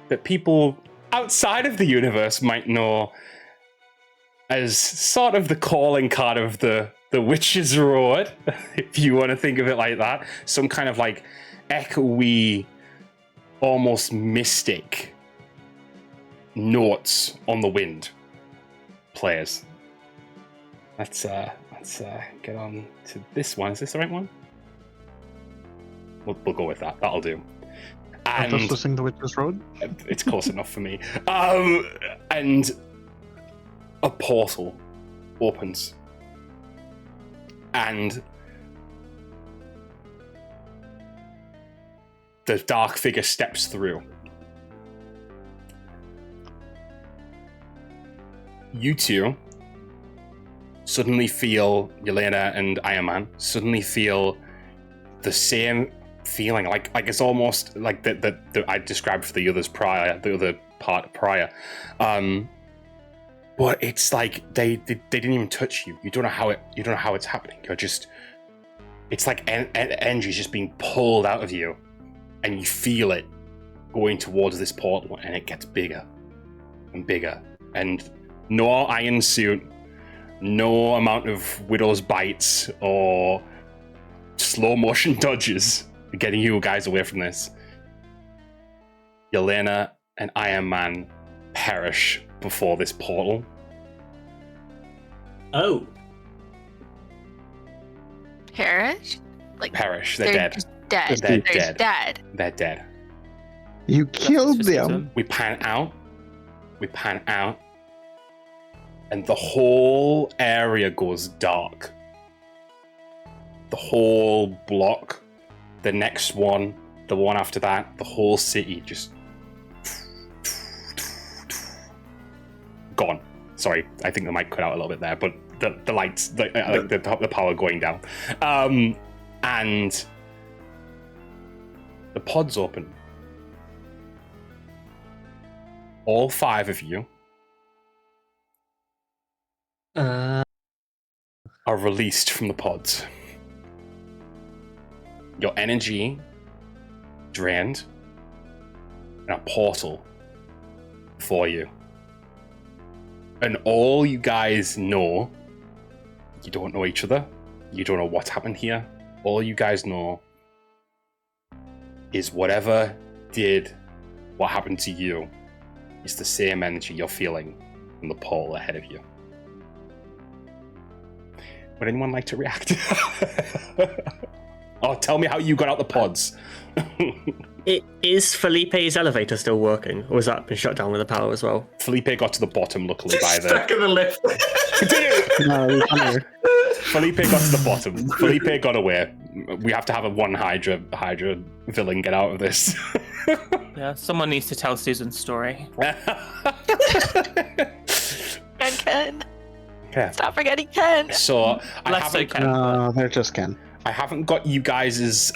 that people outside of the universe might know as sort of the calling card of the Witch's Road, if you want to think of it like that. Some kind of like echoey, almost mystic notes on the wind plays. Let's get on to this one. Is this the right one? We'll go with that. That'll do. I'm just listening to Witch's Road. It's close enough for me. And a portal opens, and the dark figure steps through. You two suddenly feel, Yelena and Iron Man, suddenly feel the same feeling, like it's almost like that I described for the other part prior. But it's like they didn't even touch you. You don't know how it's happening. You're just, it's like energy is just being pulled out of you, and you feel it going towards this portal, and it gets bigger and bigger, and no iron suit, no amount of Widow's bites or slow motion dodges getting you guys away from this. Yelena and Iron Man perish before this portal. Oh. Perish? Like perish. They're dead. Just dead. They're dead. Dead. They're dead. You killed them. We pan out. And the whole area goes dark. The whole block, the next one, the one after that, the whole city just gone. Sorry, I think the mic cut out a little bit there, but the lights, the power going down. And the pods open. All 5 of you are released from the pods. Your energy drained, and a portal for you. And all you guys know, you don't know each other, you don't know what's happened here. All you guys know is whatever did what happened to you is the same energy you're feeling from the portal ahead of you. Would anyone like to react? Oh, tell me how you got out the pods. Is Felipe's elevator still working, or has that been shut down with the power as well? Felipe got to the bottom, luckily, by the... Stuck in the lift. Continue! Felipe got to the bottom. Felipe got away. We have to have a one Hydra villain get out of this. Yeah, someone needs to tell Susan's story. And Ken. Okay. Stop forgetting Ken. So they're just Ken. I haven't got you guys'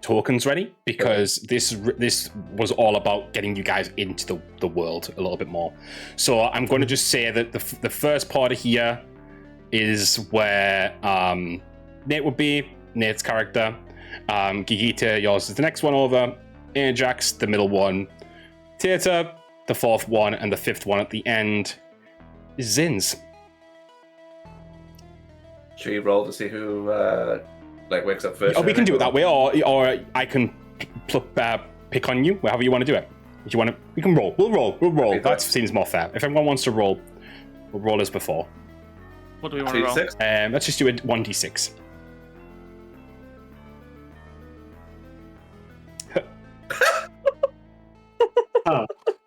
tokens ready because this was all about getting you guys into the world a little bit more. So I'm going to just say that the first part of here is where Nate would be, Nate's character. Gigita, yours is the next one over. Ajax, the middle one. Tata, the fourth one, and the fifth one at the end is Zin's. Should we roll to see who wakes up first? Oh, we can do it that way, or I can pick on you, however you want to do it. If you want to, we can roll. We'll roll. That seems more fair. If everyone wants to roll, we'll roll as before. What do we want to roll? Let's just do a 1d6. Oh,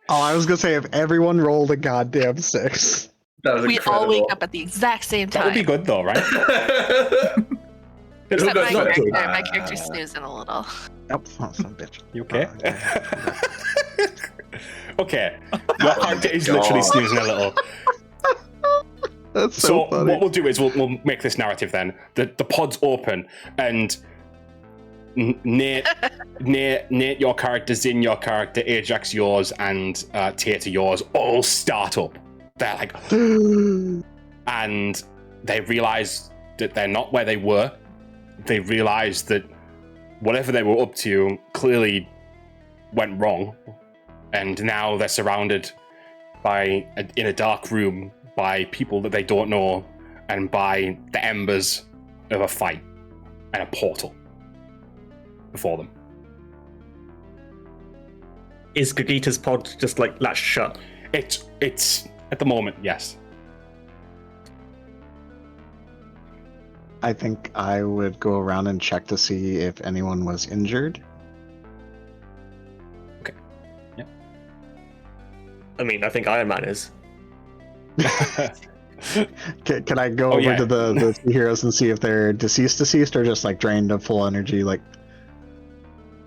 I was gonna say if everyone rolled a goddamn 6. We all wake up at the exact same time. That would be good, though, right? Except my character's snoozing a little. Nope, son of a bitch. You okay? Okay. Your character is literally snoozing a little. That's so funny. What we'll do is we'll make this narrative then. The pods open and Nate, your character, Zin, your character, Ajax, yours, and Tata, yours, all start up. They're like, and they realize that they're not where they were. They realize that whatever they were up to clearly went wrong, and now they're surrounded in a dark room by people that they don't know, and by the embers of a fight and a portal before them. Is Gagita's pod just latched shut? It's at the moment, yes. I think I would go around and check to see if anyone was injured. Okay. Yeah. I mean, I think Iron Man is. Can I go over to the two heroes and see if they're deceased, or just drained of full energy?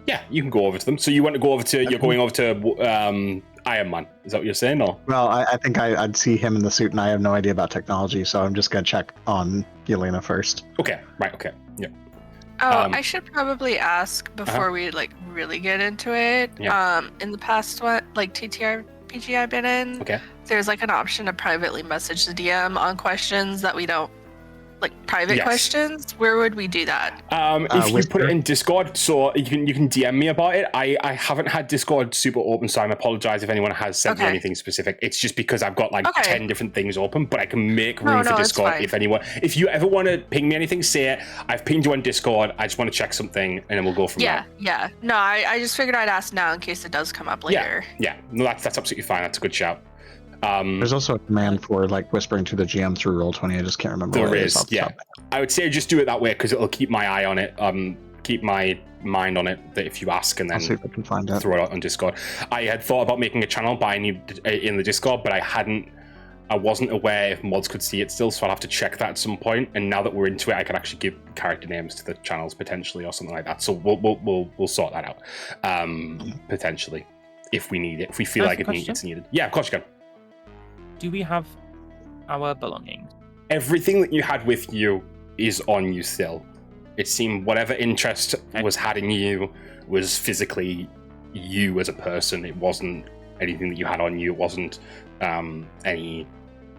Yeah, you can go over to them. So you want to go over to? You're going over to Iron Man. Is that what you're saying, or? Well, I think I'd see him in the suit, and I have no idea about technology, so I'm just gonna check on Yelena first. Okay. Right. Okay. Yeah. Oh, I should probably ask before we really get into it. Yeah. In the past one, TTRPG I've been in, there's an option to privately message the DM on questions that we don't private questions. Where would we do that? If you put it in Discord, so you can DM me about it. I haven't had Discord super open, so I apologize if anyone has sent me anything specific. It's just because I've got 10 different things open, but I can make room for Discord if you ever want to ping me anything, say it. I've pinged you on Discord. I just want to check something, and then we'll go from there. Yeah. No, I just figured I'd ask now in case it does come up later. Yeah. No, that's absolutely fine. That's a good shout. There's also a command for whispering to the GM through Roll20. I just can't remember. There is, yeah. I would say just do it that way because it'll keep my eye on it. Keep my mind on it. That if you ask and then I'll see if I can find it. Throw it out on Discord. I had thought about making a channel in the Discord, but I wasn't aware if mods could see it still, so I'll have to check that at some point. And now that we're into it, I can actually give character names to the channels potentially or something like that. So we'll sort that out potentially if we need it. If we feel like it's needed. Yeah, of course you can. Do we have our belongings? Everything that you had with you is on you still. It seemed whatever interest was had in you was physically you as a person. It wasn't anything that you had on you. It wasn't any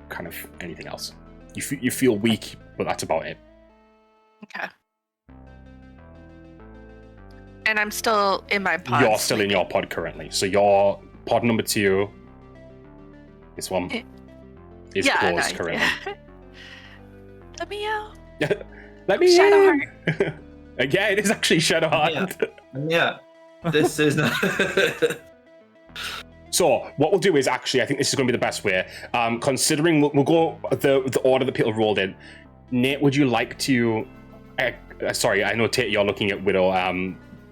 kind of anything else. You feel weak, but that's about it. Okay. And I'm still in my pod. You're still in your pod currently. So your pod number 2... This one is closed currently. Yeah. Let me out. Let me Shadowheart. Yeah, it is actually Shadowheart. Yeah. This is not... So what we'll do is I think this is going to be the best way. Considering we'll go the order that people rolled in. Nate, would you like to sorry, I know Tate, you're looking at Widow.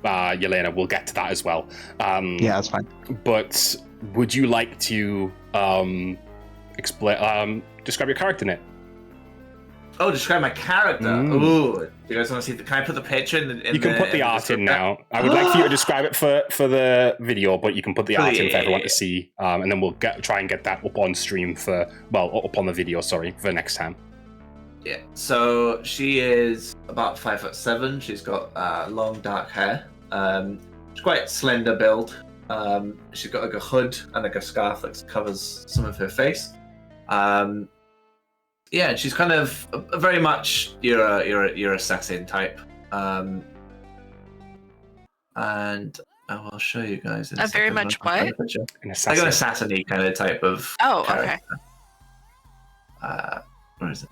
Yelena, we'll get to that as well. Yeah, that's fine. But would you like to describe your character, Nick? Oh, describe my character. Ooh, do you guys want to see? Can I put the picture in? You can put the art in now. I would like for you to describe it for the video, but you can put the art in for everyone to see, and then we'll try and get that up on stream up on the video. Sorry, for next time. Yeah. So she is about 5'7". She's got long dark hair. She's quite slender build. She's got like a hood and like a scarf that covers some of her face. Yeah, and she's kind of very much your assassin type. And I will show you guys. A very much what? Like an assassin-y kind of type of. Oh, character. Okay. Where is it?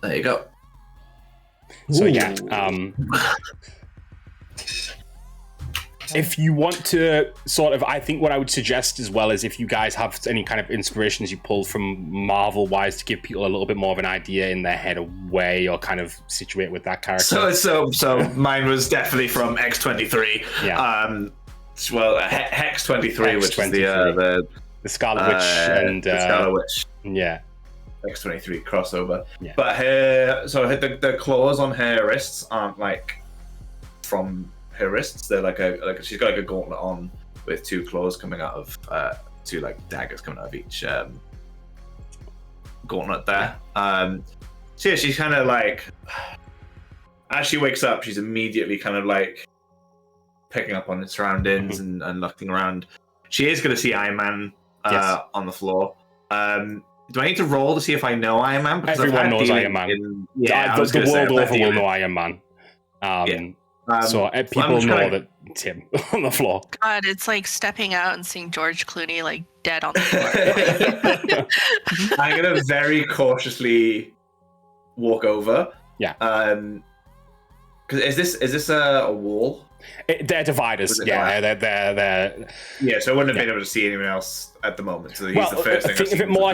There you go. So yeah, if you want to sort of, I think what I would suggest as well is if you guys have any kind of inspirations you pull from Marvel-wise to give people a little bit more of an idea in their head of where you're kind of situated with that character. So mine was definitely from X-23. Yeah. Well, Hex 23, which is the Scarlet Witch and the Scarlet Witch. Yeah. X-23 crossover. Yeah. But the claws on her wrists aren't like from her wrists. They're like she's got like a gauntlet on with two claws coming out of two like daggers coming out of each gauntlet there. So yeah, she's kind of like, as she wakes up, she's immediately kind of like picking up on its surroundings and looking around. She is going to see Iron Man on the floor. Do I need to roll to see if I know Iron Man? Because everyone knows Iron Man. The world over will know Iron Man. So people know that it's him on the floor. God, it's like stepping out and seeing George Clooney like dead on the floor. I'm gonna very cautiously walk over. Yeah. Because is this a wall? They're dividers. Yeah, they're. Yeah, so I wouldn't have been able to see anyone else at the moment. So he's the first thing. Think of it more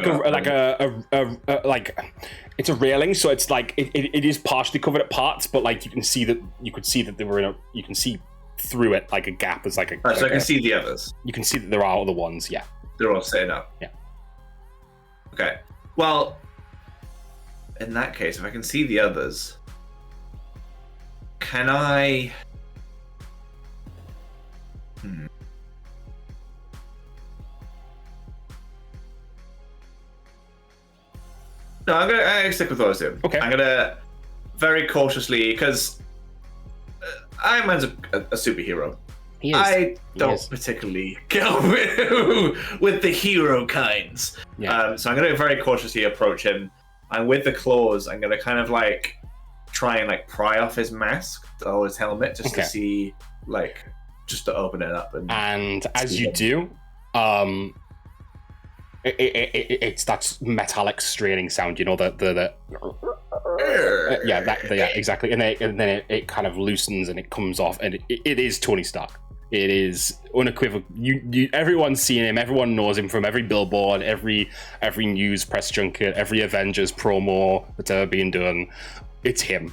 like it's a railing, so it's like it is partially covered at parts, but like you could see that they were you can see through it like a gap. There's like a. So I can see the others. You can see that there are other ones. Yeah. They're all setting up. Yeah. Okay. Well, in that case, if I can see the others, can I? No, I'm gonna stick with those two. Okay. I'm gonna very cautiously, because Iron Man's a superhero. He is. I don't particularly go with the hero kinds. Yeah. So I'm gonna very cautiously approach him, and with the claws, I'm gonna kind of like try and like pry off his mask or his helmet just to see, like, just to open it up. And as you do, it's that metallic straining sound, you know, exactly, and then it kind of loosens and it comes off, and it is Tony Stark. It is unequivocal. Everyone's seen him. Everyone knows him from every billboard, every news press junket, every Avengers promo that's ever been done. It's him.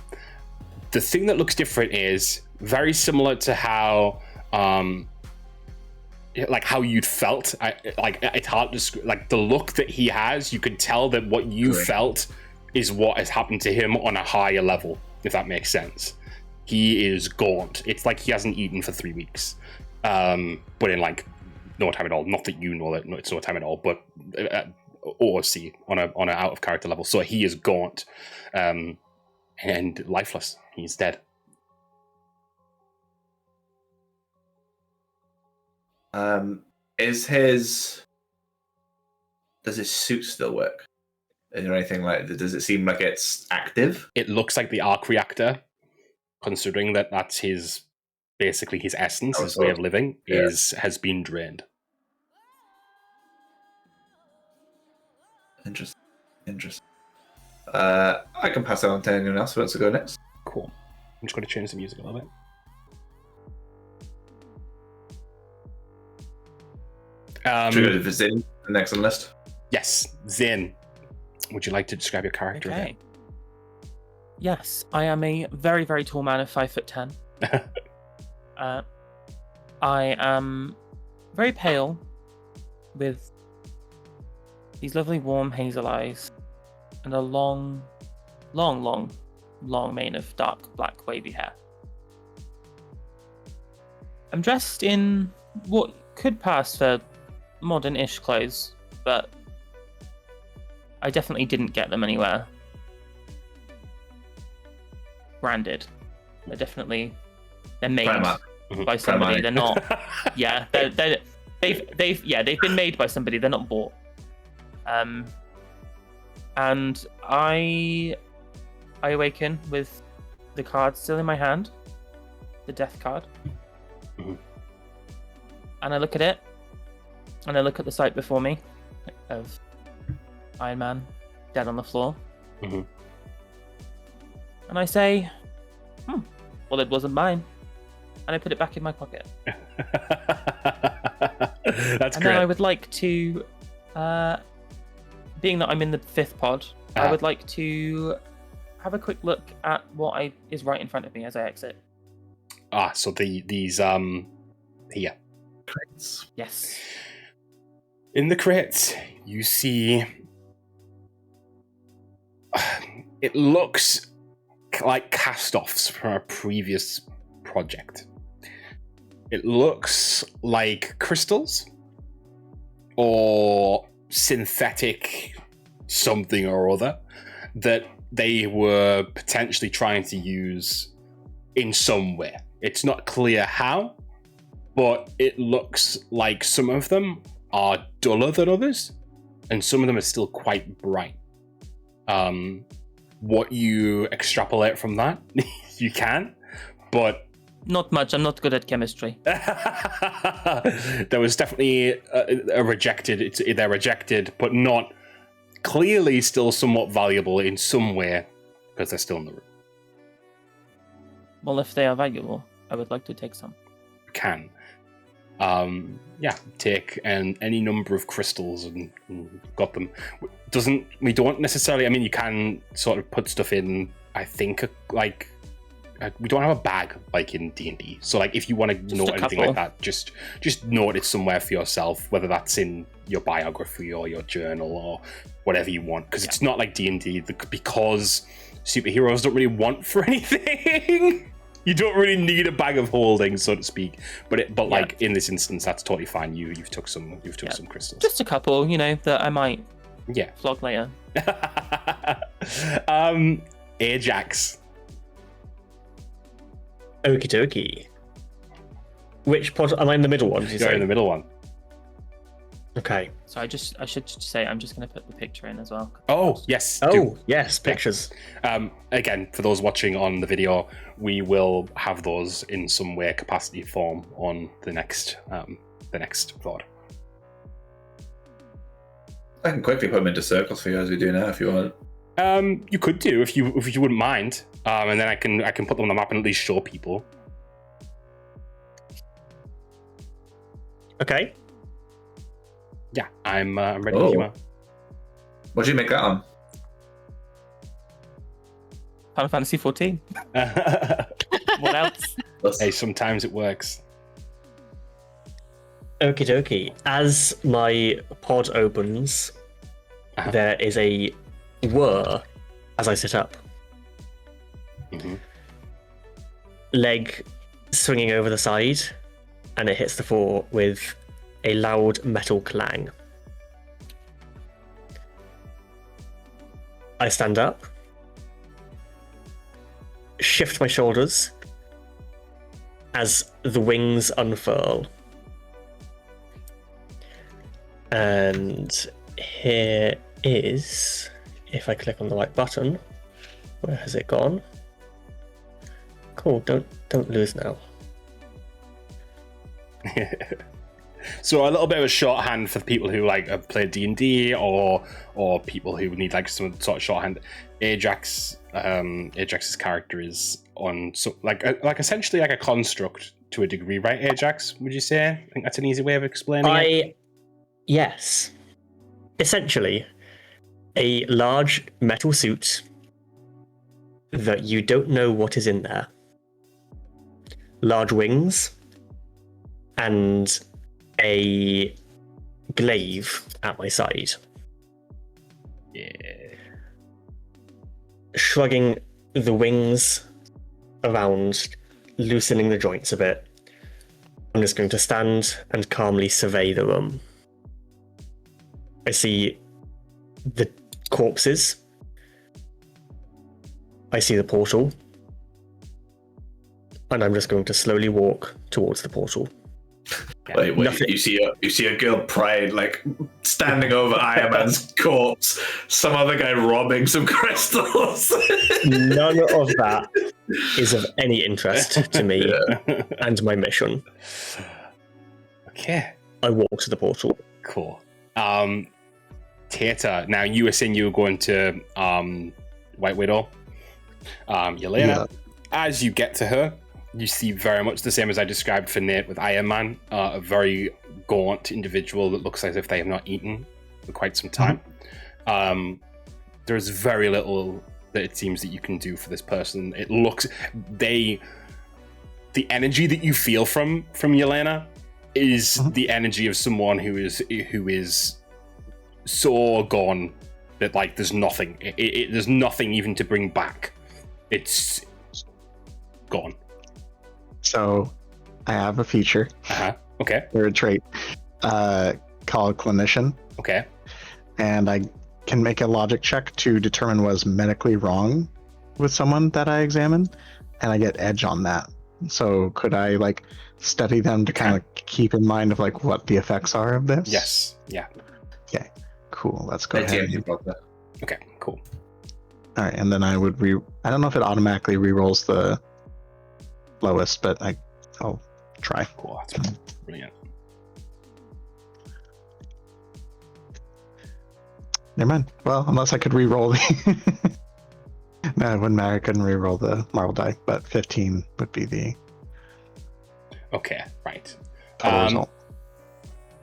The thing that looks different is very similar to how like how you'd felt. It's hard to like the look that he has. You could tell that what you felt is what has happened to him on a higher level, if that makes sense. He is gaunt. It's like he hasn't eaten for 3 weeks, but in like no time at all. Not that you know that it's no time at all, but OOC on a out of character level. So he is gaunt and lifeless. He's dead. Does his suit still work? Is there anything like? Does it seem like it's active? It looks like the arc reactor, considering that that's basically his essence, his way of living, has been drained. Interesting. I can pass it on to anyone else who wants to go next. Cool. I'm just going to change the music a little bit. Should we go to the next on the list? Yes, Zane. Would you like to describe your character? Okay. Yes, I am a very, very tall man of 5'10". I am very pale, with these lovely warm hazel eyes, and a long mane of dark black wavy hair. I'm dressed in what could pass for modern-ish clothes, but I definitely didn't get them anywhere branded. They're made by somebody. They're not. Yeah, they've been made by somebody. They're not bought. And I awaken with the card still in my hand, the death card. Mm-hmm. And I look at it, and I look at the sight before me of Iron Man dead on the floor. Mm-hmm. And I say, well, it wasn't mine. And I put it back in my pocket. That's and great. then I would like to, being that I'm in the 5th pod, I would like to have a quick look at what is right in front of me as I exit. So these here. Crates. Yes. In the crates, you see it looks like cast-offs from a previous project. It looks like crystals or synthetic something or other that they were potentially trying to use in some way. It's not clear how, but it looks like some of them are duller than others, and some of them are still quite bright. What you extrapolate from that, you can, but not much. I'm not good at chemistry. There was definitely a rejected. They're rejected, but not clearly still somewhat valuable in some way because they're still in the room. Well, if they are valuable, I would like to take some. Can. Take any number of crystals and got them. We don't necessarily, I mean, you can sort of put stuff in, I think, like, we don't have a bag like in D&D. So, like, if you want to note anything like that, just note it somewhere for yourself, whether that's in your biography or your journal or whatever you want. Because it's not like D&D, because superheroes don't really want for anything. You don't really need a bag of holding, so to speak. But like in this instance, that's totally fine. You've took some crystals. Just a couple, that I might flog later. Ajax. Okie dokie. Which pod am I in the middle one? You're in the middle one. Okay. So I should say I'm just going to put the picture in as well. Oh yes. Yes, pictures. Again, for those watching on the video, we will have those in some way, capacity form on the next VOD. I can quickly put them into circles for you as we do now, if you want. You could do if you wouldn't mind, and then I can put them on the map and at least show people. Okay. Yeah, I'm ready if you are. What did you make that on? Final Fantasy 14. What else? Hey, sometimes it works. Okie dokie. As my pod opens, there is a whir as I sit up. Mm-hmm. Leg swinging over the side, and it hits the floor with a loud metal clang. I stand up, shift my shoulders as the wings unfurl. And here is, if I click on the right button, where has it gone? Cool, don't lose now. So a little bit of a shorthand for people who have played D&D or people who need some sort of shorthand. Ajax's character is on essentially like a construct to a degree, right? Ajax, would you say? I think that's an easy way of explaining it. Yes. essentially a large metal suit that you don't know what is in there. Large wings and a glaive at my side. Yeah. Shrugging the wings around, loosening the joints a bit. I'm just going to stand and calmly survey the room. I see the corpses. I see the portal. And I'm just going to slowly walk towards the portal. Wait, you see a girl praying, like standing over Iron Man's corpse, some other guy robbing some crystals. None of that is of any interest to me and my mission. Okay. I walk to the portal. Cool. Tata, now you were saying you were going to White Widow. Yelena, as you get to her, you see very much the same as I described for Nate with Iron Man, a very gaunt individual that looks as if they have not eaten for quite some time. There's very little that it seems that you can do for this person. It looks, the energy that you feel from Yelena is the energy of someone who is so gone that like there's nothing. There's nothing even to bring back. It's gone. So I have a feature. Okay. Or a trait called Clinician. Okay. And I can make a logic check to determine what's medically wrong with someone that I examine, and I get edge on that. So could I like study them to kind of keep in mind of like what the effects are of this? Yes. Yeah. Okay. Cool. Let's go ahead. Okay. Cool. All right, and then I would I don't know if it automatically re-rolls the lowest, but I'll try. Cool. That's brilliant. Never mind. Well, unless I could re-roll the... No, it wouldn't matter. I couldn't re-roll the marble die, but 15 would be the... Okay, right. Total result.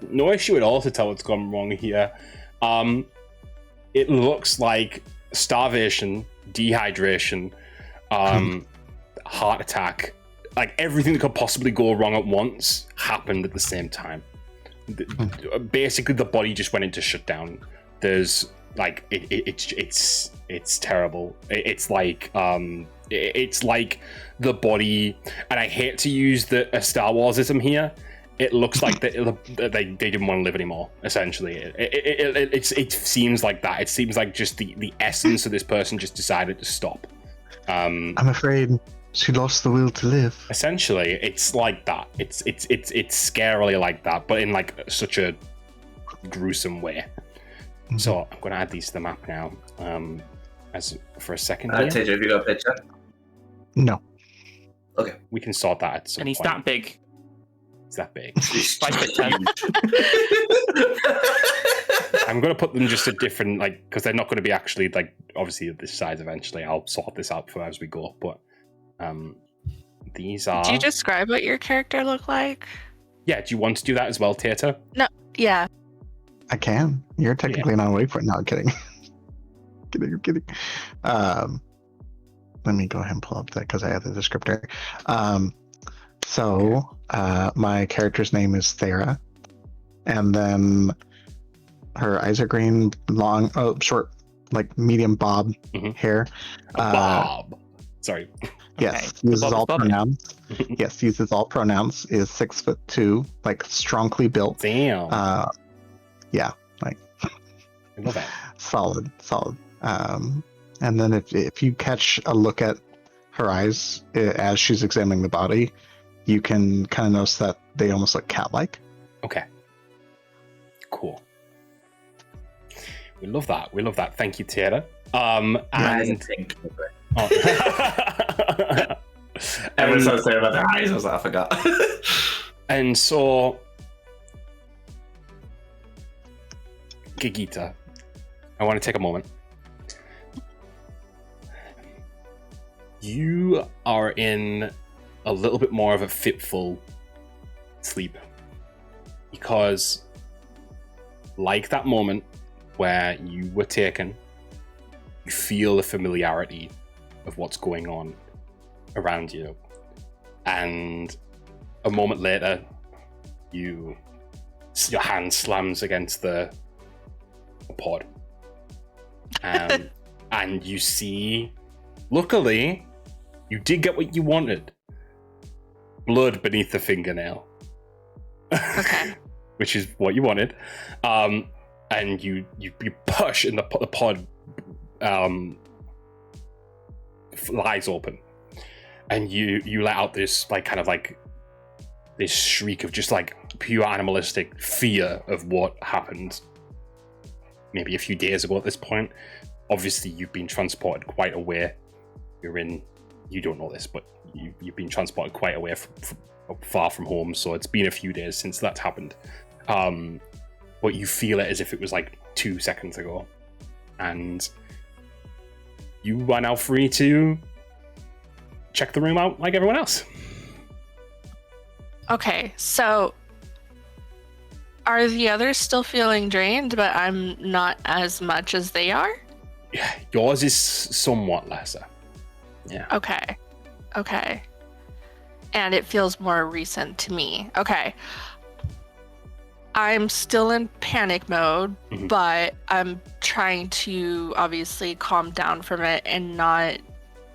No issue at all to tell what's gone wrong here. It looks like starvation, dehydration, heart attack, like everything that could possibly go wrong at once happened at the same time. Basically, the body just went into shutdown. There's like it's terrible. It's like the body, and I hate to use a Star Warsism here. It looks like they didn't want to live anymore. Essentially, it seems like that. It seems like just the essence of this person just decided to stop. I'm afraid she lost the will to live. Essentially, it's like that. It's scarily like that, but in like such a gruesome way. So I'm going to add these to the map now. As for a second. Tej, have you got a picture? No. Okay. We can sort that at some point. And he's that big. It's that big. 5'10". I'm going to put them just at different, like, because they're not going to be actually, like, obviously this size eventually. I'll sort this out for as we go. But these are... Do you describe what your character looked like? Yeah, do you want to do that as well, Tata? No, yeah. I can. You're technically not awake for it. No, I'm kidding. I'm kidding. Let me go ahead and pull up that because I have the descriptor. So my character's name is Thera, and then her eyes are green, long, short, like medium bob hair. Bob. Sorry. Yes, Okay. uses all pronouns. Yes, uses all pronouns. Is 6'2", like strongly built. Damn. Yeah, like I love that. solid. And then if you catch a look at her eyes as she's examining the body, you can kind of notice that they almost look cat-like. Okay. Cool. We love that. Thank you, Tara. And Everyone's so saying about their eyes. I was like, I forgot. And so, Gigita, I want to take a moment. You are in a little bit more of a fitful sleep because, like that moment where you were taken, you feel the familiarity of what's going on around you. And a moment later, your hand slams against the pod. And you see, luckily, you did get what you wanted. Blood beneath the fingernail. Okay. Which is what you wanted. And you push and the pod flies open. And you let out this this shriek of just like pure animalistic fear of what happened maybe a few days ago at this point. Obviously, you've been transported quite away. You don't know this, but you've been transported quite away far from home, so it's been a few days since that's happened. But you feel it as if it was like 2 seconds ago. And you are now free to check the room out like everyone else. Okay, so are the others still feeling drained, but I'm not as much as they are? Yeah, yours is somewhat lesser. Yeah. Okay. And it feels more recent to me. Okay. I'm still in panic mode, but I'm trying to obviously calm down from it and not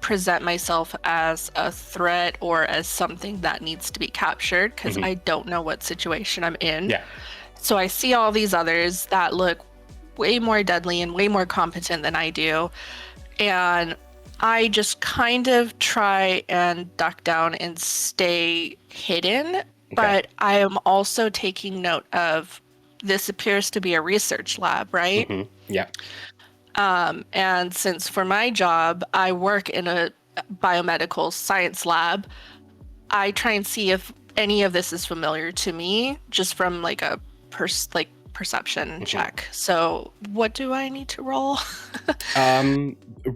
present myself as a threat or as something that needs to be captured, because I don't know what situation I'm in. Yeah. So I see all these others that look way more deadly and way more competent than I do. And I just kind of try and duck down and stay hidden. But I am also taking note of this appears to be a research lab, right? Yeah. And since for my job, I work in a biomedical science lab, I try and see if any of this is familiar to me, just from like a perception check. So what do I need to roll?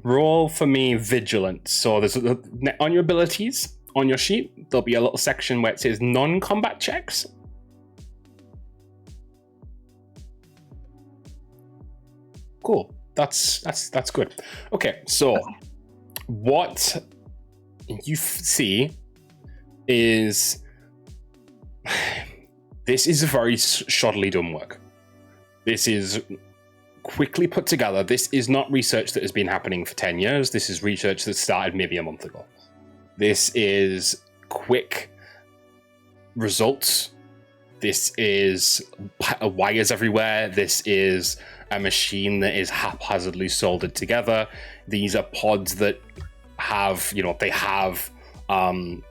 Roll for me vigilance. So there's on your abilities on your sheet, there'll be a little section where it says non-combat checks. Cool. That's good. Okay, so what you see is this is a very shoddily done work. This is quickly put together. This is not research that has been happening for 10 years. This is research that started maybe a month ago. This is quick results. This is wires everywhere. This is a machine that is haphazardly soldered together. These are pods that have, they have AM,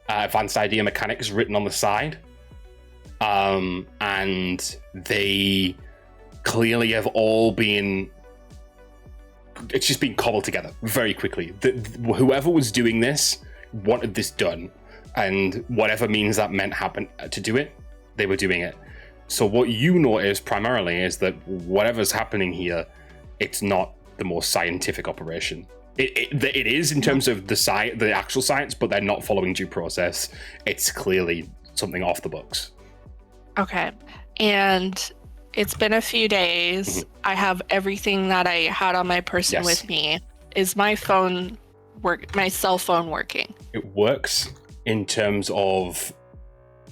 advanced idea mechanics written on the side. And they clearly have all been, it's just been cobbled together very quickly. Whoever was doing this wanted this done, and whatever means that meant happen to do it, they were doing it. So what you notice primarily is that whatever's happening here, it's not the most scientific operation. It is in terms of the actual science, but they're not following due process. It's clearly something off the books. Okay. And it's been a few days. I have everything that I had on my person with me. Is my cell phone working? It works in terms of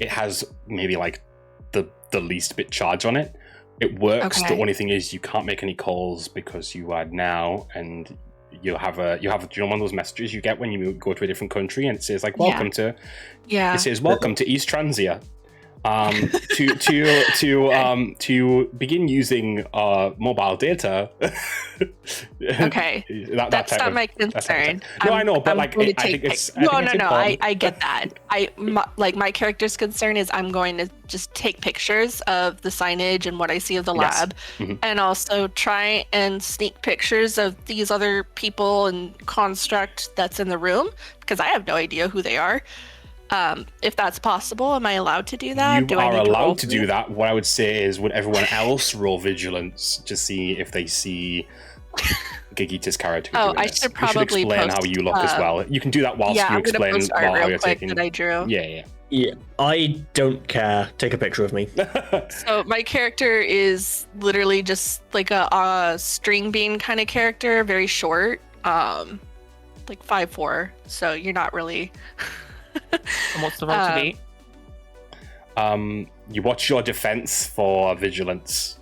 it has maybe like the least bit charge on it. It works. The only thing is you can't make any calls because you are now, and you have do you know one of those messages you get when you go to a different country and it says like welcome to it says welcome to East Transia. To begin using mobile data. Okay, that's not my concern. No, I know, but I think it's I get that. My character's concern is I'm going to just take pictures of the signage and what I see of the lab, and also try and sneak pictures of these other people and construct that's in the room, because I have no idea who they are. If that's possible, am I allowed to do that? You are allowed to do that. What I would say is, would everyone else roll vigilance to see if they see Gigita's character? I should probably explain how you look as well. You can do that whilst you explain how you're taking. That I drew. Yeah. Yeah, I don't care. Take a picture of me. So my character is literally just like a string bean kind of character, very short, like 5'4". So you're not really. And what's the roll to beat? You watch your defense for vigilance,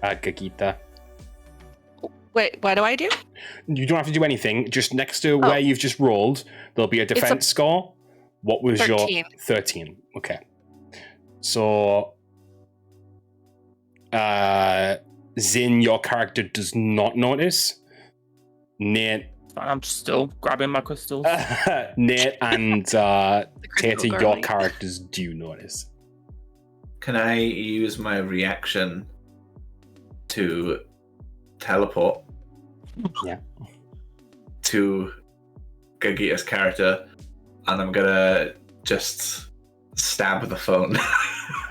Gagita. Wait, what do I do? You don't have to do anything. Just next to where you've just rolled, there'll be a defense score. What was 13. your 13? Okay. So, Zin, your character does not notice. Nate. I'm still grabbing my crystals. Nate and Tata, your garlic. characters do notice. Can I use my reaction to teleport? Yeah. To Gagita's character, and I'm gonna just stab the phone.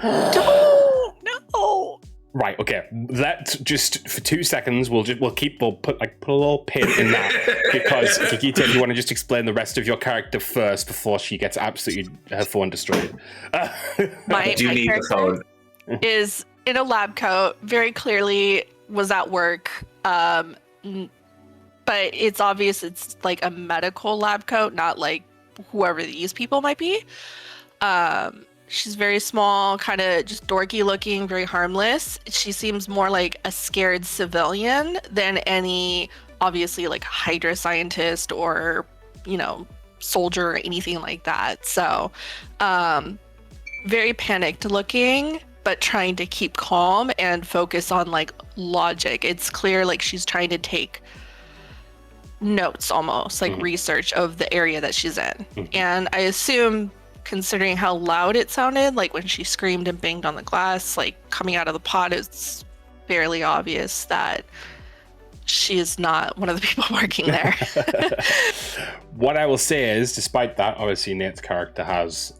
No. Right. Okay. That just for 2 seconds. We'll put a little pin in that because Gagita, you want to just explain the rest of your character first before she gets absolutely her phone destroyed. My Do you need the character phone? is in a lab coat. Very clearly was at work. But it's obvious it's like a medical lab coat, not like whoever these people might be. She's very small, kind of just dorky looking, very harmless. She seems more like a scared civilian than any, obviously, like Hydra scientist or, soldier or anything like that. So, very panicked looking, but trying to keep calm and focus on like logic. It's clear like she's trying to take notes, almost like research of the area that she's in. And I assume, considering how loud it sounded, like when she screamed and banged on the glass, like coming out of the pot, it's fairly obvious that she is not one of the people working there. What I will say is, despite that, obviously Nate's character has.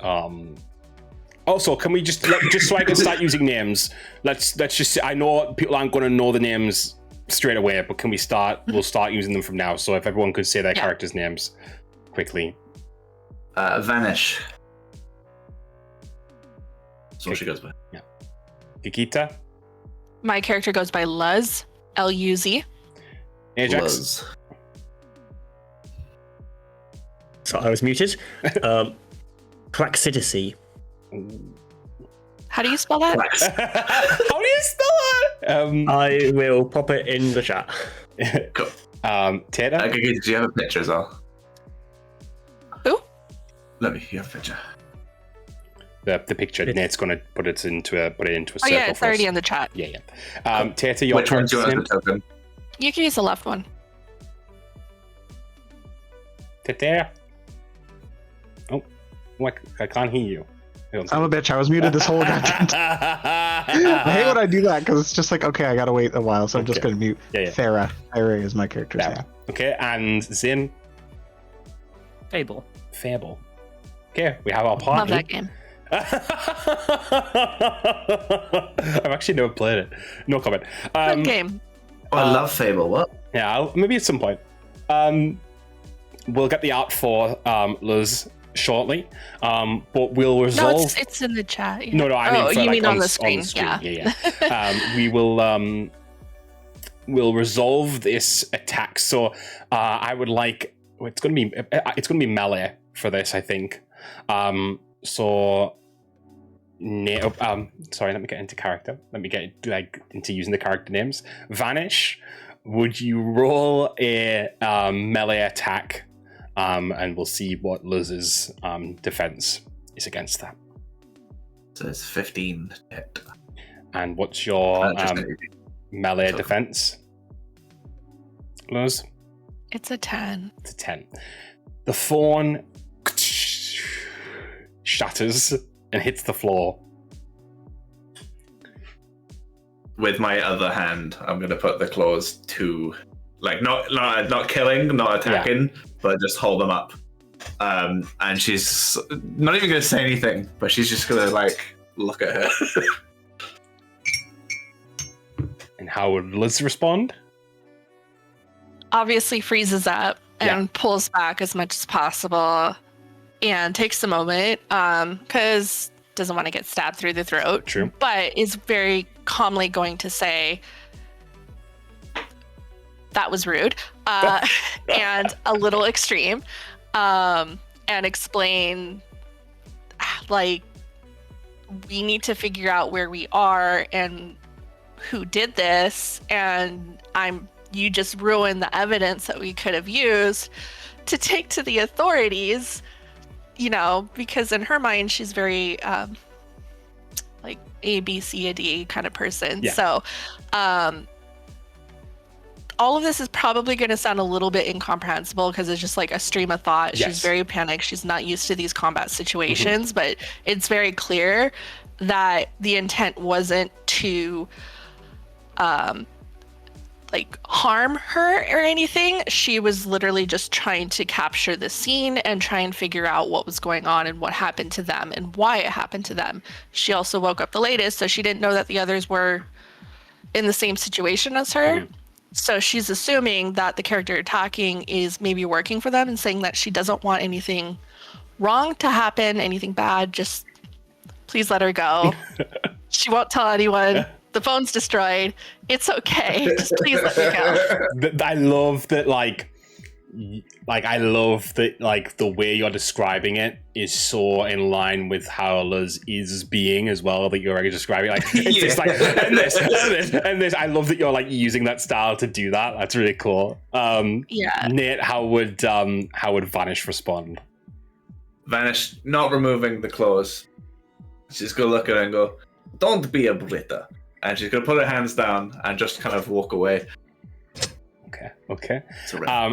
Also, can we just so I can start using names? Let's just. I know people aren't going to know the names straight away, but can we start? We'll start using them from now. So if everyone could say their characters' names quickly. Vanish. That's what she goes by. Yeah. Gagita. My character goes by Luz, Luz. Ajax. Luz. So I was muted. Praxidicy. How do you spell that? How do you spell that? I will pop it in the chat. Cool. Tata? Gagita, do you have a picture as well? Who? You have a picture. The picture. Nate's going to put it into a circle. Oh yeah, it's for us. already in the chat. Yeah. Tata, your Which one do you want as a token? You can use the left one. Tata. Oh, I can't hear you. I'm a bitch. I was muted this whole goddamn time. I hate when I do that because it's just like, okay, I gotta wait a while, so I'm just gonna mute. Yeah. Thera. Thera is my character's name. Okay, and Zin. Fable. Okay, we have our party. Love that game. I've actually never played it. No comment. Good game. Oh, I love Fable. What? Yeah, maybe at some point. We'll get the art for Luz shortly, but we'll resolve. No, it's in the chat. Yeah. No, I mean, for, you like, mean on the screen? Yeah. We will. We'll resolve this attack. So I would like. It's going to be melee for this, I think. So. Sorry, let me get into character. Let me get into using the character names. Vanish, would you roll a melee attack? And we'll see what Luz's defense is against that. So it's 15 hit. And what's your melee defense, Luz? It's a 10. It's a 10. The phone shatters and hits the floor. With my other hand, I'm going to put the claws to, like, not killing, not attacking, but just hold them up. And she's not even going to say anything, but she's just going to, like, look at her. And how would Liz respond? Obviously freezes up and pulls back as much as possible. and takes a moment because doesn't want to get stabbed through the throat. True. But is very calmly going to say, that was rude and a little extreme, and explain, like, we need to figure out where we are and who did this, and you just ruined the evidence that we could have used to take to the authorities, you know, because in her mind she's very like A, B, C, a D kind of person. Yeah. So all of this is probably going to sound a little bit incomprehensible because it's just like a stream of thought. Yes. She's very panicked. She's not used to these combat situations, but it's very clear that the intent wasn't to like harm her or anything. She was literally just trying to capture the scene and try and figure out what was going on and what happened to them and why it happened to them. She also woke up the latest, so she didn't know that the others were in the same situation as her. So she's assuming that the character attacking is maybe working for them and saying that she doesn't want anything wrong to happen, anything bad, just please let her go. She won't tell anyone. The phone's destroyed. It's okay. Just please let me go. I love that, I love that, like, the way you're describing it is so in line with how Luz is being as well, that you're already describing. Like, it's just like, and this. I love that you're, like, using that style to do that. That's really cool. Yeah. Nate, how would Vanish respond? Vanish, not removing the clothes. She's gonna look at her and go, "Don't be a Brita." And she's gonna put her hands down and just kind of walk away. Okay.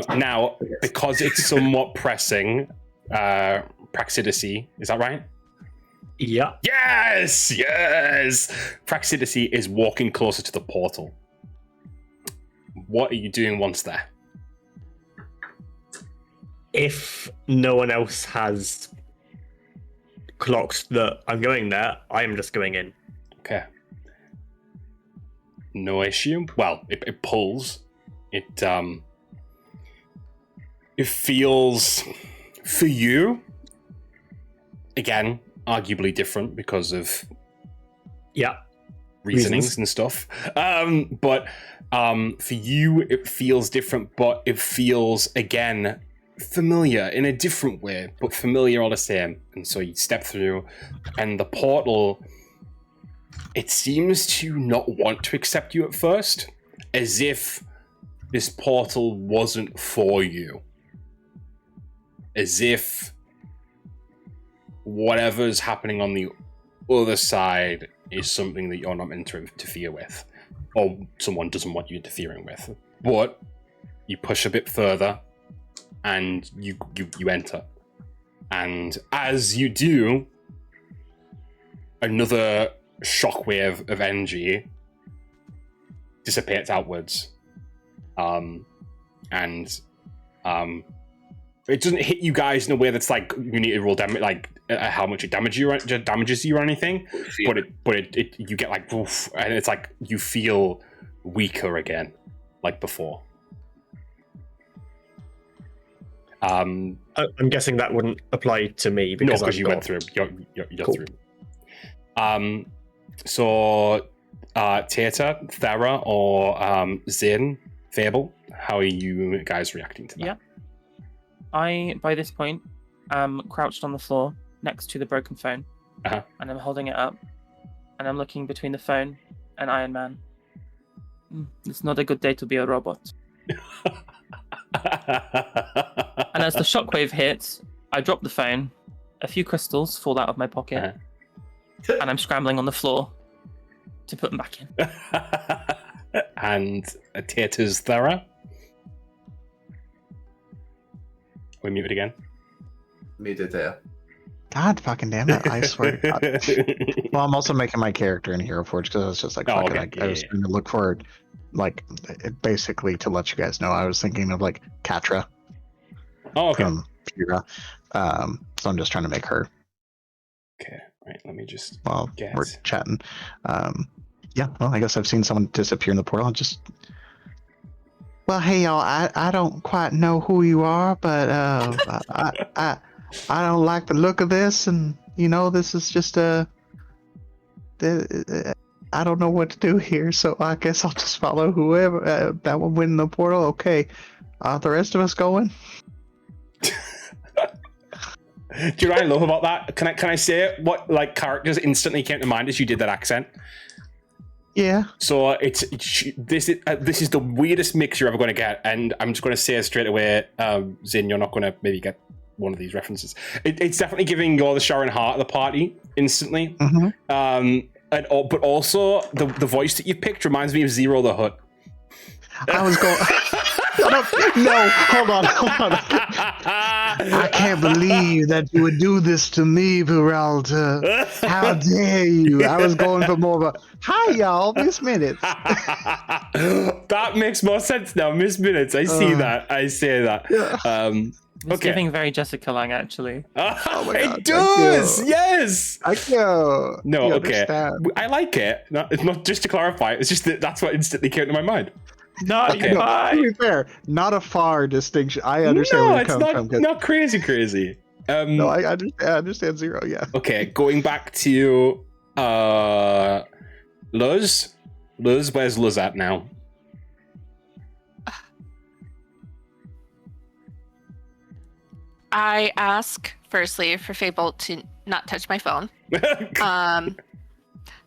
Now, because it's somewhat pressing, Praxidicy, is that right? Yeah. Yes! Praxidicy is walking closer to the portal. What are you doing once there? If no one else has clocked that I'm going there, I am just going in. Okay. No issue. Well, it pulls. It feels, for you, again, arguably different because of reasonings and stuff. But for you, it feels different, but it feels, again, familiar in a different way, but familiar all the same. And so you step through, and the portal, it seems to not want to accept you at first, as if this portal wasn't for you. As if whatever's happening on the other side is something that you're not meant to interfere with, or someone doesn't want you interfering with. But you push a bit further, and you enter. And as you do, another shockwave of energy dissipates outwards. It doesn't hit you guys in a way that's like you need to roll damage, like how much it damages you or anything. But it you get like oof, and it's like you feel weaker again, like before. I'm guessing that wouldn't apply to me because you went through. You're cool. Through. So, Tata, Thera, or Zin, Fable, how are you guys reacting to that? Yeah. I, by this point, am crouched on the floor next to the broken phone, and I'm holding it up, and I'm looking between the phone and Iron Man. It's not a good day to be a robot. And as the shockwave hits, I drop the phone, a few crystals fall out of my pocket, and I'm scrambling on the floor to put them back in. And Tata's Thera? We muted again. Muted there. God fucking damn it, I swear to God. Well, I'm also making my character in Hero Forge because I was just like, fuck it. I was trying to look for, like, basically to let you guys know, I was thinking of, like, Katra. Oh, okay. From Pura. So I'm just trying to make her. Okay, right, let me just we're chatting. Yeah, well, I guess I've seen someone disappear in the portal. Well, hey y'all, I don't quite know who you are, but I don't like the look of this, and this is just I don't know what to do here, so I guess I'll just follow whoever that will win the portal. Okay, the rest of us going? Do you know what I love about that? Can I say what like characters instantly came to mind as you did that accent? Yeah. So this is the weirdest mix you're ever going to get, and I'm just going to say it straight away, Zin, you're not going to maybe get one of these references. It's definitely giving you're the Sharon Hart of the party instantly. Mm-hmm. But also the voice that you picked reminds me of Zero the Hutt. I was going. No, hold on. I can't believe that you would do this to me, Peralta. How dare you? I was going for more of a hi, y'all, Miss Minutes. That makes more sense now, Miss Minutes. I see that. I say that. It's giving very Jessica Lange, actually. Oh my God, it does. Yes. I know. No, you okay. Understand. I like it. It's not just to clarify. It's just that's what instantly came to my mind. Not Okay. To be fair, not a far distinction. I understand where you're coming from. Not crazy. No, I understand Zero. Yeah. Okay, going back to Luz. Luz, where's Luz at now? I ask firstly for Fable to not touch my phone.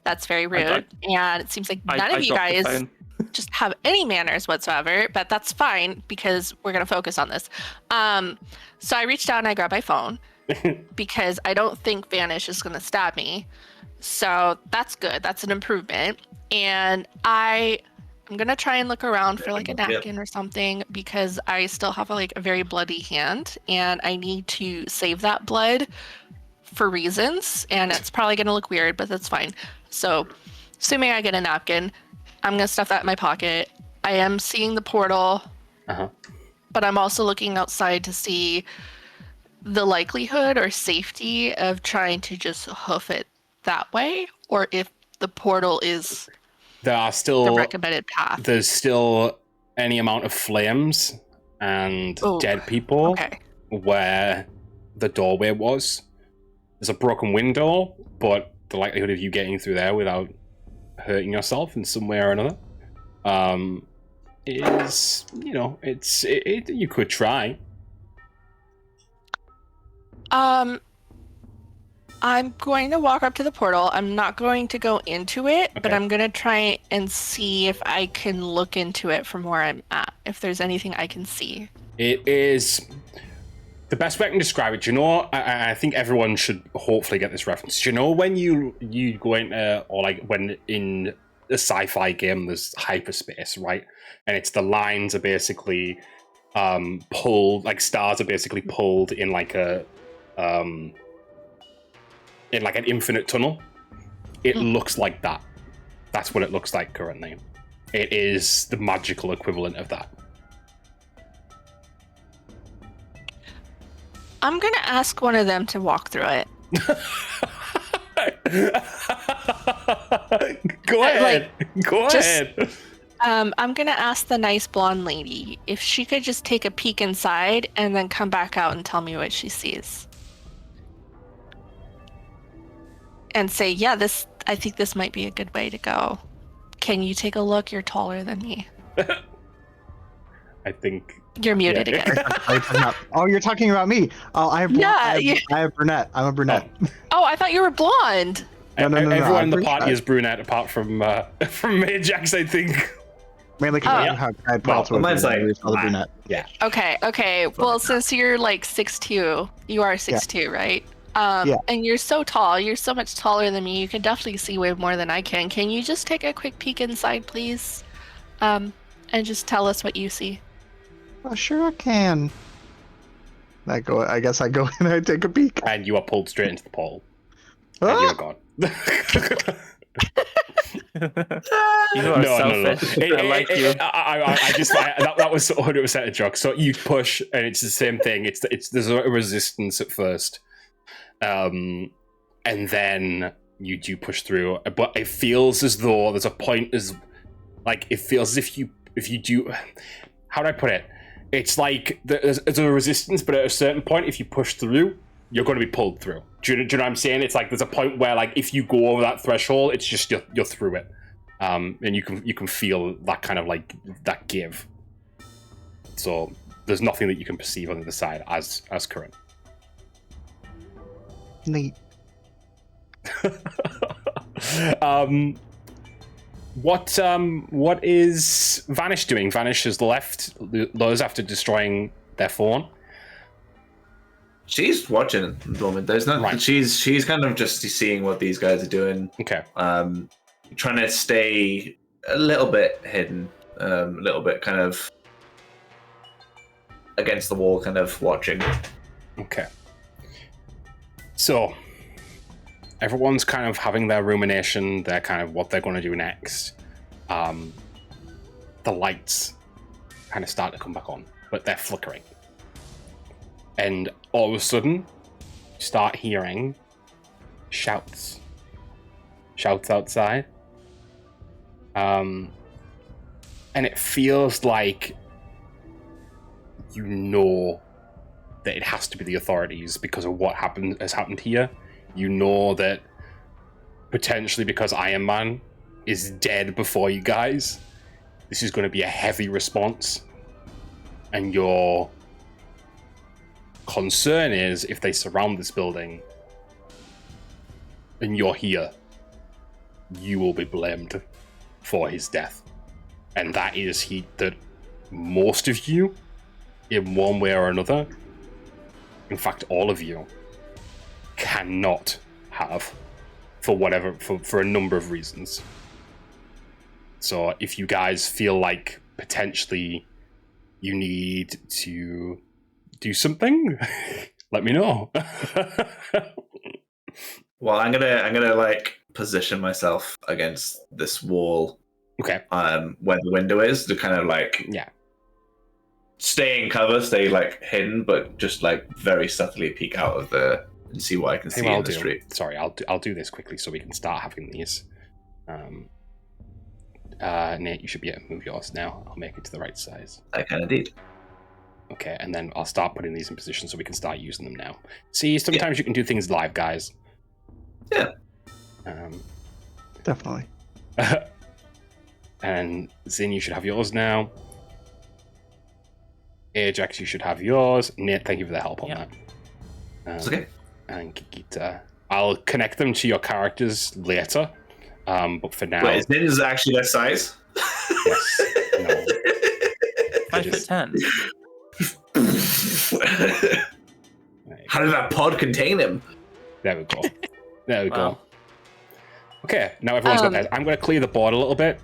That's very rude, and it seems like none of you guys just have any manners whatsoever, but that's fine because we're going to focus on this. So I reached out and I grabbed my phone because I don't think Vanish is going to stab me. So that's good. That's an improvement. And I'm going to try and look around for like a napkin or something because I still have a very bloody hand and I need to save that blood for reasons. And it's probably going to look weird, but that's fine. So assuming I get a napkin, I'm going to stuff that in my pocket. I am seeing the portal, but I'm also looking outside to see the likelihood or safety of trying to just hoof it that way, or if the portal is the recommended path. There's still any amount of flames and dead people where the doorway was. There's a broken window, but the likelihood of you getting through there without hurting yourself in some way or another is, you could try. I'm going to walk up to the portal. I'm not going to go into it, but I'm going to try and see if I can look into it from where I'm at, if there's anything I can see. It is the best way I can describe it. I think everyone should hopefully get this reference. When you go into, or like when in a sci-fi game there's hyperspace, right? And it's the lines are basically pulled, like stars are basically pulled in like a in like an infinite tunnel. It looks like that. That's what it looks like currently. It is the magical equivalent of that. I'm going to ask one of them to walk through it. Go ahead. Go ahead. I'm going to ask the nice blonde lady if she could just take a peek inside and then come back out and tell me what she sees. And say, I think this might be a good way to go. Can you take a look? You're taller than me. I think... You're muted again. Oh, you're talking about me. Oh, I have brunette. I'm a brunette. Oh, I thought you were blonde. No. Everyone in the party is brunette, apart from Majax, I think. Mainly because I had mine's like brunette. Yeah. Okay. Well, since you're like 6'2", you are 6'2", right? And you're so tall. You're so much taller than me. You can definitely see way more than I can. Can you just take a quick peek inside, please? And just tell us what you see. Oh, sure I can. I guess I go in and I take a peek. And you are pulled straight into the portal. And you're gone. You are selfish. No. I like you. That was 100% a joke. So you push, and it's the same thing. There's a resistance at first, and then you do push through. But it feels as though there's a point it feels as if you do. How do I put it? It's like there's a resistance, but at a certain point, if you push through, you're going to be pulled through. Do you know what I'm saying? It's like there's a point where like if you go over that threshold, it's just you're through it, and you can feel that kind of like that give. So there's nothing that you can perceive on the other side as current. Neat. What is Vanish doing? Vanish has left those after destroying their phone. She's watching at the moment. There's nothing. Right. She's kind of just seeing what these guys are doing. Okay. Trying to stay a little bit hidden, a little bit kind of against the wall, kind of watching. Okay. So everyone's kind of having their rumination. They're kind of what they're going to do next. The lights kind of start to come back on, but they're flickering. And all of a sudden, you start hearing shouts outside. And it feels like you know that it has to be the authorities because of what has happened here. You know that potentially because Iron Man is dead before you guys, this is going to be a heavy response. And your concern is if they surround this building and you're here, you will be blamed for his death. And that is heat that most of you, in one way or another, in fact all of you, cannot have for a number of reasons. So if you guys feel like potentially you need to do something, let me know. Well, I'm gonna like position myself against this wall. Okay. Where the window is to kind of like stay in cover, stay like hidden, but just like very subtly peek out of the and see what I can see in the street. Sorry, I'll do this quickly so we can start having these. Nate, you should be able to move yours now. I'll make it to the right size. I kind of did. Okay, and then I'll start putting these in position so we can start using them now. See, sometimes you can do things live, guys. Yeah. Definitely. And Zin, you should have yours now. Ajax, you should have yours. Nate, thank you for the help on that. It's okay. And Kikita. I'll connect them to your characters later. But for now... Wait, Zin is actually that size? Yes. No. 5'10". How did that pod contain him? There we go. Okay, now everyone's got theirs. I'm going to clear the board a little bit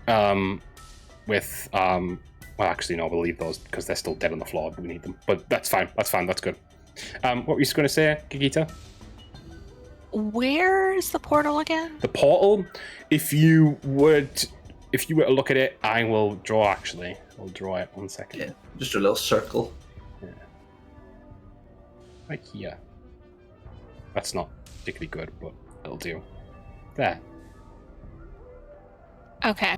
with... well, actually, no, we'll leave those because they're still dead on the floor. We need them. But that's fine. That's good. What were you going to say, Gigita? Where's the portal again? The portal, if you were to look at it, I will draw, actually. I'll draw it 1 second. Yeah, just a little circle. Yeah. Right here. That's not particularly good, but it'll do. There. Okay.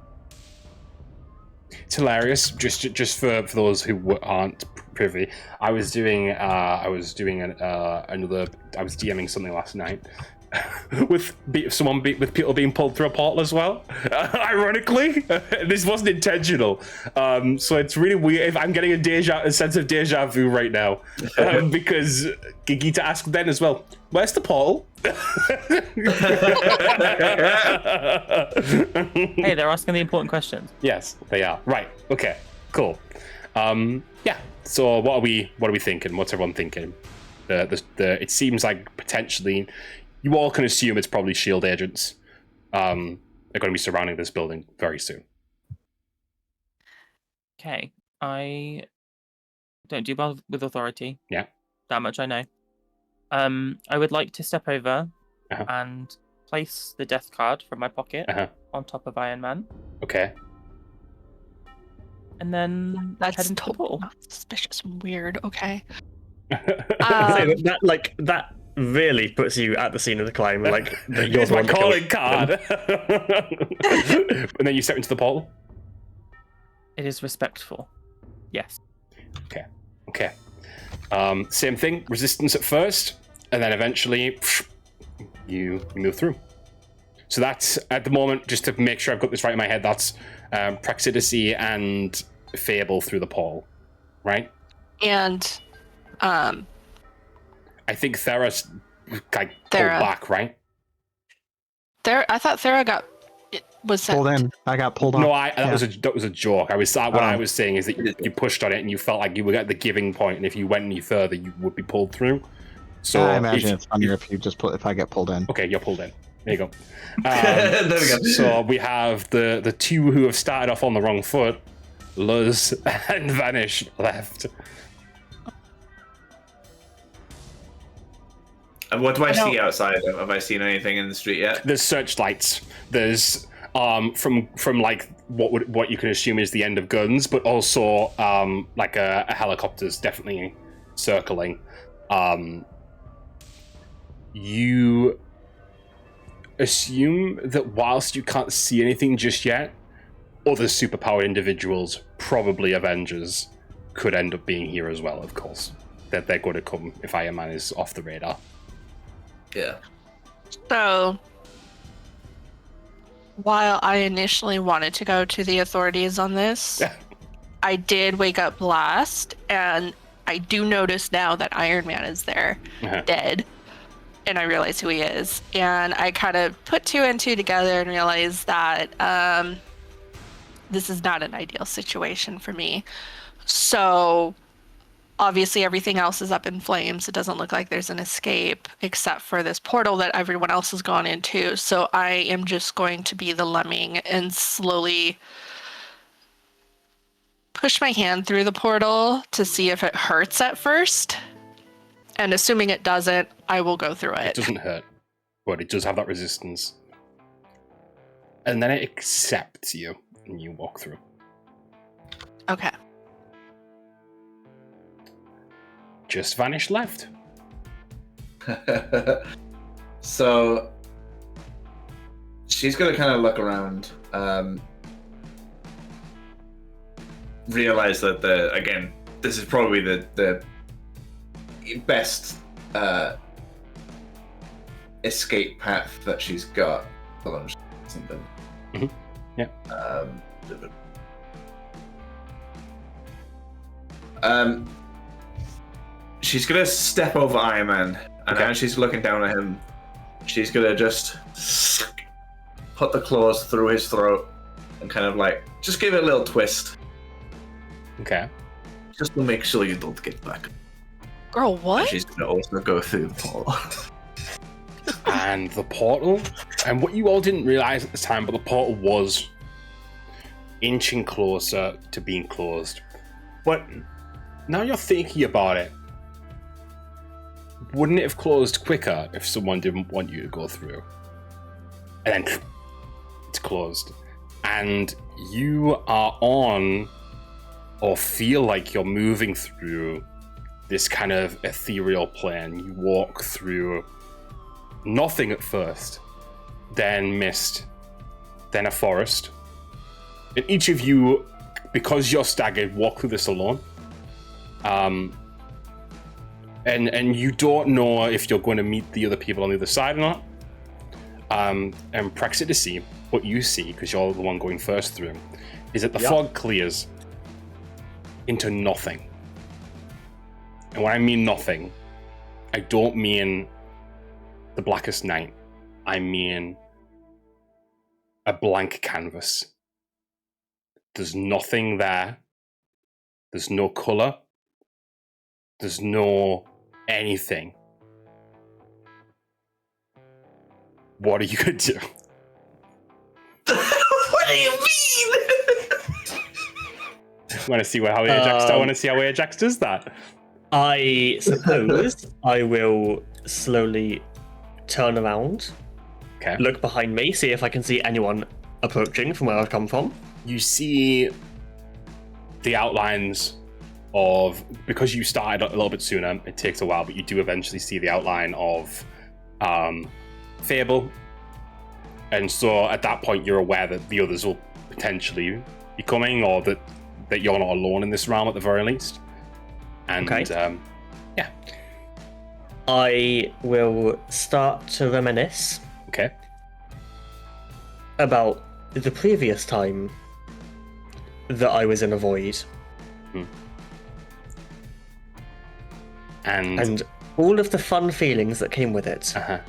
It's hilarious. Just for those who aren't privy, I was DMing something last night with people being pulled through a portal as well. Ironically, this wasn't intentional. So it's really weird. I'm getting a sense of deja vu right now because Gigita asked then as well, "Where's the portal?" Hey, they're asking the important questions. Yes, they are. Right. Okay. Cool. Yeah. So what are we thinking? What's everyone thinking? It seems like potentially you all can assume it's probably SHIELD agents. They're going to be surrounding this building very soon. Okay. I don't do well with authority. Yeah. That much I know. I would like to step over and place the death card from my pocket on top of Iron Man. Okay. And then that's totally not suspicious and weird. Okay. That really puts you at the scene of the crime. Like here's my calling card. And then you step into the portal. It is respectful. Yes. Okay. Same thing. Resistance at first. and then eventually you move through. So that's, at the moment, just to make sure I've got this right in my head, that's Praxidisy and Fable through the portal, right? And I think Thera's like pulled back, right? I thought Thera was sent. Pulled in. I got pulled No, off. that was a joke. I was saying is that you pushed on it and you felt like you were at the giving point, and if you went any further, you would be pulled through. So I imagine it's funnier if you just if I get pulled in. Okay, you're pulled in. There you go. There we go. So we have the two who have started off on the wrong foot, Luz and Vanish left. And what do I see outside? Have I seen anything in the street yet? There's searchlights. There's from like what you can assume is the end of guns, but also like a helicopter's definitely circling. You assume that whilst you can't see anything just yet, other superpowered individuals, probably Avengers, could end up being here as well, of course. That they're going to come if Iron Man is off the radar. Yeah. So, while I initially wanted to go to the authorities on this, I did wake up last, and I do notice now that Iron Man is there, dead, and I realize who he is. And I kind of put two and two together and realized that this is not an ideal situation for me. So, obviously everything else is up in flames. It doesn't look like there's an escape except for this portal that everyone else has gone into. So I am just going to be the lemming and slowly push my hand through the portal to see if it hurts at first. And assuming it doesn't, I will go through it. It doesn't hurt, but it does have that resistance. And then it accepts you and you walk through. Okay. Just Vanish left. So she's gonna kind of look around, realize that this is probably the best escape path that she's got. Hold on, something. Mm-hmm. Yeah. She's gonna step over Iron Man, and as she's looking down at him, she's gonna just put the claws through his throat and kind of like just give it a little twist. Okay. Just to make sure you don't get back. Girl, what? And she's gonna also go through the portal. And the portal, and what you all didn't realize at the time, but the portal was inching closer to being closed. But now you're thinking about it, wouldn't it have closed quicker if someone didn't want you to go through? And then it's closed. And you are on, or feel like you're moving through, this kind of ethereal plane. You walk through nothing at first, then mist, then a forest. And each of you, because you're staggered, walk through this alone. And you don't know if you're going to meet the other people on the other side or not. And Praxidisy, what you see, because you're the one going first through, is that the fog clears into nothing. And when I mean nothing, I don't mean the blackest night. I mean a blank canvas. There's nothing there. There's no color. There's no anything. What are you gonna do? What do you mean? I want to see how Ajax. I want to see how Ajax does that. I suppose I will slowly turn around, look behind me, see if I can see anyone approaching from where I've come from. You see the outlines of, because you started a little bit sooner, it takes a while, but you do eventually see the outline of Fable. And so at that point, you're aware that the others will potentially be coming, or that you're not alone in this realm at the very least. And yeah. I will start to reminisce. Okay. About the previous time that I was in a void. And all of the fun feelings that came with it. Uh-huh.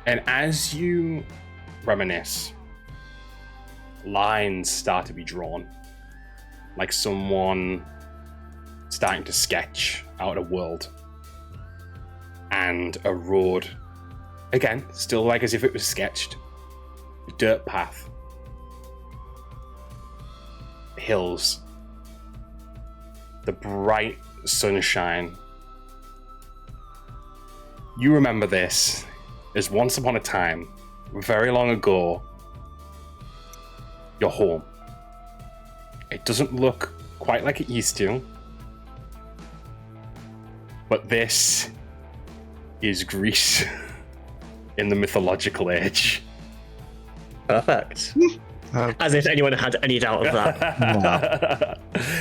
And as you reminisce, lines start to be drawn, like someone starting to sketch out a world and a road. Again, still like as if it was sketched. Dirt path. Hills. The bright sunshine. You remember this as once upon a time, very long ago, your home. It doesn't look quite like it used to, but this is Greece in the mythological age. Perfect. As if anyone had any doubt of that.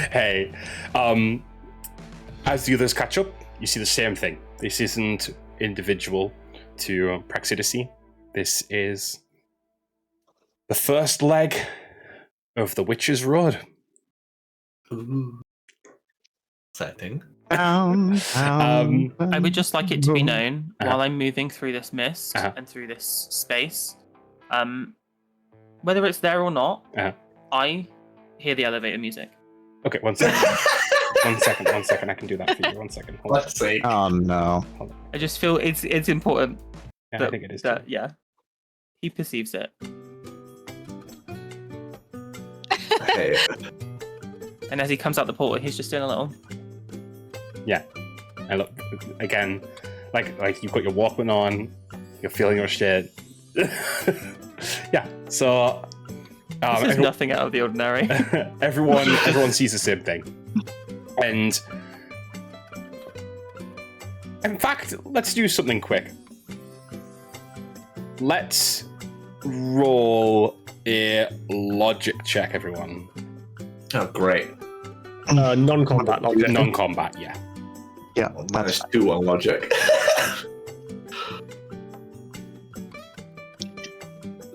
Hey, as the others catch up, you see the same thing. This isn't individual to Praxidicy. This is the first leg of the Witch's Road. Ooh. Exciting. I would just like it to be known while I'm moving through this mist and through this space, whether it's there or not, I hear the elevator music. Okay, 1 second. 1 second, 1 second. I can do that for you. 1 second. Hold Let's see. Oh no. I just feel it's important. Yeah, that, I think it is. That, yeah, he perceives it. Okay. And as he comes out the portal, he's just doing a little. Yeah. I look again, like you've got your Walkman on, you're feeling your shit. Yeah. So this is nothing out of the ordinary. everyone sees the same thing. And in fact, let's do something quick. Let's roll a logic check, everyone. Oh, great. Non-combat logic. Non-combat, yeah. Yeah. -2 on logic.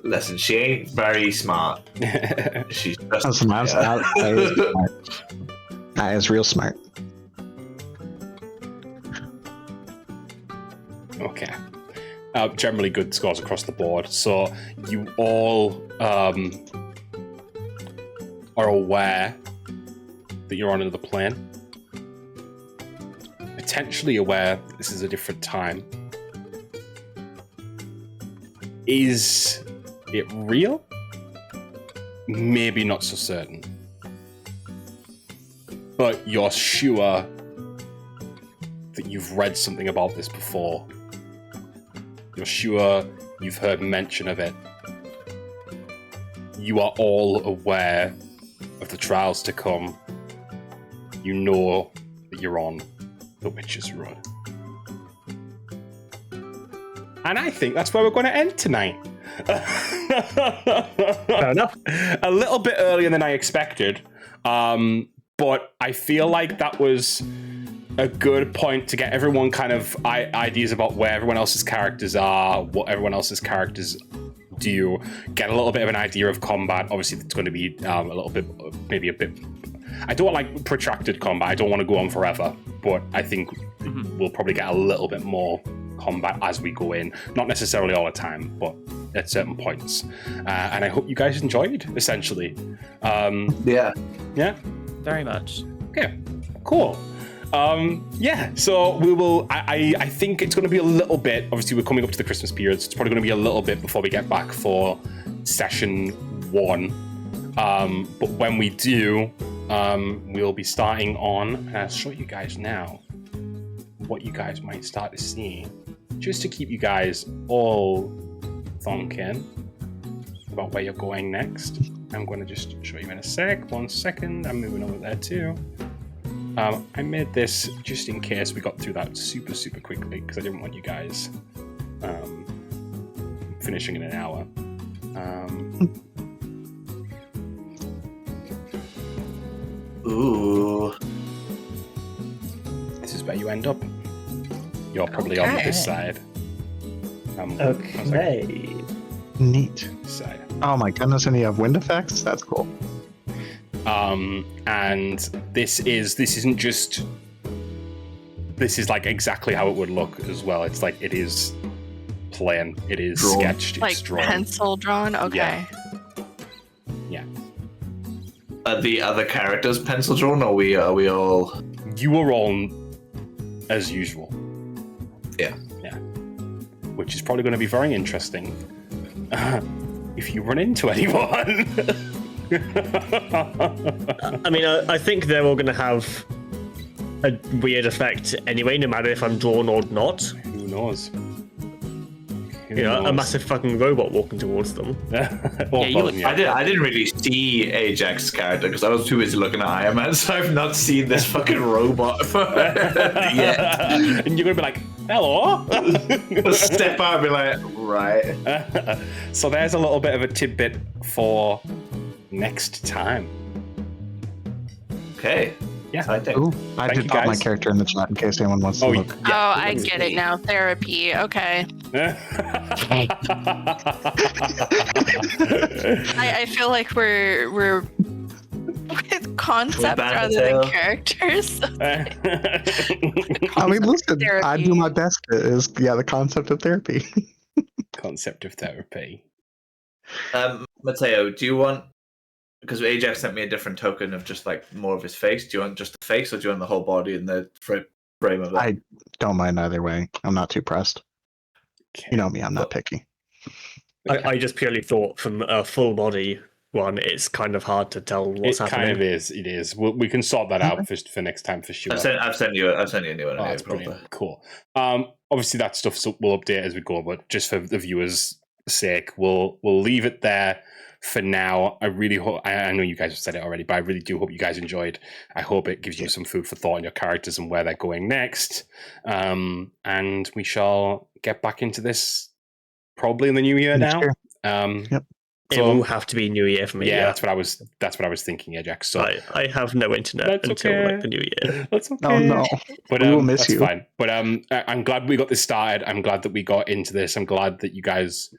Listen, she ain't very smart. She's just that is real smart. Okay. Generally good scores across the board. So you all are aware that you're on another plane. Potentially aware that this is a different time. Is it real? Maybe not so certain. But you're sure that you've read something about this before. You're sure you've heard mention of it. You are all aware of the trials to come. You know that you're on the Witch's Road. And I think that's where we're going to end tonight. Fair enough. A little bit earlier than I expected. But I feel like that was a good point to get everyone kind of ideas about where everyone else's characters are, what everyone else's characters do, get a little bit of an idea of combat. Obviously, it's going to be a little bit, maybe a bit. I don't like protracted combat. I don't want to go on forever, but I think we'll probably get a little bit more combat as we go in. Not necessarily all the time, but at certain points. And I hope you guys enjoyed, essentially. Yeah. Yeah? Very much. Okay, cool. Yeah, so we will, I think it's going to be a little bit, obviously we're coming up to the Christmas period, so it's probably going to be a little bit before we get back for session 1. But when we do, we'll be starting on, and I'll show you guys now what you guys might start to see, just to keep you guys all thinking about where you're going next. I'm going to just show you in a sec. 1 second. I'm moving over there too. I made this just in case we got through that super, super quickly because I didn't want you guys finishing in an hour. Ooh. This is where you end up. You're probably on this side. Okay. Neat. Side. Oh my goodness, and you have wind effects? That's cool. And this isn't just. This is like exactly how it would look as well. It's like it is plain. It is Drawn. sketched. It's Like drawn. pencil drawn? Okay. Yeah. Are the other characters pencil drawn, or are we all? You are all as usual. Yeah. Yeah. Which is probably going to be very interesting if you run into anyone. I mean, I think they're all going to have a weird effect anyway, no matter if I'm drawn or not. Who knows? A massive fucking robot walking towards them. I didn't really see Ajax's character because I was too busy looking at Iron Man, so I've not seen this fucking robot yet. And you're gonna be like, hello. I'll step out and be like, right. So there's a little bit of a tidbit for next time. Okay. Yeah. Ooh, I Thank did you, put my guys. character in the chat in case anyone wants to look. Oh, I get it now. Therapy. Okay. I feel like we're with concept rather than characters. I mean, listen, I do my best. The concept of therapy. Concept of therapy. Mateo, do you want? Because Ajax sent me a different token of just like more of his face. Do you want just the face, or do you want the whole body and the frame of that? I don't mind either way. I'm not too pressed. Okay. You know me, I'm not picky. I just purely thought from a full body one, it's kind of hard to tell what's happening. Kind of is. It is. We can sort that out for next time for sure. I've sent you a new one. Oh, that's brilliant. Cool. Obviously that stuff we'll update as we go, but just for the viewers' sake, we'll leave it there for now. I really hope, I know you guys have said it already, but I really do hope you guys enjoyed. I hope it gives you some food for thought on your characters and where they're going next. And we shall get back into this probably in the new year now. Yep. So, it will have to be New Year for me. Yeah, that's what I was thinking, Ajax. So I have no internet until like the New Year. That's okay. Oh no, but we will miss that's you. Fine. But I'm glad we got this started. I'm glad that we got into this. I'm glad that you guys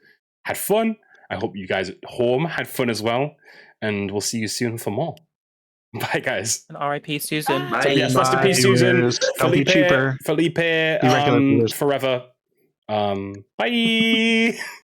had fun. I hope you guys at home had fun as well. And we'll see you soon for more. Bye, guys. And R.I.P. Susan. Bye. So, yes, rest in peace, Susan. Felipe, Be regular viewers. forever. Bye.